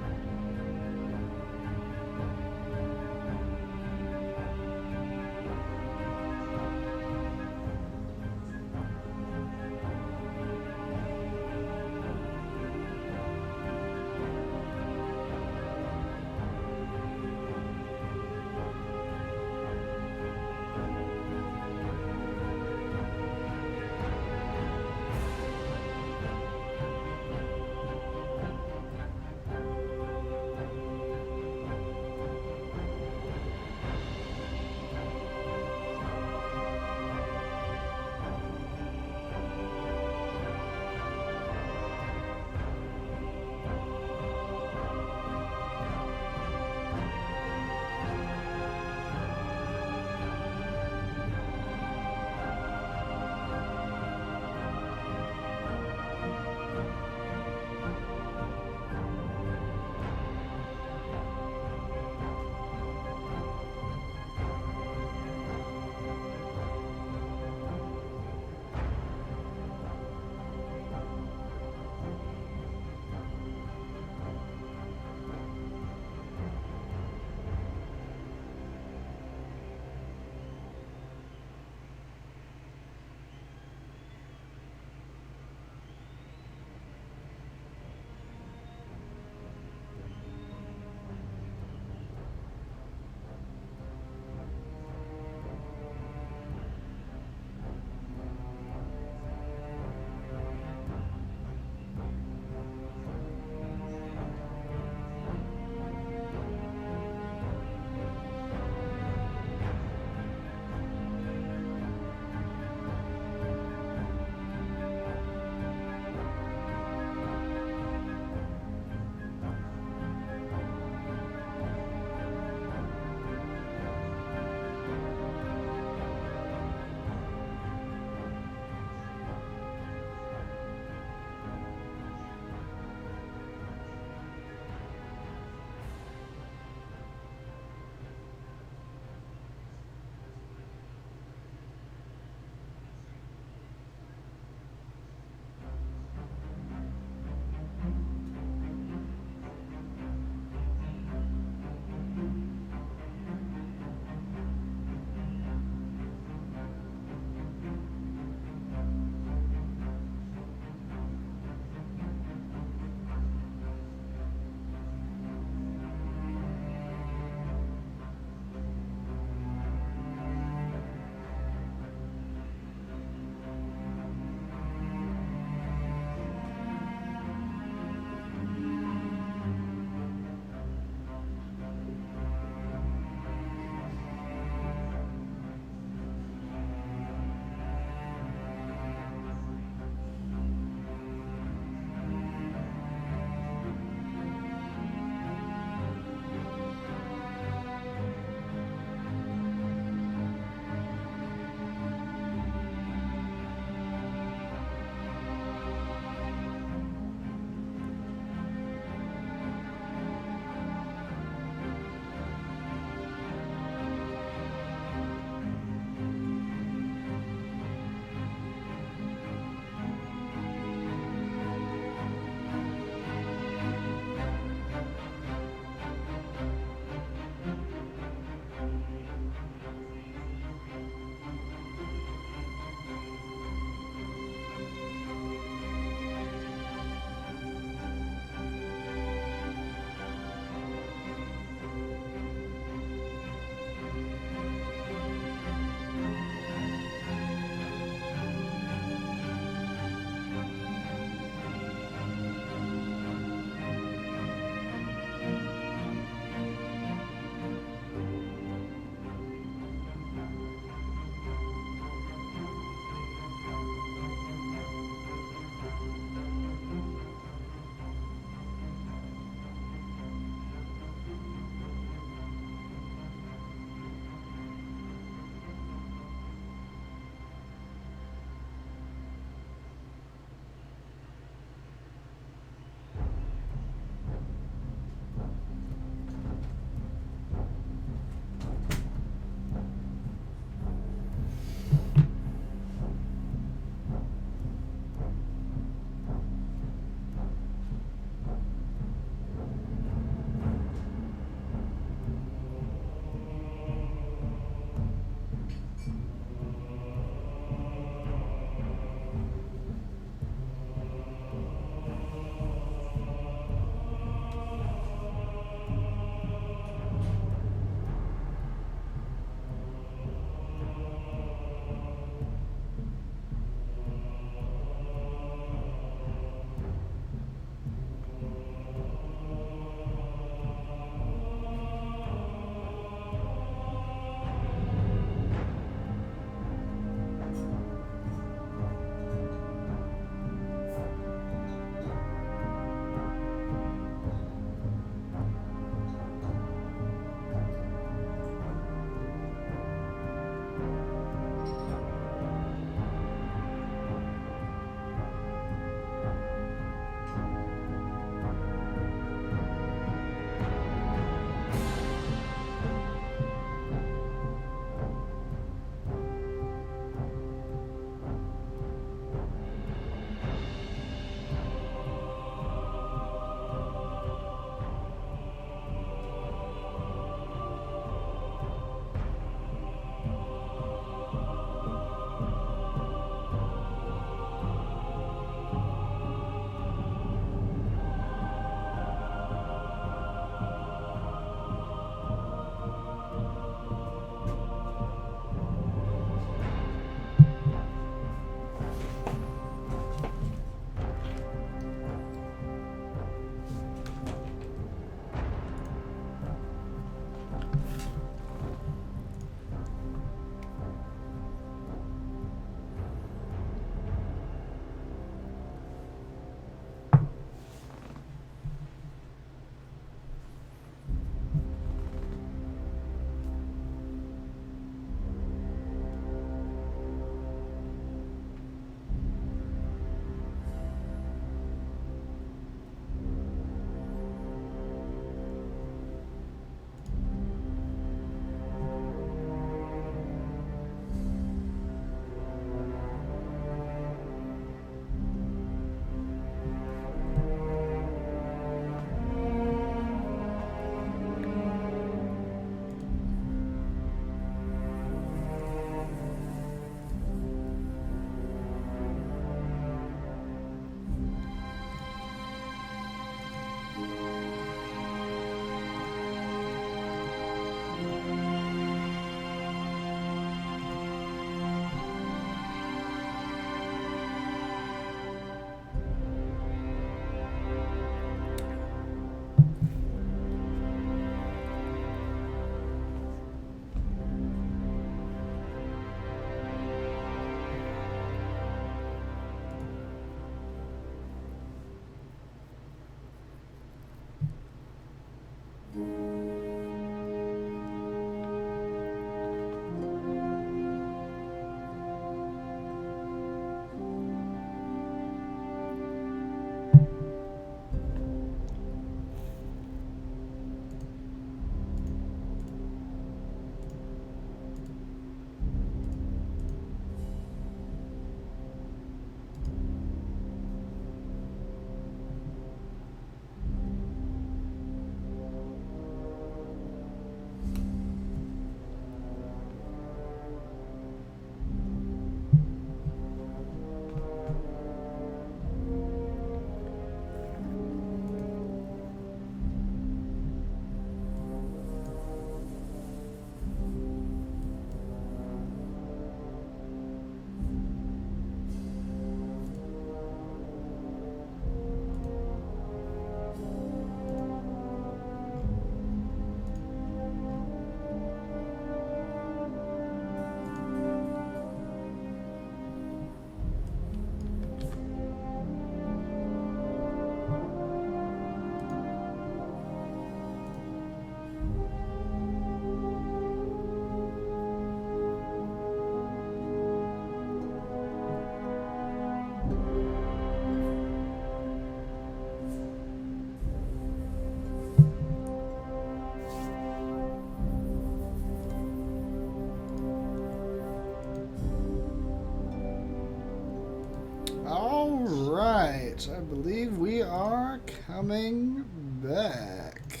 believe we are coming back.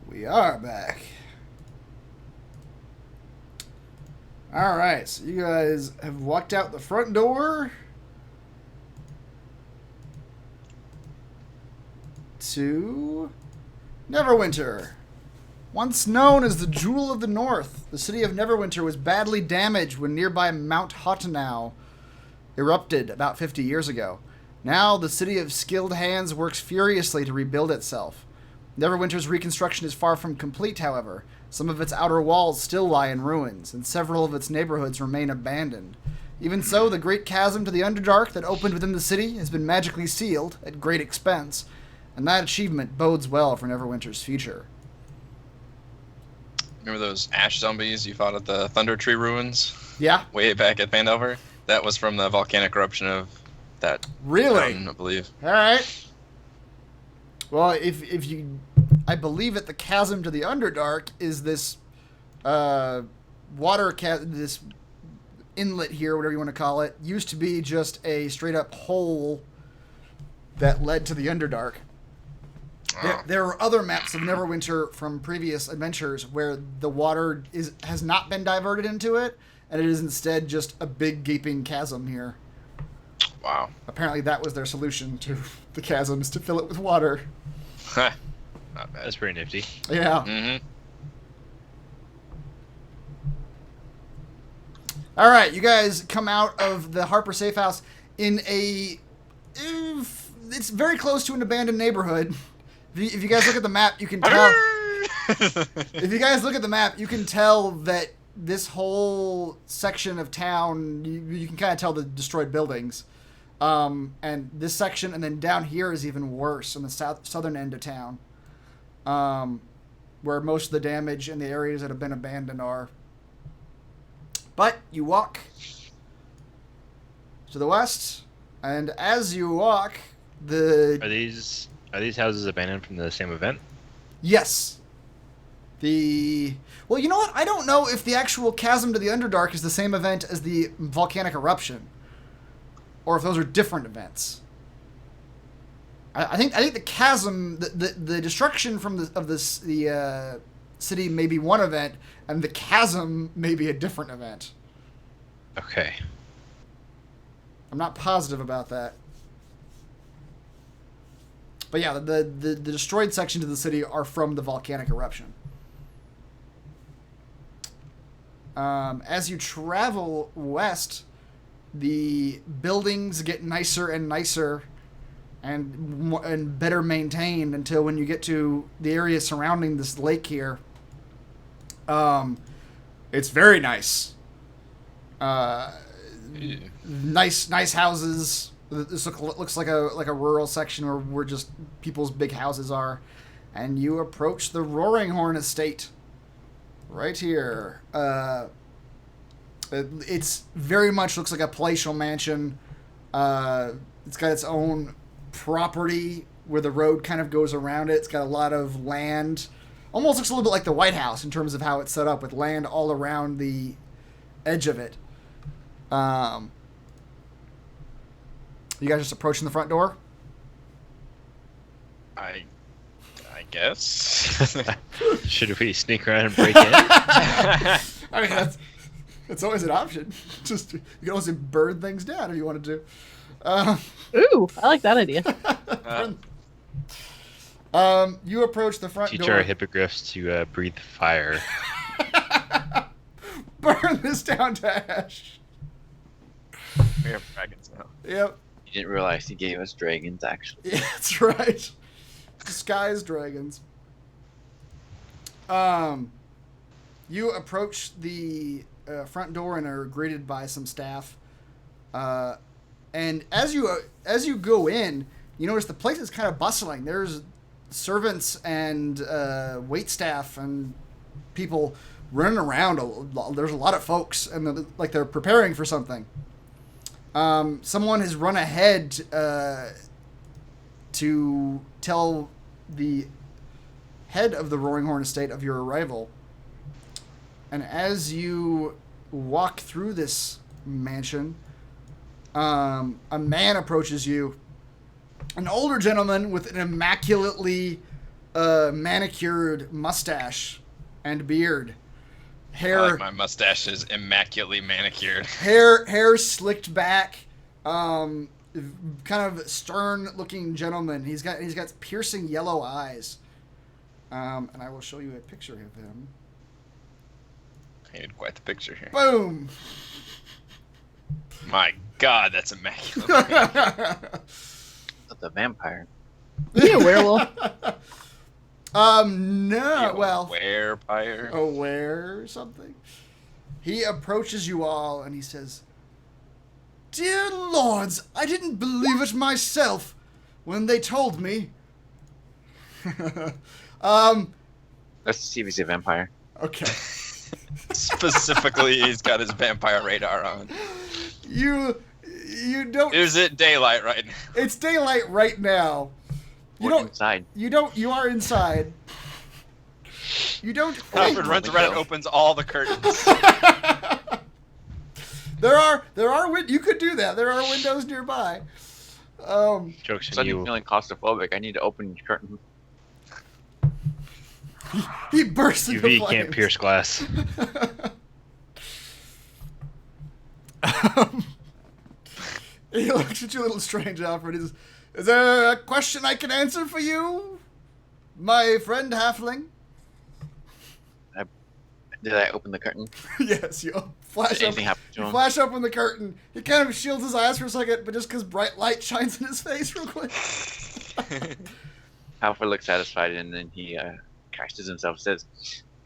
We are back. Alright, so you guys have walked out the front door to Neverwinter. Once known as the Jewel of the North, the city of Neverwinter was badly damaged when nearby Mount Hottenau erupted about 50 years ago. Now, the city of skilled hands works furiously to rebuild itself. Neverwinter's reconstruction is far from complete, however. Some of its outer walls still lie in ruins, and several of its neighborhoods remain abandoned. Even so, the great chasm to the Underdark that opened within the city has been magically sealed, at great expense, and that achievement bodes well for Neverwinter's future. Remember those ash zombies you fought at the Thunder Tree ruins? Yeah? Way back at Vandover? That was from the volcanic eruption of that Really? mountain, I believe. Alright. Well, if you... I believe that the chasm to the Underdark is this this inlet here, whatever you want to call it, used to be just a straight-up hole that led to the Underdark. Oh. There are other maps of Neverwinter from previous adventures where the water has not been diverted into it, and it is instead just a big gaping chasm here. Wow. Apparently that was their solution to the chasms, to fill it with water. Not bad. That's pretty nifty. Yeah. Mm-hmm. All right, you guys come out of the Harper safe house in a... It's very close to an abandoned neighborhood. If you guys look at the map, you can tell... If you guys look at the map, you can tell that this whole section of town, you can kind of tell the destroyed buildings. And this section, and then down here is even worse, on the southern end of town. Where most of the damage in the areas that have been abandoned are. But you walk to the west, and as you walk, Are these houses abandoned from the same event? Yes. Well, you know what? I don't know if the actual chasm to the Underdark is the same event as the volcanic eruption, or if those are different events. I think the chasm, the destruction of the city may be one event, and the chasm may be a different event. Okay. I'm not positive about that. But yeah, the destroyed sections of the city are from the volcanic eruption. As you travel west, the buildings get nicer and nicer and better maintained until when you get to the area surrounding this lake here, it's very nice. Nice houses. This looks like a rural section where just people's big houses are, and you approach the Roaringhorn estate, right here. It's very much looks like a palatial mansion. It's got its own property where the road kind of goes around it. It's got a lot of land. Almost looks a little bit like the White House in terms of how it's set up, with land all around the edge of it. You guys just approaching the front door? I guess. Should we sneak around and break in? I mean, that's always an option. Just you can also burn things down if you wanted to. Ooh, I like that idea. You approach the front Teach door. our hippogriffs to breathe fire. Burn this down to ash. We have dragons now. Yep. You didn't realize he gave us dragons, actually. Yeah, that's right. Disguised dragons. You approach the front door and are greeted by some staff. And as you go in, you notice the place is kind of bustling. There's servants and wait staff and people running around. There's a lot of folks, and they're preparing for something. Someone has run ahead to tell the head of the Roaringhorn estate of your arrival. And as you walk through this mansion, a man approaches you. An older gentleman with an immaculately manicured mustache and beard. Hair, I like my mustache is immaculately manicured. hair slicked back. Kind of stern-looking gentleman. He's got piercing yellow eyes. And I will show you a picture of him. Painted quite the picture here. Boom! My God, that's immaculate. The vampire. Is he a werewolf? No. Well, Werepire. aware or something. He approaches you all and he says, "Dear lords, I didn't believe it myself when they told me." Let's see if he's a vampire. Okay. Specifically, he's got his vampire radar on. You don't. Is it daylight right now? It's daylight right now. You We're don't. inside. You are inside. You don't. Alfred runs around and opens all the curtains. There are you could do that. There are windows nearby. Jokes on Suddenly you. feeling claustrophobic. I need to open the curtain. He bursts into UV flames. can't pierce glass. He looks at you a little strange, Alfred. He says, "Is there a question I can answer for you, my friend Halfling?" Did I open the curtain? Yes, you flash Did up. anything happen to You him? flash open the curtain. He kind of shields his eyes for a second, but just because bright light shines in his face real quick. Alfred looks satisfied, and then he catches himself. Says,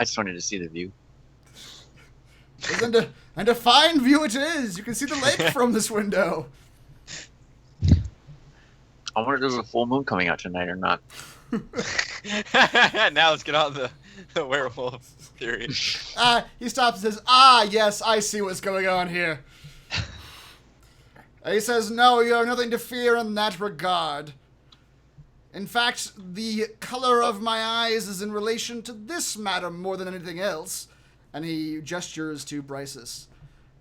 "I just wanted to see the view." And a fine view it is. You can see the lake from this window. I wonder if there's a full moon coming out tonight or not. Now let's get on the werewolf theory. He stops and says, yes, I see what's going on here. He says, "No, you have nothing to fear in that regard. In fact, the color of my eyes is in relation to this, madam, more than anything else." And he gestures to Bryces.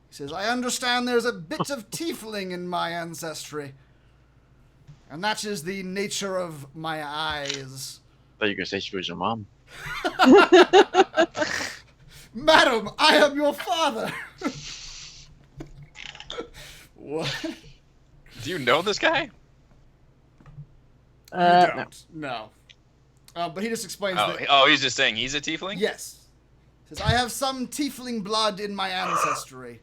He says, "I understand there's a bit of tiefling in my ancestry. And that is the nature of my eyes." I thought you were going to say she was your mom. "Madam, I am your father." What? Do you know this guy? You No. don't. No. But he just explains Oh, that. he's just saying he's a tiefling? Yes. He says, "I have some tiefling blood in my ancestry.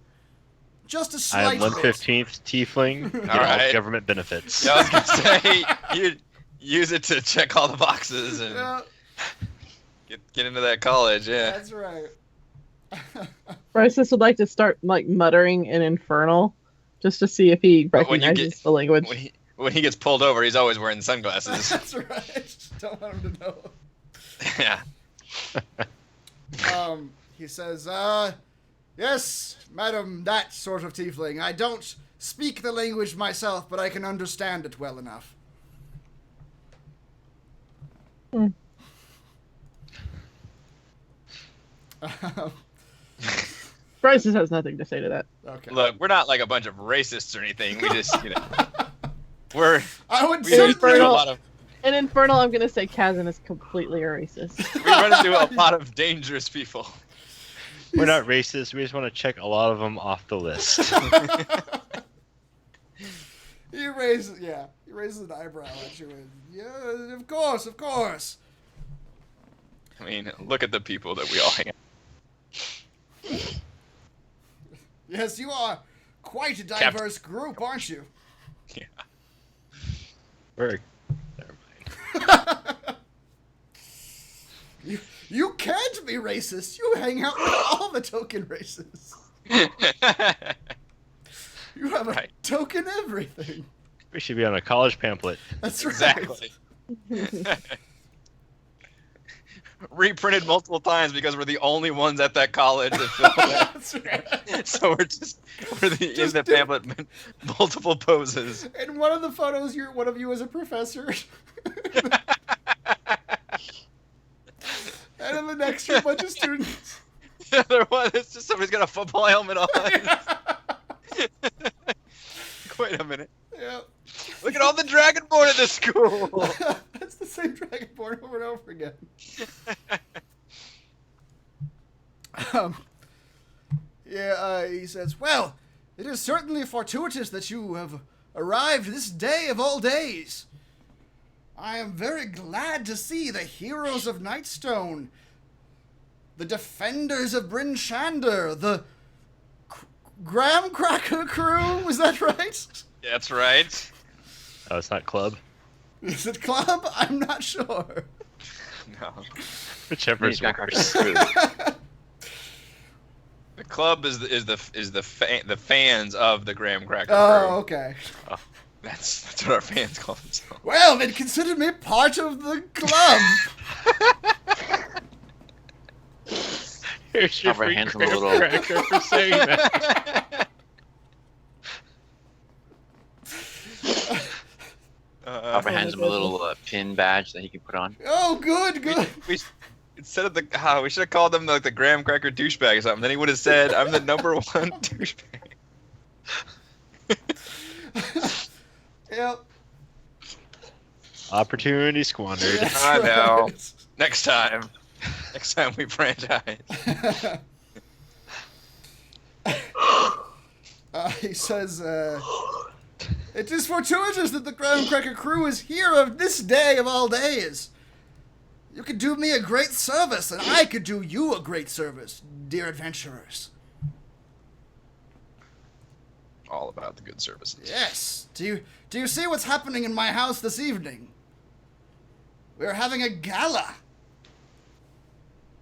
Just a I slight am bit." 1/15th tiefling. Get all Alright. government benefits. Yeah, I was gonna say you use it to check all the boxes and Yeah, get into that college. Yeah. that's right. Bryces would like to start like muttering in Infernal, just to see if he But when you recognizes get- the language. When he gets pulled over, he's always wearing sunglasses. That's right. Don't want him to know. Yeah. He says, "Yes, madam, that sort of tiefling. I don't speak the language myself, but I can understand it well enough." Hmm. Bryces has nothing to say to that. Okay. Look, we're not like a bunch of racists or anything. We just, we're I would we say run into a Infernal. lot of In Infernal, I'm gonna say Kazan is completely a racist. we run into a lot of dangerous people. We're not racist. We just want to check a lot of them off the list. He raises an eyebrow at you. And, "Yeah, of course, of course." I mean, look at the people that we all hang out. Yes, you are quite a diverse group, aren't you? Yeah. Very. Never mind. You can't be racist. You hang out with all the token races. You have a Right. token everything. We should be on a college pamphlet. That's right. Exactly. Reprinted multiple times because we're the only ones at that college that fill that. That's right. So we're in Just the pamphlet multiple poses. In one of the photos, one of you is a professor. And in the next, you're a bunch of students. The other one is just somebody's got a football helmet on. Wait a minute. Yeah. Look at all the Dragonborn at this school. That's the same Dragonborn over and over again. He says, well, it is certainly fortuitous that you have arrived this day of all days. I am very glad to see the heroes of Nightstone, the defenders of Bryn Shander, the Graham Cracker crew. Is that right? That's right. Oh, it's not club. Is it club? I'm not sure. No. Whichever's He's got worse. The club is the fans of the Graham Cracker Oh, crew. okay. That's what our fans call themselves. Well, then consider me part of the club. Here's your Albert free hands him a Graham little- cracker for saying that. Albert hands him a little pin badge that he can put on. Oh, good, good. we instead of the we should have called them the Graham Cracker douchebag or something. Then he would have said, "I'm the number one douchebag." Yep. Opportunity squandered. That's I know. right. Next time we franchise. He says, it is fortuitous that the Graham Cracker crew is here of this day of all days. You could do me a great service, and I could do you a great service, dear adventurers. All about the good services. Yes. Do you see what's happening in my house this evening? We're having a gala.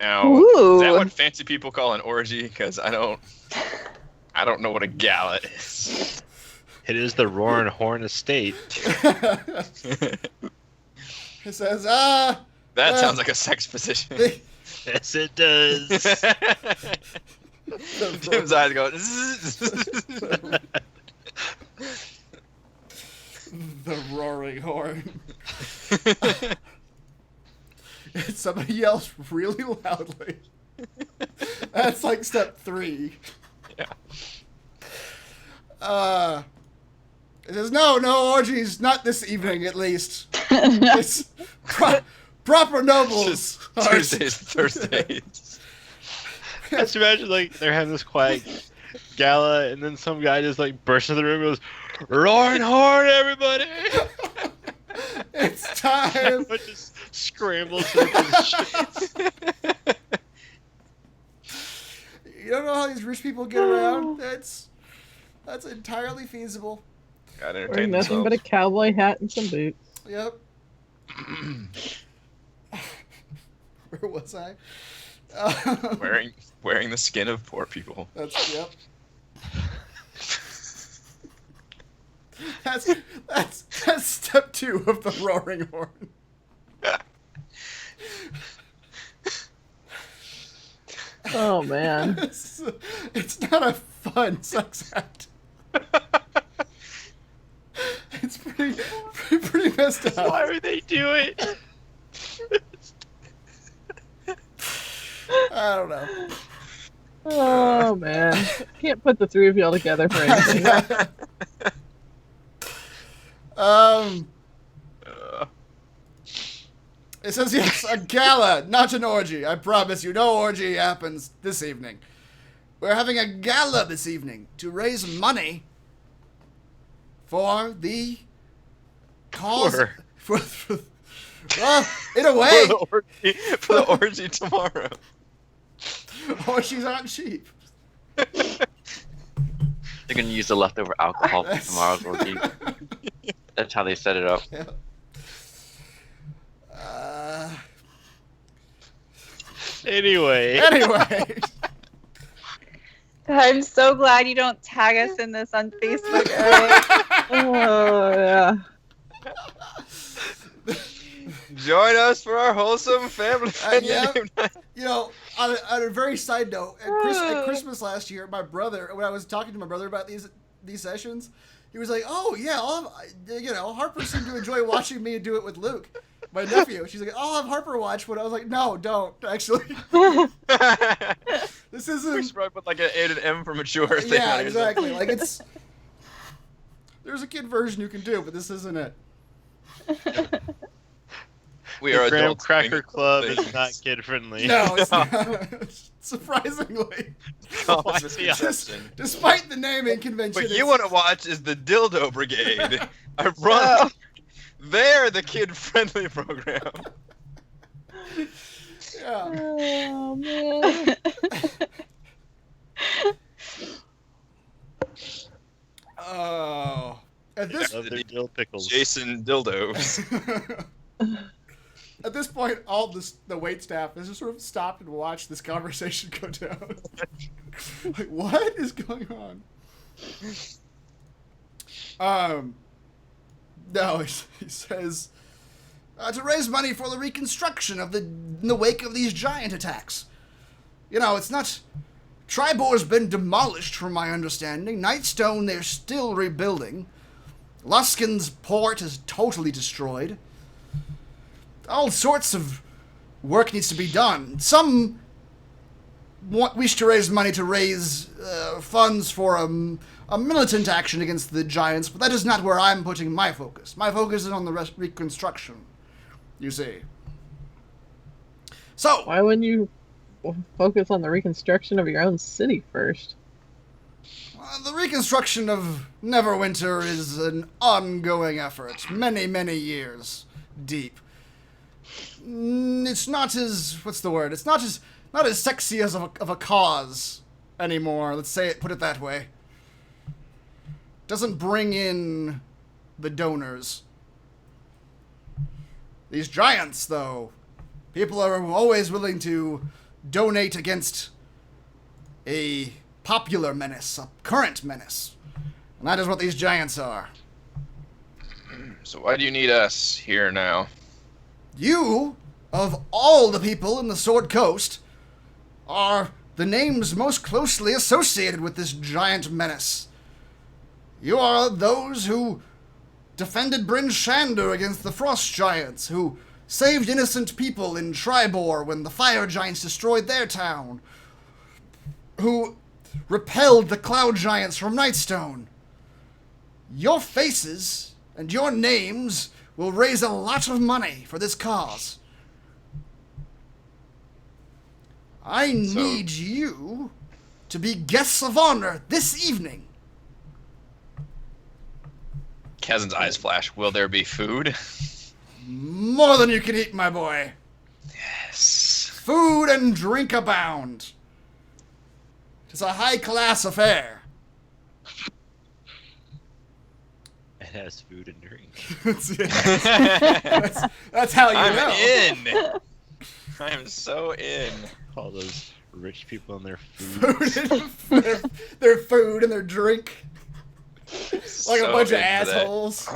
Now, Ooh. is that what fancy people call an orgy? Because I don't know what a gala is. It is the Roaringhorn estate. He says, That sounds like a sex position. Yes, it does. Tim's eyes go. the roaring horn. Somebody yells really loudly. That's like step 3. Yeah. It says, no orgies, not this evening at least. It's proper nobles. Tuesdays, Thursdays. Just imagine they're having this quiet gala, and then some guy just bursts into the room and goes, "Roaringhorn, everybody!" It's time. Everyone just scrambles to the shit. You don't know how these rich people get around? That's entirely feasible. Gotta Wearing entertain nothing but a themselves. cowboy hat and some boots. Yep. Where was I? Wearing the skin of poor people. Yep. That's step 2 of the roaring horn. Oh man. It's not a fun sex act. It's pretty messed up. Why would they do it? I don't know. Oh man. Can't put the 3 of y'all together for anything. It says yes, a gala, not an orgy. I promise you, no orgy happens this evening. We're having a gala this evening to raise money for the cause. For well, in a way, For the orgy tomorrow. orgies aren't cheap. They're gonna use the leftover alcohol for tomorrow's orgy. That's how they set it up. Yeah. Anyway. I'm so glad you don't tag us in this on Facebook. Eric. Oh yeah. Join us for our wholesome family friendly yeah. game night. You know, on a very side note, at Christmas last year, my brother, when I was talking to my brother about these sessions, he was like, "Oh yeah, Harper seemed to enjoy watching me do it with Luke, my nephew." She's like, "I'll have Harper watch," but I was like, "No, don't actually. This We isn't." should probably put an A and an M for mature. thing Yeah, on here. exactly. Like it's There's a kid version you can do, but this isn't it. We The are Graham adults. Cracker doing Club things. is not kid friendly. No, it's not. Surprisingly. Common misconception. Despite the naming convention. What you it's- want to watch is the Dildo Brigade. I run. They're the kid-friendly program. Yeah. Oh man. Oh. At this Love their dill pickles. Jason Dildos. At this point, all the wait staff has just sort of stopped and watched this conversation go down. Like, what is going on? No, he says, to raise money for the reconstruction in the wake of these giant attacks. You know, it's not... Tribor's been demolished, from my understanding. Nightstone, they're still rebuilding. Luskin's port is totally destroyed. All sorts of work needs to be done. Some wish to raise money to raise funds for a militant action against the giants, but that is not where I'm putting my focus. My focus is on the reconstruction, you see. So, Why wouldn't you focus on the reconstruction of your own city first? the reconstruction of Neverwinter is an ongoing effort, many, many years deep. It's not as, what's the word? It's not as sexy as of a cause anymore. Put it that way. Doesn't bring in the donors. These giants, though, people are always willing to donate against a popular menace, a current menace. And that is what these giants are. So why do you need us here now? You, of all the people in the Sword Coast, are the names most closely associated with this giant menace. You are those who defended Bryn Shander against the Frost Giants, who saved innocent people in Tribor when the Fire Giants destroyed their town, who repelled the Cloud Giants from Nightstone. Your faces and your names will raise a lot of money for this cause. I need you to be guests of honor this evening. Kazin's eyes flash. Will there be food? More than you can eat, my boy. Yes. Food and drink abound. It's a high-class affair. It has food and drink. that's how you I'm know. in. I'm so in. All those rich people and their food. their food and their drink. Like So a bunch of in for that. assholes.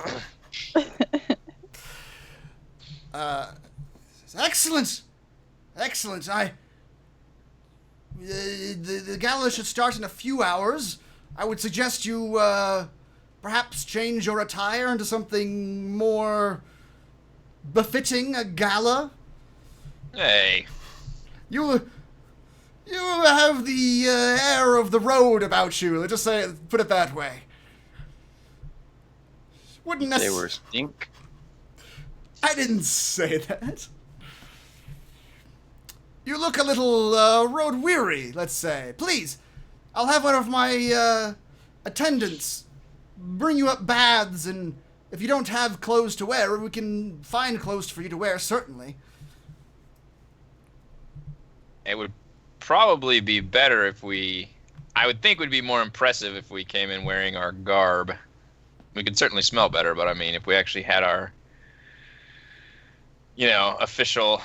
Excellent. Excellent. The gala should start in a few hours. I would suggest you, perhaps change your attire into something more befitting a gala. Hey. You have the air of the road about you. Let's just put it that way. Wouldn't They necessarily. were stink. I didn't say that. You look a little road weary, let's say. Please, I'll have one of my attendants bring you up baths, and if you don't have clothes to wear, we can find clothes for you to wear, certainly. It would probably be better if I would think it would be more impressive if we came in wearing our garb. We could certainly smell better, but I mean, if we actually had our, official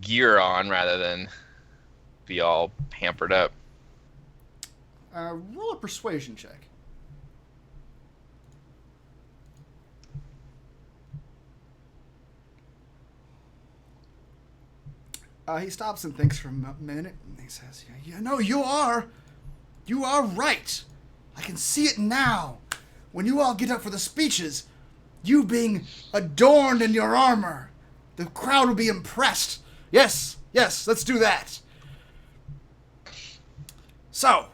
gear on rather than be all pampered up. Roll a persuasion check. He stops and thinks for a minute, and he says, you are right. I can see it now. When you all get up for the speeches, you being adorned in your armor, the crowd will be impressed. Yes, let's do that. So,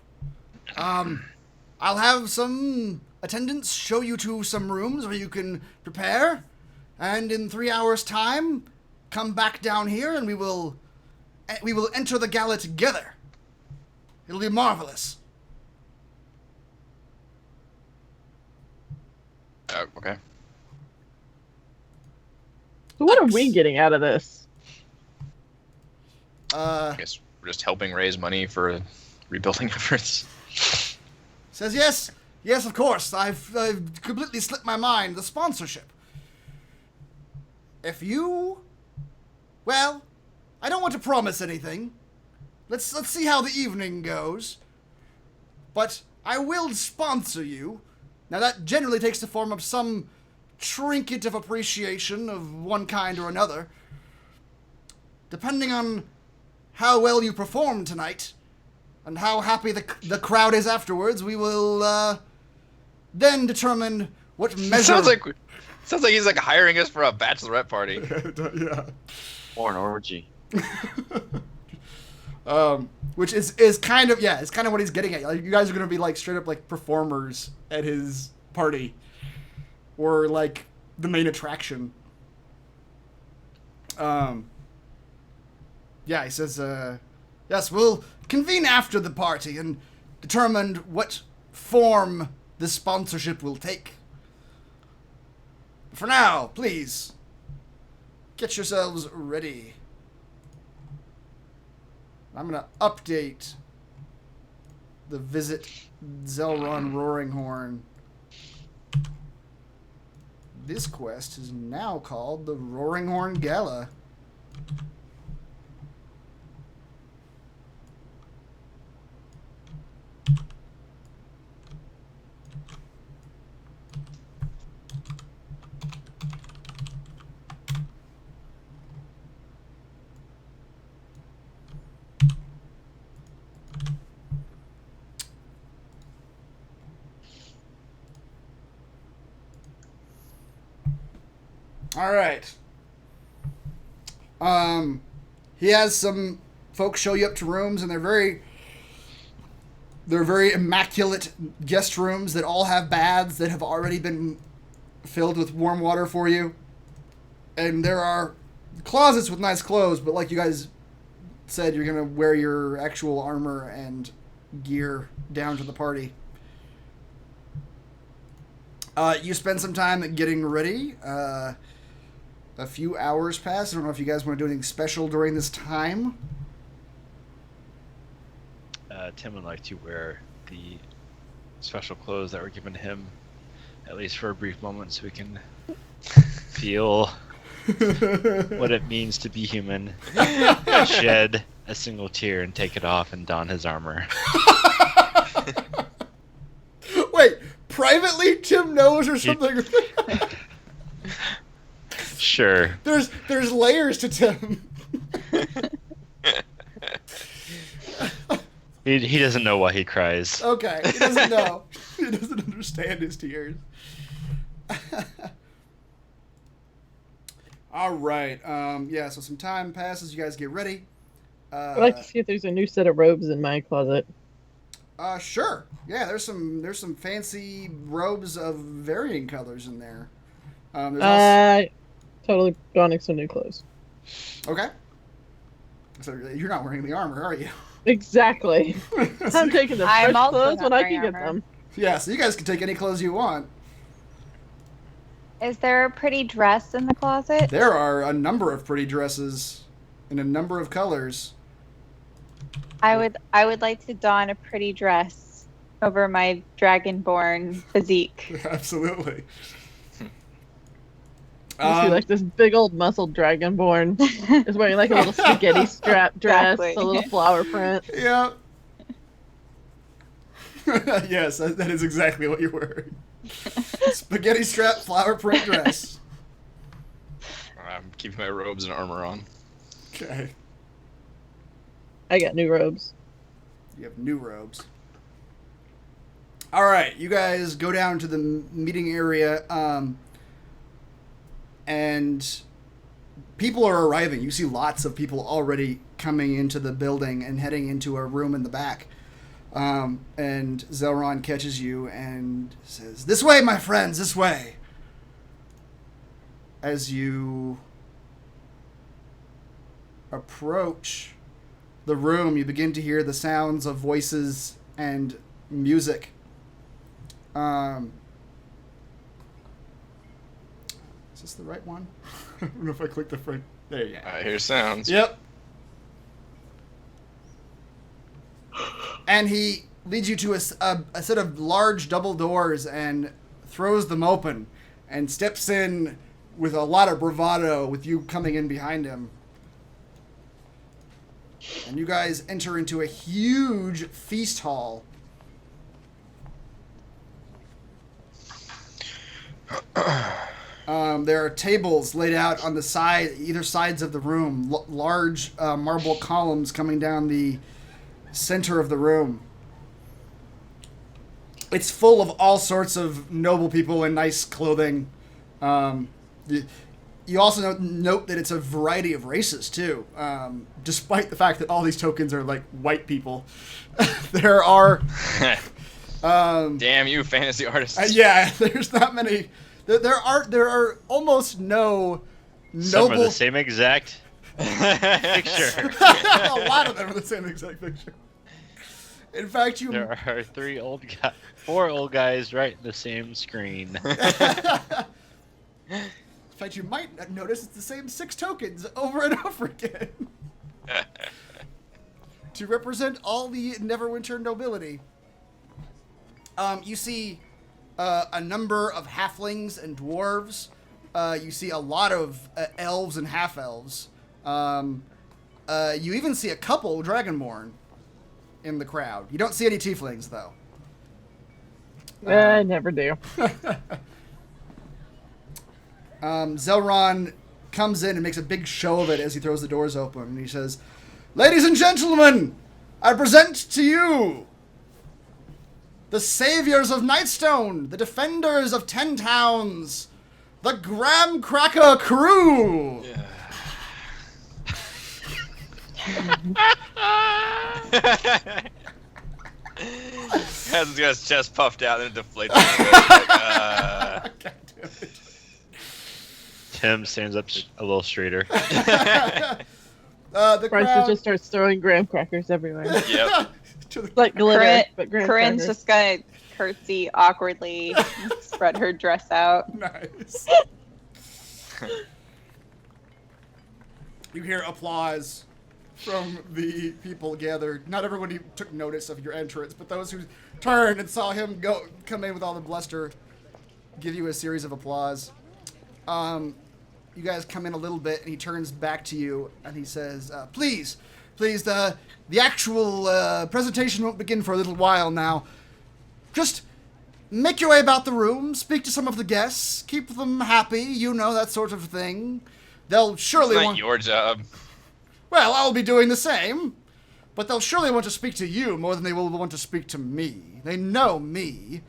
I'll have some attendants show you to some rooms where you can prepare, and in 3 hours' time, come back down here and we will enter the gala together. It'll be marvelous. Okay. So what are we getting out of this? I guess we're just helping raise money for rebuilding efforts. Says yes. Yes, of course. I've completely slipped my mind. The sponsorship. If you... Well, I don't want to promise anything. Let's see how the evening goes. But I will sponsor you. Now that generally takes the form of some trinket of appreciation of one kind or another. Depending on how well you perform tonight, and how happy the crowd is afterwards, we will then determine what measure... Sounds like he's like hiring us for a bachelorette party. Yeah. Or an orgy. Which is kind of, yeah, it's kind of what he's getting at. Like, you guys are going to be like straight up like performers at his party. Or like the main attraction. Yeah, he says, yes, we'll convene after the party and determine what form the sponsorship will take. For now, please, get yourselves ready. I'm going to update the Visit Zelron Roaringhorn. This quest is now called the Roaringhorn Gala. All right. He has some folks show you up to rooms, and they're very immaculate guest rooms that all have baths that have already been filled with warm water for you. And there are closets with nice clothes, but like you guys said, you're gonna wear your actual armor and gear down to the party. You spend some time getting ready. A few hours pass. I don't know if you guys want to do anything special during this time. Tim would like to wear the special clothes that were given to him, at least for a brief moment, so we can feel what it means to be human, shed a single tear and take it off and don his armor. Wait, privately Tim knows or something? Sure. There's layers to Tim. He doesn't know why he cries. Okay, he doesn't know. He doesn't understand his tears. All right. Yeah, so some time passes. You guys get ready. I'd like to see if there's a new set of robes in my closet. Sure. Yeah, there's some fancy robes of varying colors in there. Totally donning some new clothes. Okay. So you're not wearing the armor, are you? Exactly. I'm taking the fresh clothes when I can get them. Yeah, so you guys can take any clothes you want. Is there a pretty dress in the closet? There are a number of pretty dresses in a number of colors. I would like to don a pretty dress over my dragonborn physique. Absolutely. You see, like this big old muscled dragonborn is wearing like a little spaghetti strap dress, Exactly. a little flower print. Yeah. Yes, that is exactly what you're wearing. Spaghetti strap flower print dress. I'm keeping my robes and armor on. Okay. I got new robes. You have new robes. All right, you guys go down to the meeting area, and people are arriving. You see lots of people already coming into the building and heading into a room in the back. And Zelron catches you and says, "This way, my friends, this way." As you approach the room, you begin to hear the sounds of voices and music. Is this the right one? I don't know if I clicked the front. There you go. I hear sounds. Yep. And he leads you to a set of large double doors and throws them open and steps in with a lot of bravado, with you coming in behind him. And you guys enter into a huge feast hall. There are tables laid out on the either sides of the room, large marble columns coming down the center of the room. It's full of all sorts of noble people in nice clothing. You also note that it's a variety of races, too. Despite the fact that all these tokens are, like, white people. There are... Damn you, fantasy artists. Yeah, there's not many... There are almost no noble... Some are the same exact picture. A lot of them are the same exact picture. In fact, There are 4 old guys right in the same screen. In fact, you might notice it's the same 6 tokens over and over again. To represent all the Neverwinter nobility. You see a number of halflings and dwarves. You see a lot of elves and half-elves. You even see a couple dragonborn in the crowd. You don't see any tieflings, though. I never do. Zelron comes in and makes a big show of it as he throws the doors open. And he says, "Ladies and gentlemen, I present to you the saviors of Nightstone, the defenders of 10 towns, the Graham Cracker crew." Yeah. Hasn't got his chest puffed out and it deflates. God damn it. Tim stands up a little straighter. The Bryce crowd... just starts throwing graham crackers everywhere. Yep. to the... Like glitter, but graham Corinne's crackers. just gonna curtsy awkwardly, spread her dress out. Nice. You hear applause from the people gathered. Not everybody took notice of your entrance, but those who turned and saw him come in with all the bluster give you a series of applause. You guys come in a little bit, and he turns back to you, and he says, please, the actual presentation won't begin for a little while now. Just make your way about the room, speak to some of the guests, keep them happy, you know, that sort of thing. They'll surely It's not want... your job. Well, I'll be doing the same. But they'll surely want to speak to you more than they will want to speak to me. They know me.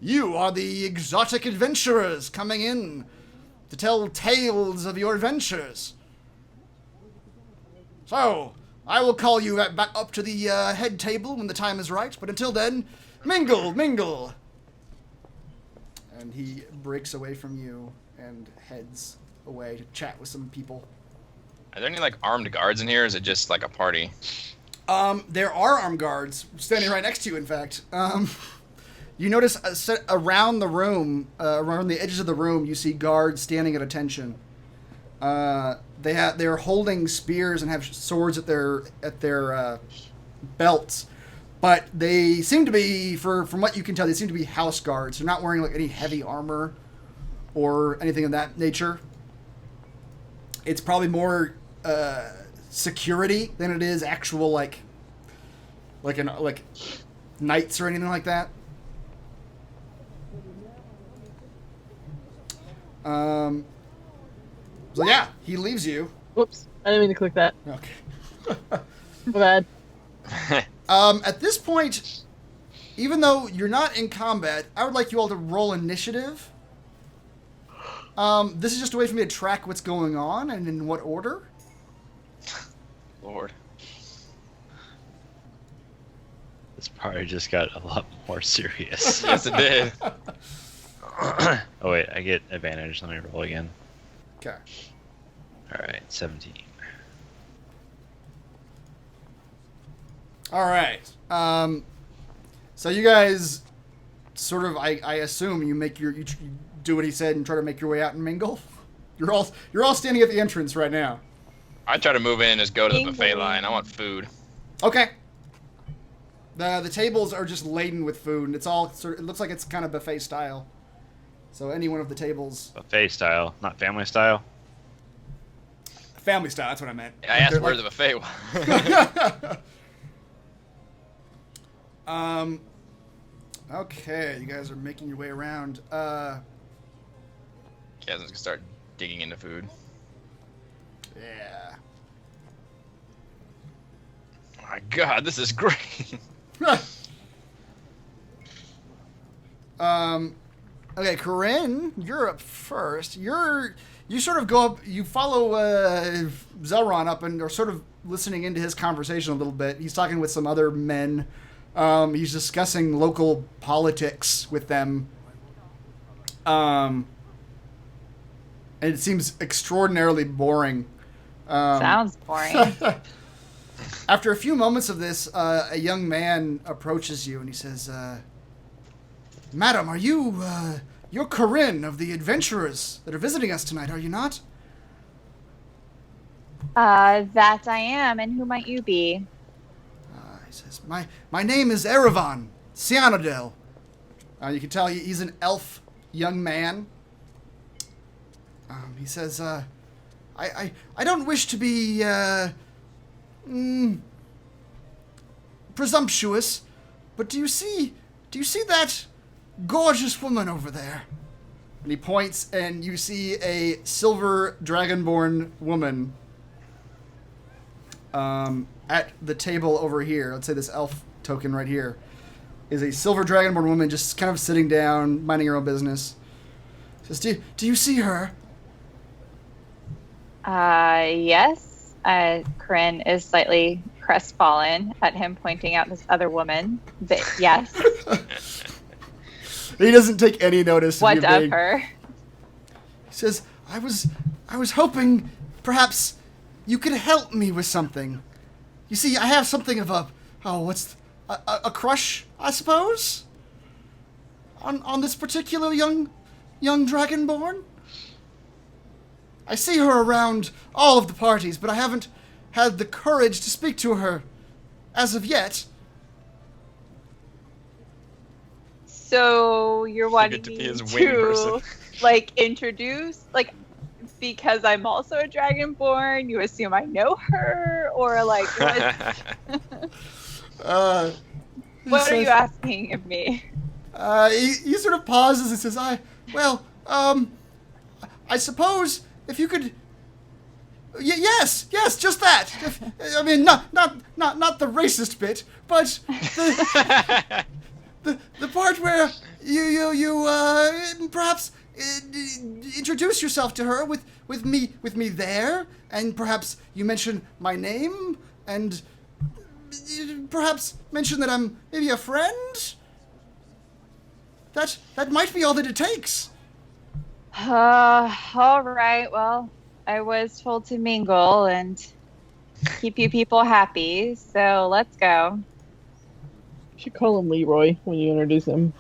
You are the exotic adventurers coming in to tell tales of your adventures. So, I will call you back up to the head table when the time is right. But until then, mingle. And he breaks away from you and heads away to chat with some people. Are there any like armed guards in here? Or is it just like a party? There are armed guards standing right next to you, in fact. You notice around the room, around the edges of the room, you see guards standing at attention. They're holding spears and have swords at their belts, but they seem to be, from what you can tell, they seem to be house guards. They're not wearing like any heavy armor or anything of that nature. It's probably more security than it is actual like knights or anything like that. So yeah, he leaves you. Whoops, I didn't mean to click that. Okay. My bad. At this point, even though you're not in combat, I would like you all to roll initiative. This is just a way for me to track what's going on and in what order. Lord. This party just got a lot more serious. Yes, it did. Oh wait, I get advantage. Let me roll again. Okay. All right, 17. All right. So you guys sort of, I assume you do what he said and try to make your way out and mingle. You're all standing at the entrance right now. I try to move in and just go to the buffet Mingling. line. I want food. Okay. The tables are just laden with food, and it's all it looks like it's kind of buffet style. So any one of the tables, Buffet style, not family style. family style. That's what I meant. I asked They're where like- the buffet was. Okay, you guys are making your way around. Kevin's gonna start digging into food. Yeah. Oh my god, this is great. Okay, Corinne, you're up first. You sort of go up, you follow Zelron up and are sort of listening into his conversation a little bit. He's talking with some other men. He's discussing local politics with them. And it seems extraordinarily boring. Sounds boring. After a few moments of this, a young man approaches you and he says, Madam, are you, you're Corinne of the adventurers that are visiting us tonight, are you not? That I am, and who might you be? He says, my name is Erevan Cianodel. You can tell he's an elf young man. He says, I don't wish to be, presumptuous, but do you see that gorgeous woman over there? And he points, and you see a silver dragonborn woman at the table over here. Let's say this elf token right here is a silver dragonborn woman just kind of sitting down, minding her own business. Says, do you see her? Yes. Corinne is slightly crestfallen at him pointing out this other woman. But yes. He doesn't take any notice. What you of being- her? He says, I was hoping perhaps you could help me with something. You see, I have something of a crush, I suppose, on this particular young dragonborn. I see her around all of the parties, but I haven't had the courage to speak to her as of yet. So you're wanting get to me be his wing person. like, introduce, like, because I'm also a dragonborn, you assume I know her, or like, what He are says- you asking of me? He sort of pauses and says, I suppose if you could, yes, just that. I mean, not the racist bit, but the part where you perhaps introduce yourself to her with me there, and perhaps you mention my name, and perhaps mention that I'm maybe a friend. That might be all that it takes. All right. Well, I was told to mingle and keep you people happy, so let's go. You should call him Leroy when you introduce him.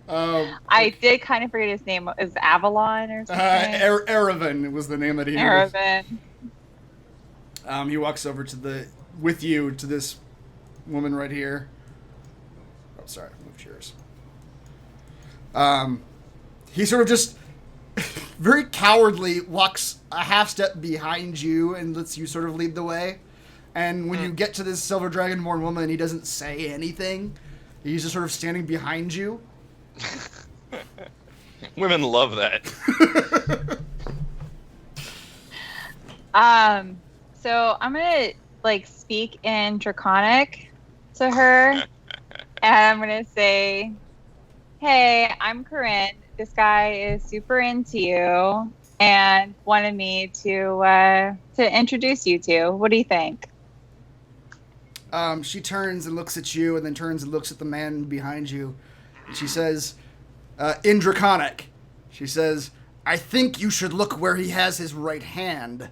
I did kind of forget his name. Is Avalon or something? Erevan was the name that he introduced. Aravan. He walks over to this woman right here. Oh, sorry, move chairs. He sort of just very cowardly walks a half step behind you and lets you sort of lead the way. And when you get to this silver dragonborn woman, he doesn't say anything. He's just sort of standing behind you. Women love that. So I'm gonna speak in Draconic to her, and I'm gonna say, "Hey, I'm Corinne. This guy is super into you and wanted me to introduce you to. What do you think?" She turns and looks at you, and then turns and looks at the man behind you. And she says, in Draconic, she says, I think you should look where he has his right hand.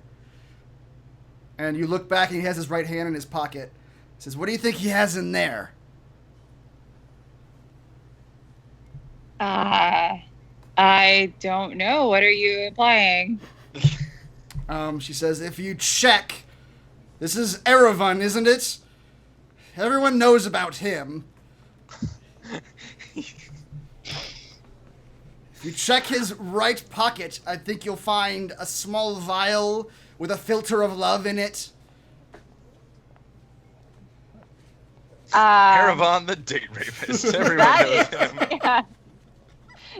And you look back, and he has his right hand in his pocket. He says, what do you think he has in there? I don't know. What are you implying? She says, if you check, this is Erevan, isn't it? Everyone knows about him. If you check his right pocket, I think you'll find a small vial with a filter of love in it. Caravan the date rapist. Everyone knows him. Yeah.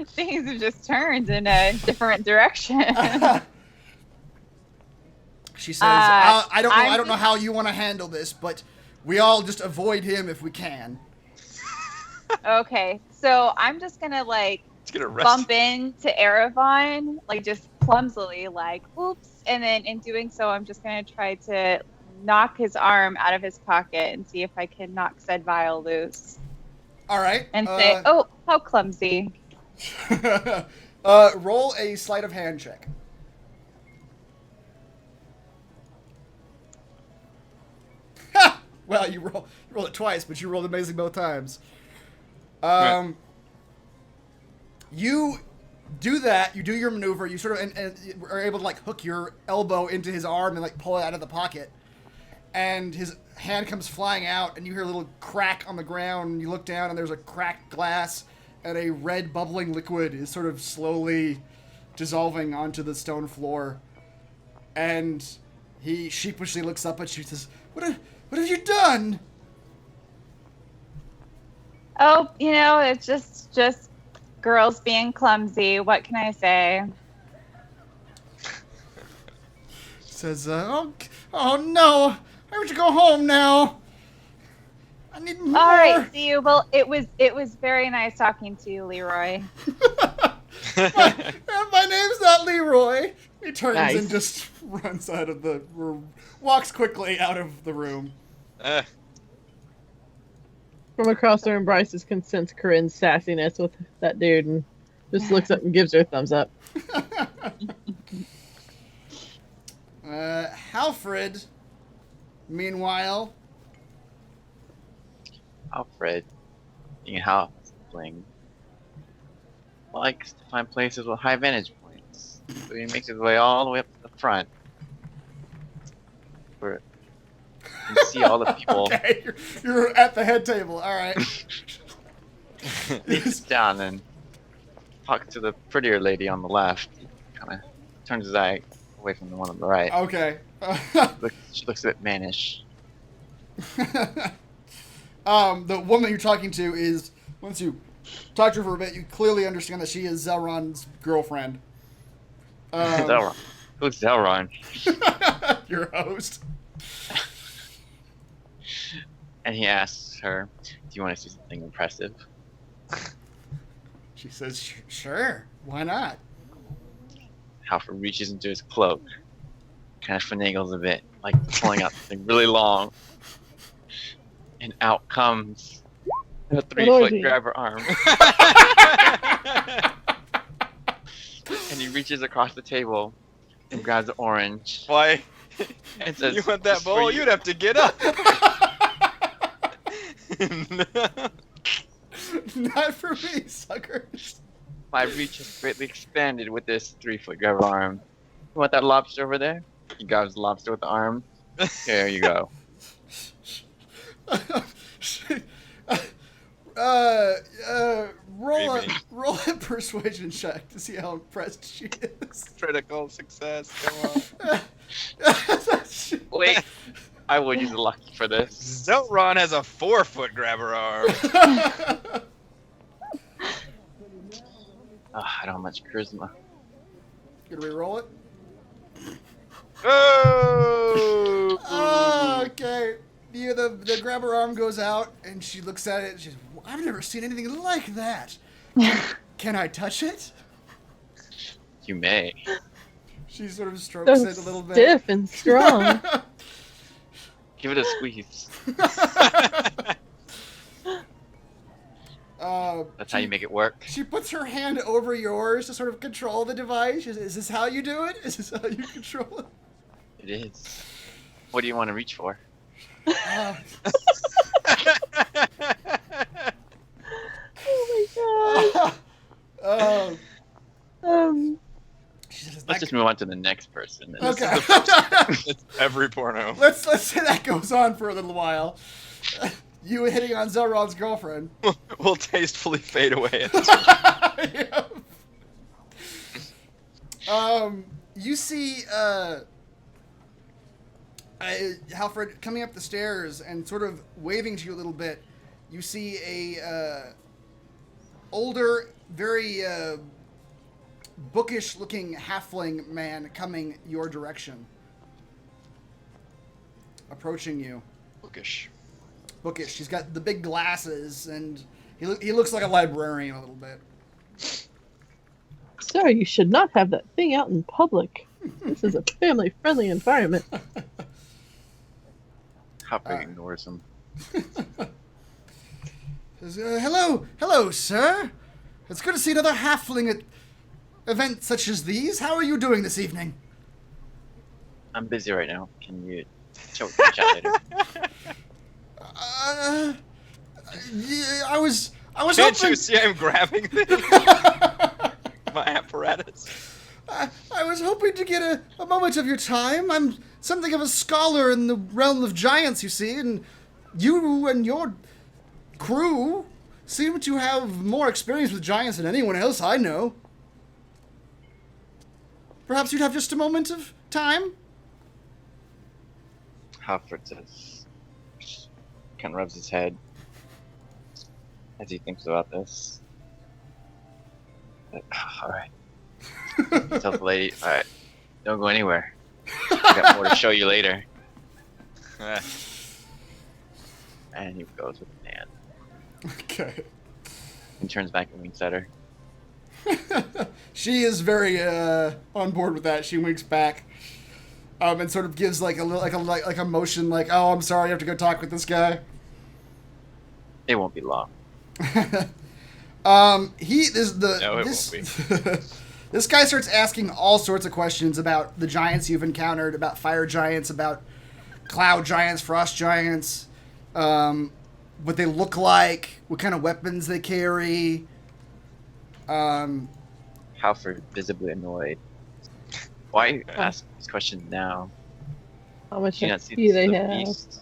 Things have just turned in a different direction. She says, I don't know how you want to handle this, but we all just avoid him if we can. Okay, so I'm just gonna bump into Erevan, just clumsily, oops, and then in doing so, I'm just gonna try to knock his arm out of his pocket and see if I can knock said vial loose. All right. And say, oh, how clumsy. Roll a sleight of hand check. Ha! Well, you roll it twice, but you rolled amazing both times. You do that. You do your maneuver. You sort of and are able to hook your elbow into his arm and pull it out of the pocket. And his hand comes flying out, and you hear a little crack on the ground. And you look down, and there's a cracked glass, and a red bubbling liquid is sort of slowly dissolving onto the stone floor. And he sheepishly looks up at you and says, What have you done? Oh, it's just girls being clumsy. What can I say? Says, oh no, I have to go home now. I need more. All right, see you. Well, it was very nice talking to you, Leroy. my name's not Leroy. He turns Nice. and just runs out of the room, walks quickly out of the room. From across the room, Bryce can sense Corinne's sassiness with that dude and just looks up and gives her a thumbs up. Halfred, meanwhile, Alfred, being a halfling, likes to find places with high vantage points. So he makes his way all the way up to the front, where you can see all the people. Okay, you're at the head table. All right. He sits down and talks to the prettier lady on the left. Kind of turns his eye away from the one on the right. Okay. She looks a bit mannish. The woman you're talking to is, once you talk to her for a bit, you clearly understand that she is Zelron's girlfriend. Zelron. Who's Zelron? Your host. And he asks her, "Do you want to see something impressive?" She says, sure, why not? Halford reaches into his cloak, kind of finagles a bit, pulling out something really long. And out comes a 3-foot grabber arm. And he reaches across the table and grabs an orange. Why? And says, You want that "This is for bowl? you." You'd have to get up. Not for me, suckers. My reach has greatly expanded with this 3-foot grabber arm. You want that lobster over there? He grabs the lobster with the arm. There you go. Roll a persuasion check to see how impressed she is. Critical success. Come on. Wait, I will use a lucky for this. Zelron has a 4-foot grabber arm. I don't have much charisma. Can we roll it? Oh! Okay. The grabber arm goes out, and she looks at it, and she's, I've never seen anything like that. Can I touch it? You may. She sort of strokes So it a little bit. stiff and strong. Give it a squeeze. That's how you make it work. She puts her hand over yours to sort of control the device. Is this how you do it? Is this how you control it? It is. What do you want to reach for? Uh, Oh my she says, Let's just move on to the next person. Okay. It's every porno. let's say that goes on for a little while. You hitting on Zelron's girlfriend. We'll tastefully fade away at this Yeah. You see Halfred coming up the stairs and sort of waving to you a little bit. You see a older, very bookish-looking halfling man coming your direction, approaching you. Bookish. Bookish. He's got the big glasses, and he looks like a librarian a little bit. Sir, you should not have that thing out in public. This is a family-friendly environment. Hopper ignores him. Says, hello, sir. It's good to see another halfling at events such as these. How are you doing this evening? I'm busy right now. Can you chat later? Yeah, I was Can't hoping. you see I'm grabbing things? My apparatus. I was hoping to get a moment of your time. I'm something of a scholar in the realm of giants, you see, and you and your crew seem to have more experience with giants than anyone else I know. Perhaps you'd have just a moment of time? Hopper says, kind of rubs his head as he thinks about this. Like, alright. Tells the lady, alright, don't go anywhere. I got more to show you later. And he goes with the man. Okay. And turns back and winks at her. She is very on board with that. She winks back, and sort of gives like a motion, like, "Oh, I'm sorry, I have to go talk with this guy." It won't be long. This guy starts asking all sorts of questions about the giants you've encountered, about fire giants, about cloud giants, frost giants, what they look like, what kind of weapons they carry. Halford visibly annoyed. Why ask these questions now? How much Do you not see XP they the have? beast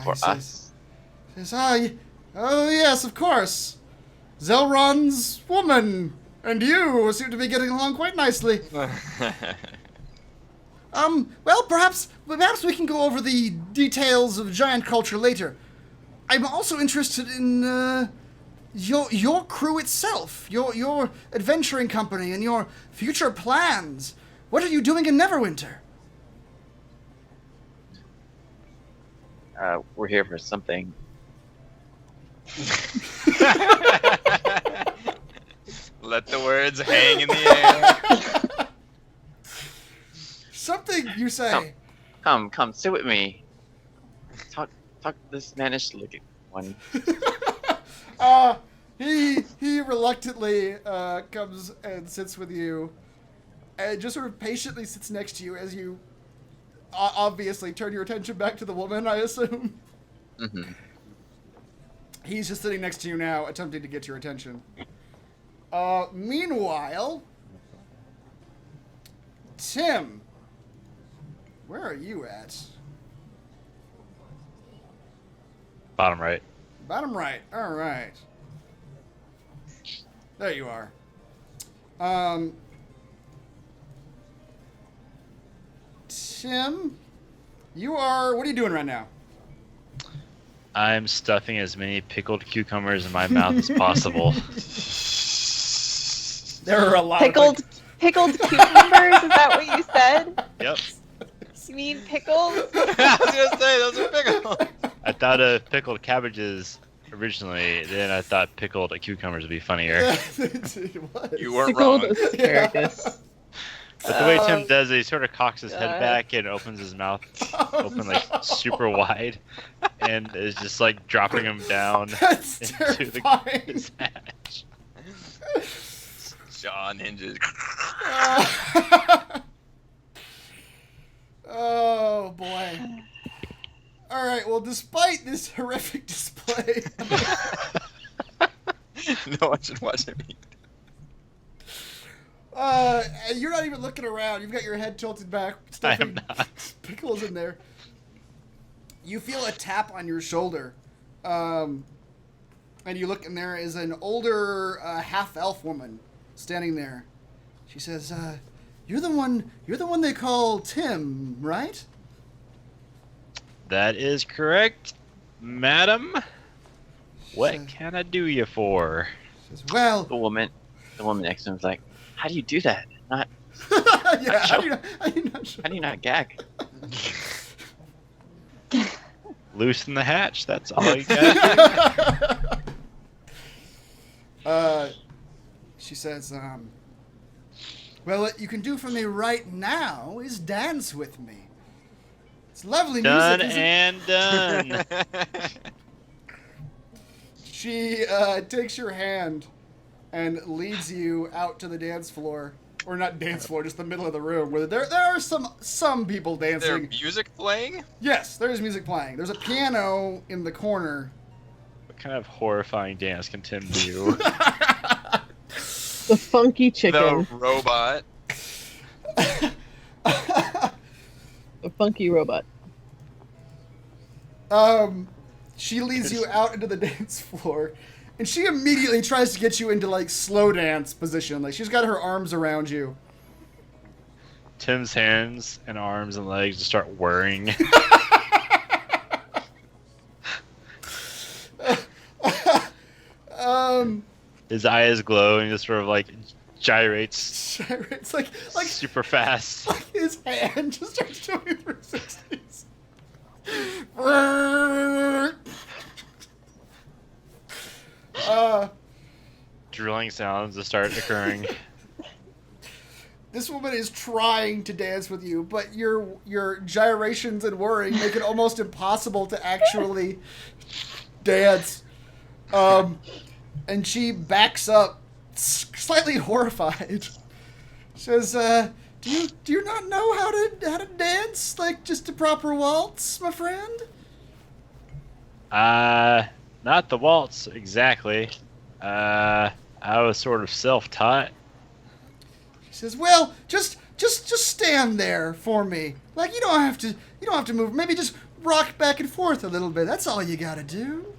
for us? Says, oh yes, of course. Zelron's woman and you seem to be getting along quite nicely. Well, perhaps we can go over the details of giant culture later. I'm also interested in your crew itself, your adventuring company, and your future plans. What are you doing in Neverwinter? We're here for something. Let the words hang in the air. Something, you say? Come, sit with me. Talk to this mannish-looking one. He reluctantly comes and sits with you, and just sort of patiently sits next to you as you obviously turn your attention back to the woman, I assume. Mm-hmm. He's just sitting next to you now, attempting to get your attention. Meanwhile, Tim, where are you at? Bottom right. Bottom right. All right. There you are. Tim, what are you doing right now? I'm stuffing as many pickled cucumbers in my mouth as possible. There are a lot Pickled cucumbers? Is that what you said? Yep. You mean pickles? I was gonna say those are pickles. I thought of pickled cabbages originally, then I thought pickled cucumbers would be funnier. What? You weren't Pickled wrong. asparagus. But the way Tim does it, he sort of cocks his head God. back and opens his mouth open no. like super wide, and is just like dropping him down That's into terrifying. his hatch. Jaw hinges. Oh boy. All right. Well, despite this horrific display, No one should watch him eat. you're not even looking around. You've got your head tilted back. I am Stuffing not. pickles in there. You feel a tap on your shoulder, and you look, and there is an older half-elf woman standing there. She says, "You're the one they call Tim, right?" That is correct, madam. What Says- can I do you for? says, "Well, The woman next to him is like, "How do you do that? Not yeah. How do you not show? how do you not gag?" Loosen the hatch. That's all you got. She says, well, what you can do for me right now is dance with me. It's lovely Done music, isn't it?" and done. She takes your hand and leads you out to the dance floor. Or not dance floor, just the middle of the room, where there are some people Is there dancing. music playing? Yes, there is music playing. There's a piano in the corner. What kind of horrifying dance can Tim do? The funky chicken. The robot. The funky robot. She leads you out into the dance floor, and she immediately tries to get you into like slow dance position. Like she's got her arms around you. Tim's hands and arms and legs just start whirring. His eyes glow and he just sort of like gyrates It's like super fast. like his hand just starts doing 360s. Drilling sounds just start occurring. This woman is trying to dance with you, but your gyrations and whirring make it almost impossible to actually dance. And she backs up, slightly horrified. She says, "Do you not know how to dance like just a proper waltz, my friend?" Not the waltz exactly. I was sort of self-taught. She says, "Well, just stand there for me. Like you don't have to move. Maybe just rock back and forth a little bit. That's all you gotta do."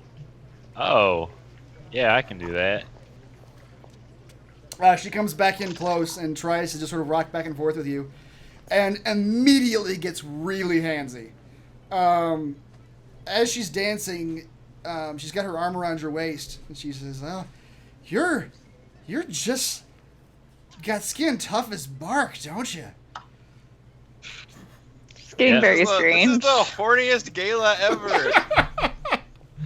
Oh, yeah, I can do that. She comes back in close and tries to just sort of rock back and forth with you, and immediately gets really handsy. As she's dancing, she's got her arm around your waist, and she says, "Oh, you're just got skin tough as bark, don't you?" It's getting Yeah. very This is strange. the horniest gala ever.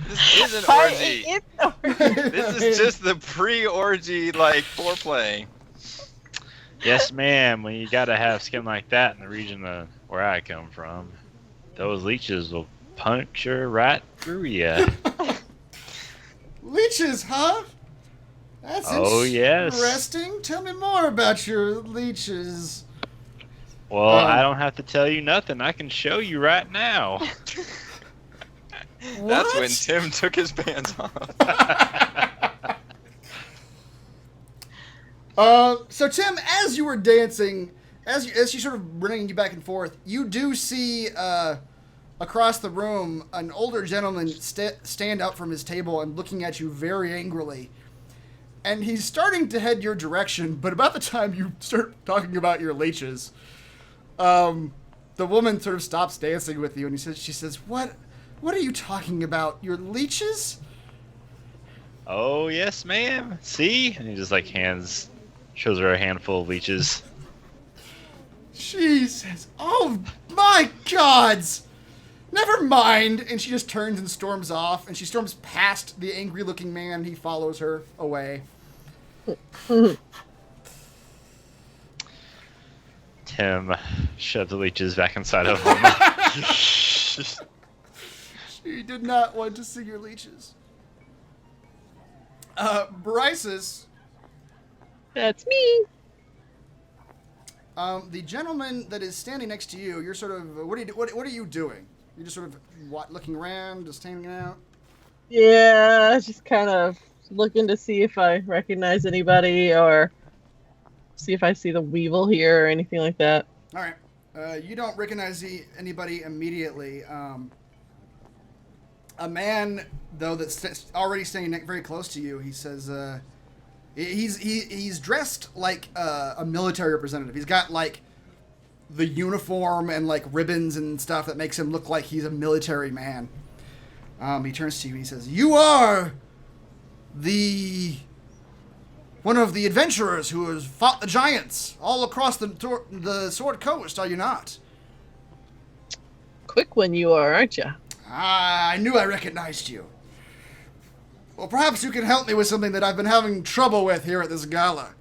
This is an But orgy. it is This is just the pre-orgy, like, foreplay. Yes, ma'am. When you gotta have skin like that in the region of where I come from, those leeches will puncture right through you. Leeches, huh? That's Oh, yes. interesting. Tell me more about your leeches. Well, I don't have to tell you nothing. I can show you right now. That's when What? Tim took his pants off. So Tim, as you were dancing, as she sort of bringing you back and forth, you do see across the room an older gentleman stand up from his table and looking at you very angrily. And he's starting to head your direction, but about the time you start talking about your leeches, the woman sort of stops dancing with you, and she says, "What are you talking about? Your leeches?" Oh, yes, ma'am. See? And he just like shows her a handful of leeches. She says, "Oh my gods! Never mind." And she just turns and storms off, and she storms past the angry-looking man. He follows her away. Tim shove the leeches back inside of him. She did not want to see your leeches. Bryces. That's me. The gentleman that is standing next to you, you're sort of, what are you doing? You're just sort of looking around, just hanging out? Yeah, just kind of looking to see if I recognize anybody or see if I see the Weevil here or anything like that. All right. You don't recognize anybody immediately. A man, though, that's already standing very close to you, he says, he's dressed like a military representative. He's got, like, the uniform and, like, ribbons and stuff that makes him look like he's a military man. He turns to you and he says, "You are one of the adventurers who has fought the giants all across the Sword Coast, are you not?" Quick one you are, aren't you? Ah, I knew I recognized you. Well, perhaps you can help me with something that I've been having trouble with here at this gala.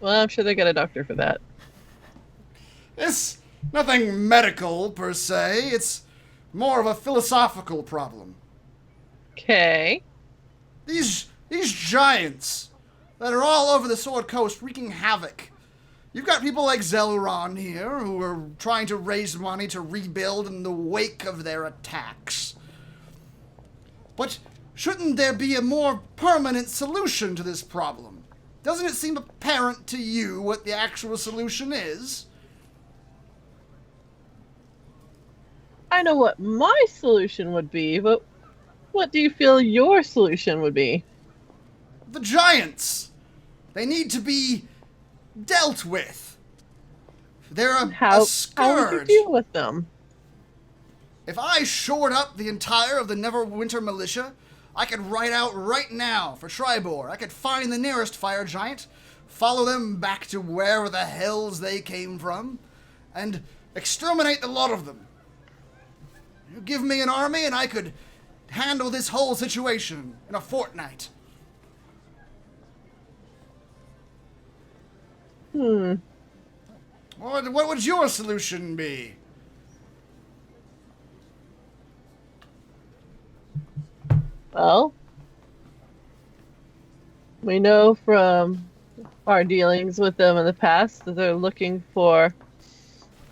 Well, I'm sure they got a doctor for that. It's nothing medical, per se. It's more of a philosophical problem. Okay. These giants that are all over the Sword Coast wreaking havoc. You've got people like Zeluron here who are trying to raise money to rebuild in the wake of their attacks. But shouldn't there be a more permanent solution to this problem? Doesn't it seem apparent to you what the actual solution is? I know what my solution would be, but what do you feel your solution would be? The giants. They need to be dealt with. They're a How would scourge. you deal with them? If I shored up the entire of the Neverwinter militia, I could ride out right now for Tribor. I could find the nearest fire giant, follow them back to wherever the hells they came from, and exterminate the lot of them. You give me an army and I could handle this whole situation in a fortnight. What would your solution be? Well, we know from our dealings with them in the past that they're looking for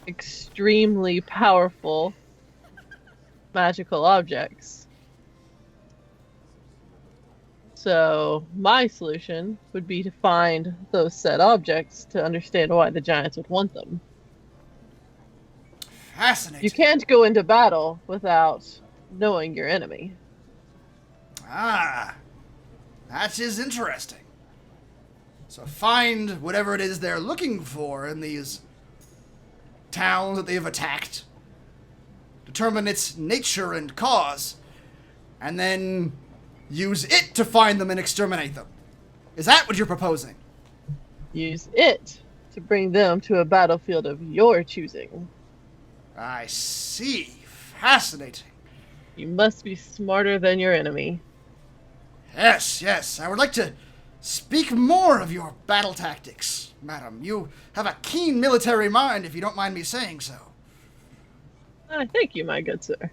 extremely powerful magical objects. So my solution would be to find those said objects to understand why the giants would want them. Fascinating. You can't go into battle without knowing your enemy. Ah, that is interesting. So find whatever it is they're looking for in these towns that they've attacked, determine its nature and cause, and then use it to find them and exterminate them. Is that what you're proposing? Use it to bring them to a battlefield of your choosing. I see. Fascinating. You must be smarter than your enemy. Yes. I would like to speak more of your battle tactics, madam. You have a keen military mind, if you don't mind me saying so. Thank you, my good sir.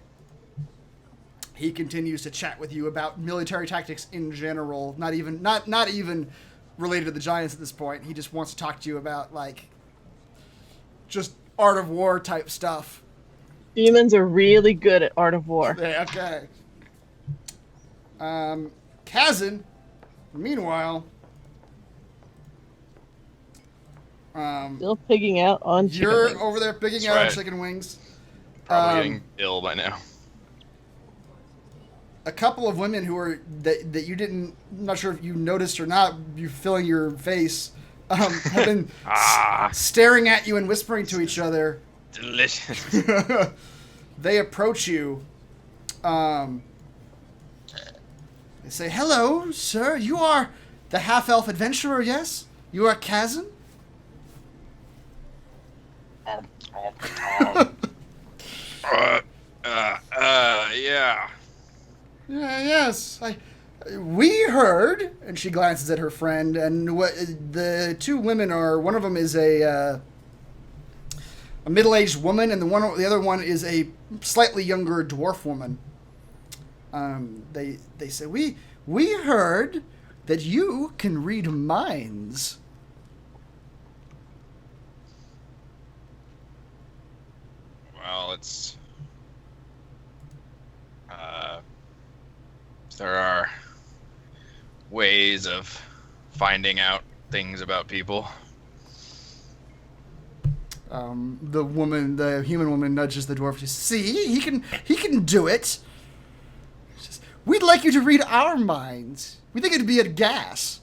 He continues to chat with you about military tactics in general, not even related to the giants at this point. He just wants to talk to you about, like, just art of war type stuff. Demons are really good at art of war. Yeah, okay. Kazan, meanwhile, Still pigging out on chicken you're wings. over there picking That's out right. chicken wings. Probably getting ill by now. A couple of women who are that you didn't, I'm not sure if you noticed or not, you filling your face, have been staring at you and whispering to each other. Delicious. They approach you. They say, "Hello, sir. You are the half-elf adventurer, yes? You are Kazan?" Yeah. Yes. We heard, and she glances at her friend, and what the two women are. One of them is a a middle-aged woman, and the other one is a slightly younger dwarf woman. They say, we heard that you can read minds. Well, there are ways of finding out things about people. The human woman nudges the dwarf. Just see, he can do it. Just, we'd like you to read our minds. We think it'd be a gas.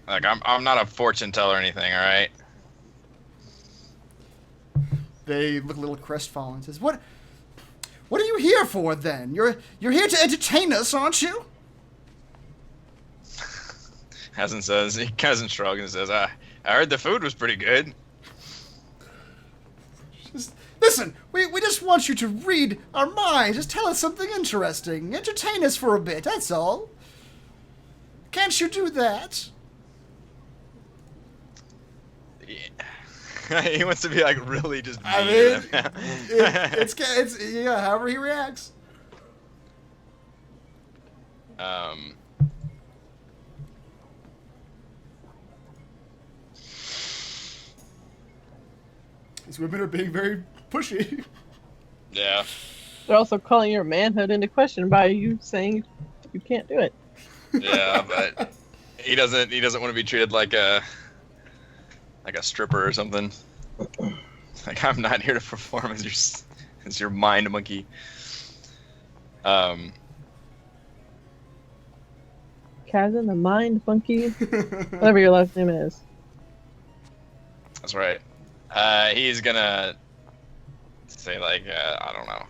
Like I'm not a fortune teller or anything. All right. They look a little crestfallen. Says, "What are you here for then? You're here to entertain us, aren't you?" Cousin shrugs and says, I heard the food was pretty good. Just, listen, we just want you to read our minds. Just tell us something interesting. Entertain us for a bit, that's all. Can't you do that? Yeah. He wants to be like really just mean. I mean, it's yeah, however he reacts. These women are being very pushy. Yeah. They're also calling your manhood into question by you saying you can't do it. Yeah, but he doesn't want to be treated like a stripper or something. Like, I'm not here to perform as your mind monkey. Kazan, the mind monkey, whatever your last name is. That's right. He's gonna say like, I don't know.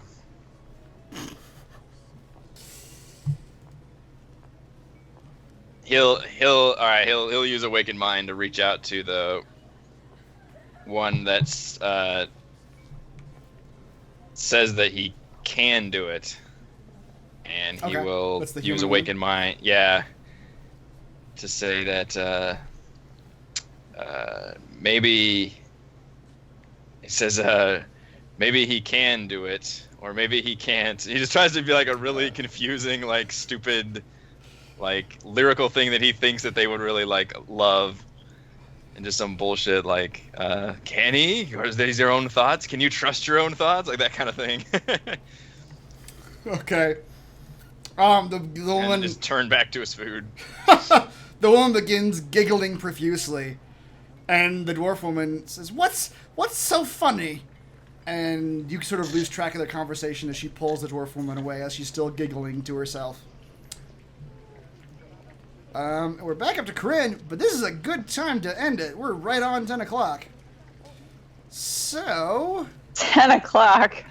He'll use Awakened Mind to reach out to the one that's says that he can do it, and he will use Awakened Mind, to say that maybe he says maybe he can do it, or maybe he can't. He just tries to be like a really confusing, like stupid, like lyrical thing that he thinks that they would really like love, and just some bullshit like, can he? Or is these your own thoughts? Can you trust your own thoughts? Like that kind of thing. Okay. The woman just turn back to his food. The woman begins giggling profusely, and the dwarf woman says, "What's so funny?" And you sort of lose track of the conversation as she pulls the dwarf woman away as she's still giggling to herself. We're back up to Corinne, but this is a good time to end it. We're right on 10 o'clock. So... 10 o'clock.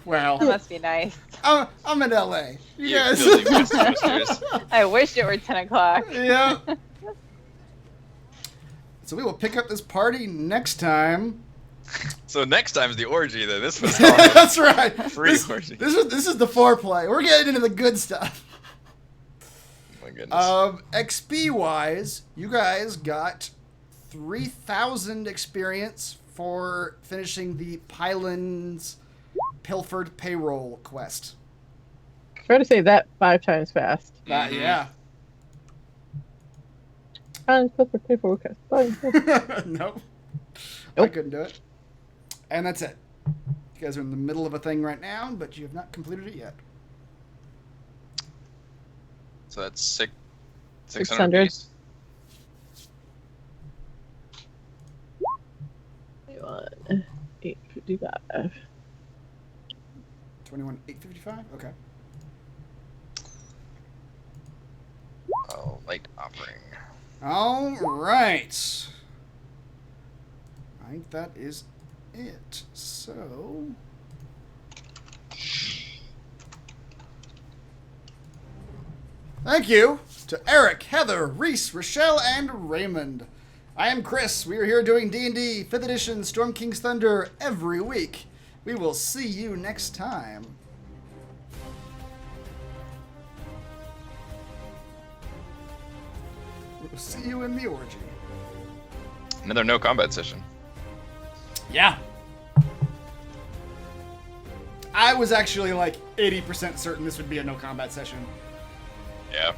Well... That must be nice. I'm in LA. You guys... I wish it were 10 o'clock. Yeah. So we will pick up this party next time. So next time's the orgy, then. This was That's right. Orgy. This is the foreplay. We're getting into the good stuff. My goodness. XP wise, you guys got 3,000 experience for finishing the Pylon's Pilfered Payroll quest. Try to say that 5 times fast. Yeah. Pilfered Payroll quest. Nope. I Nope. couldn't do it. And that's it. You guys are in the middle of a thing right now, but you have not completed it yet. So that's 600. 600. 855. 21,855? Okay. Oh, late offering. All right. I think that is it. So... Thank you to Eric, Heather, Reese, Rochelle, and Raymond. I am Chris. We are here doing D&D 5th Edition Storm King's Thunder every week. We will see you next time. We'll see you in the orgy. Another no combat session. Yeah. I was actually like 80% certain this would be a no combat session. Yeah.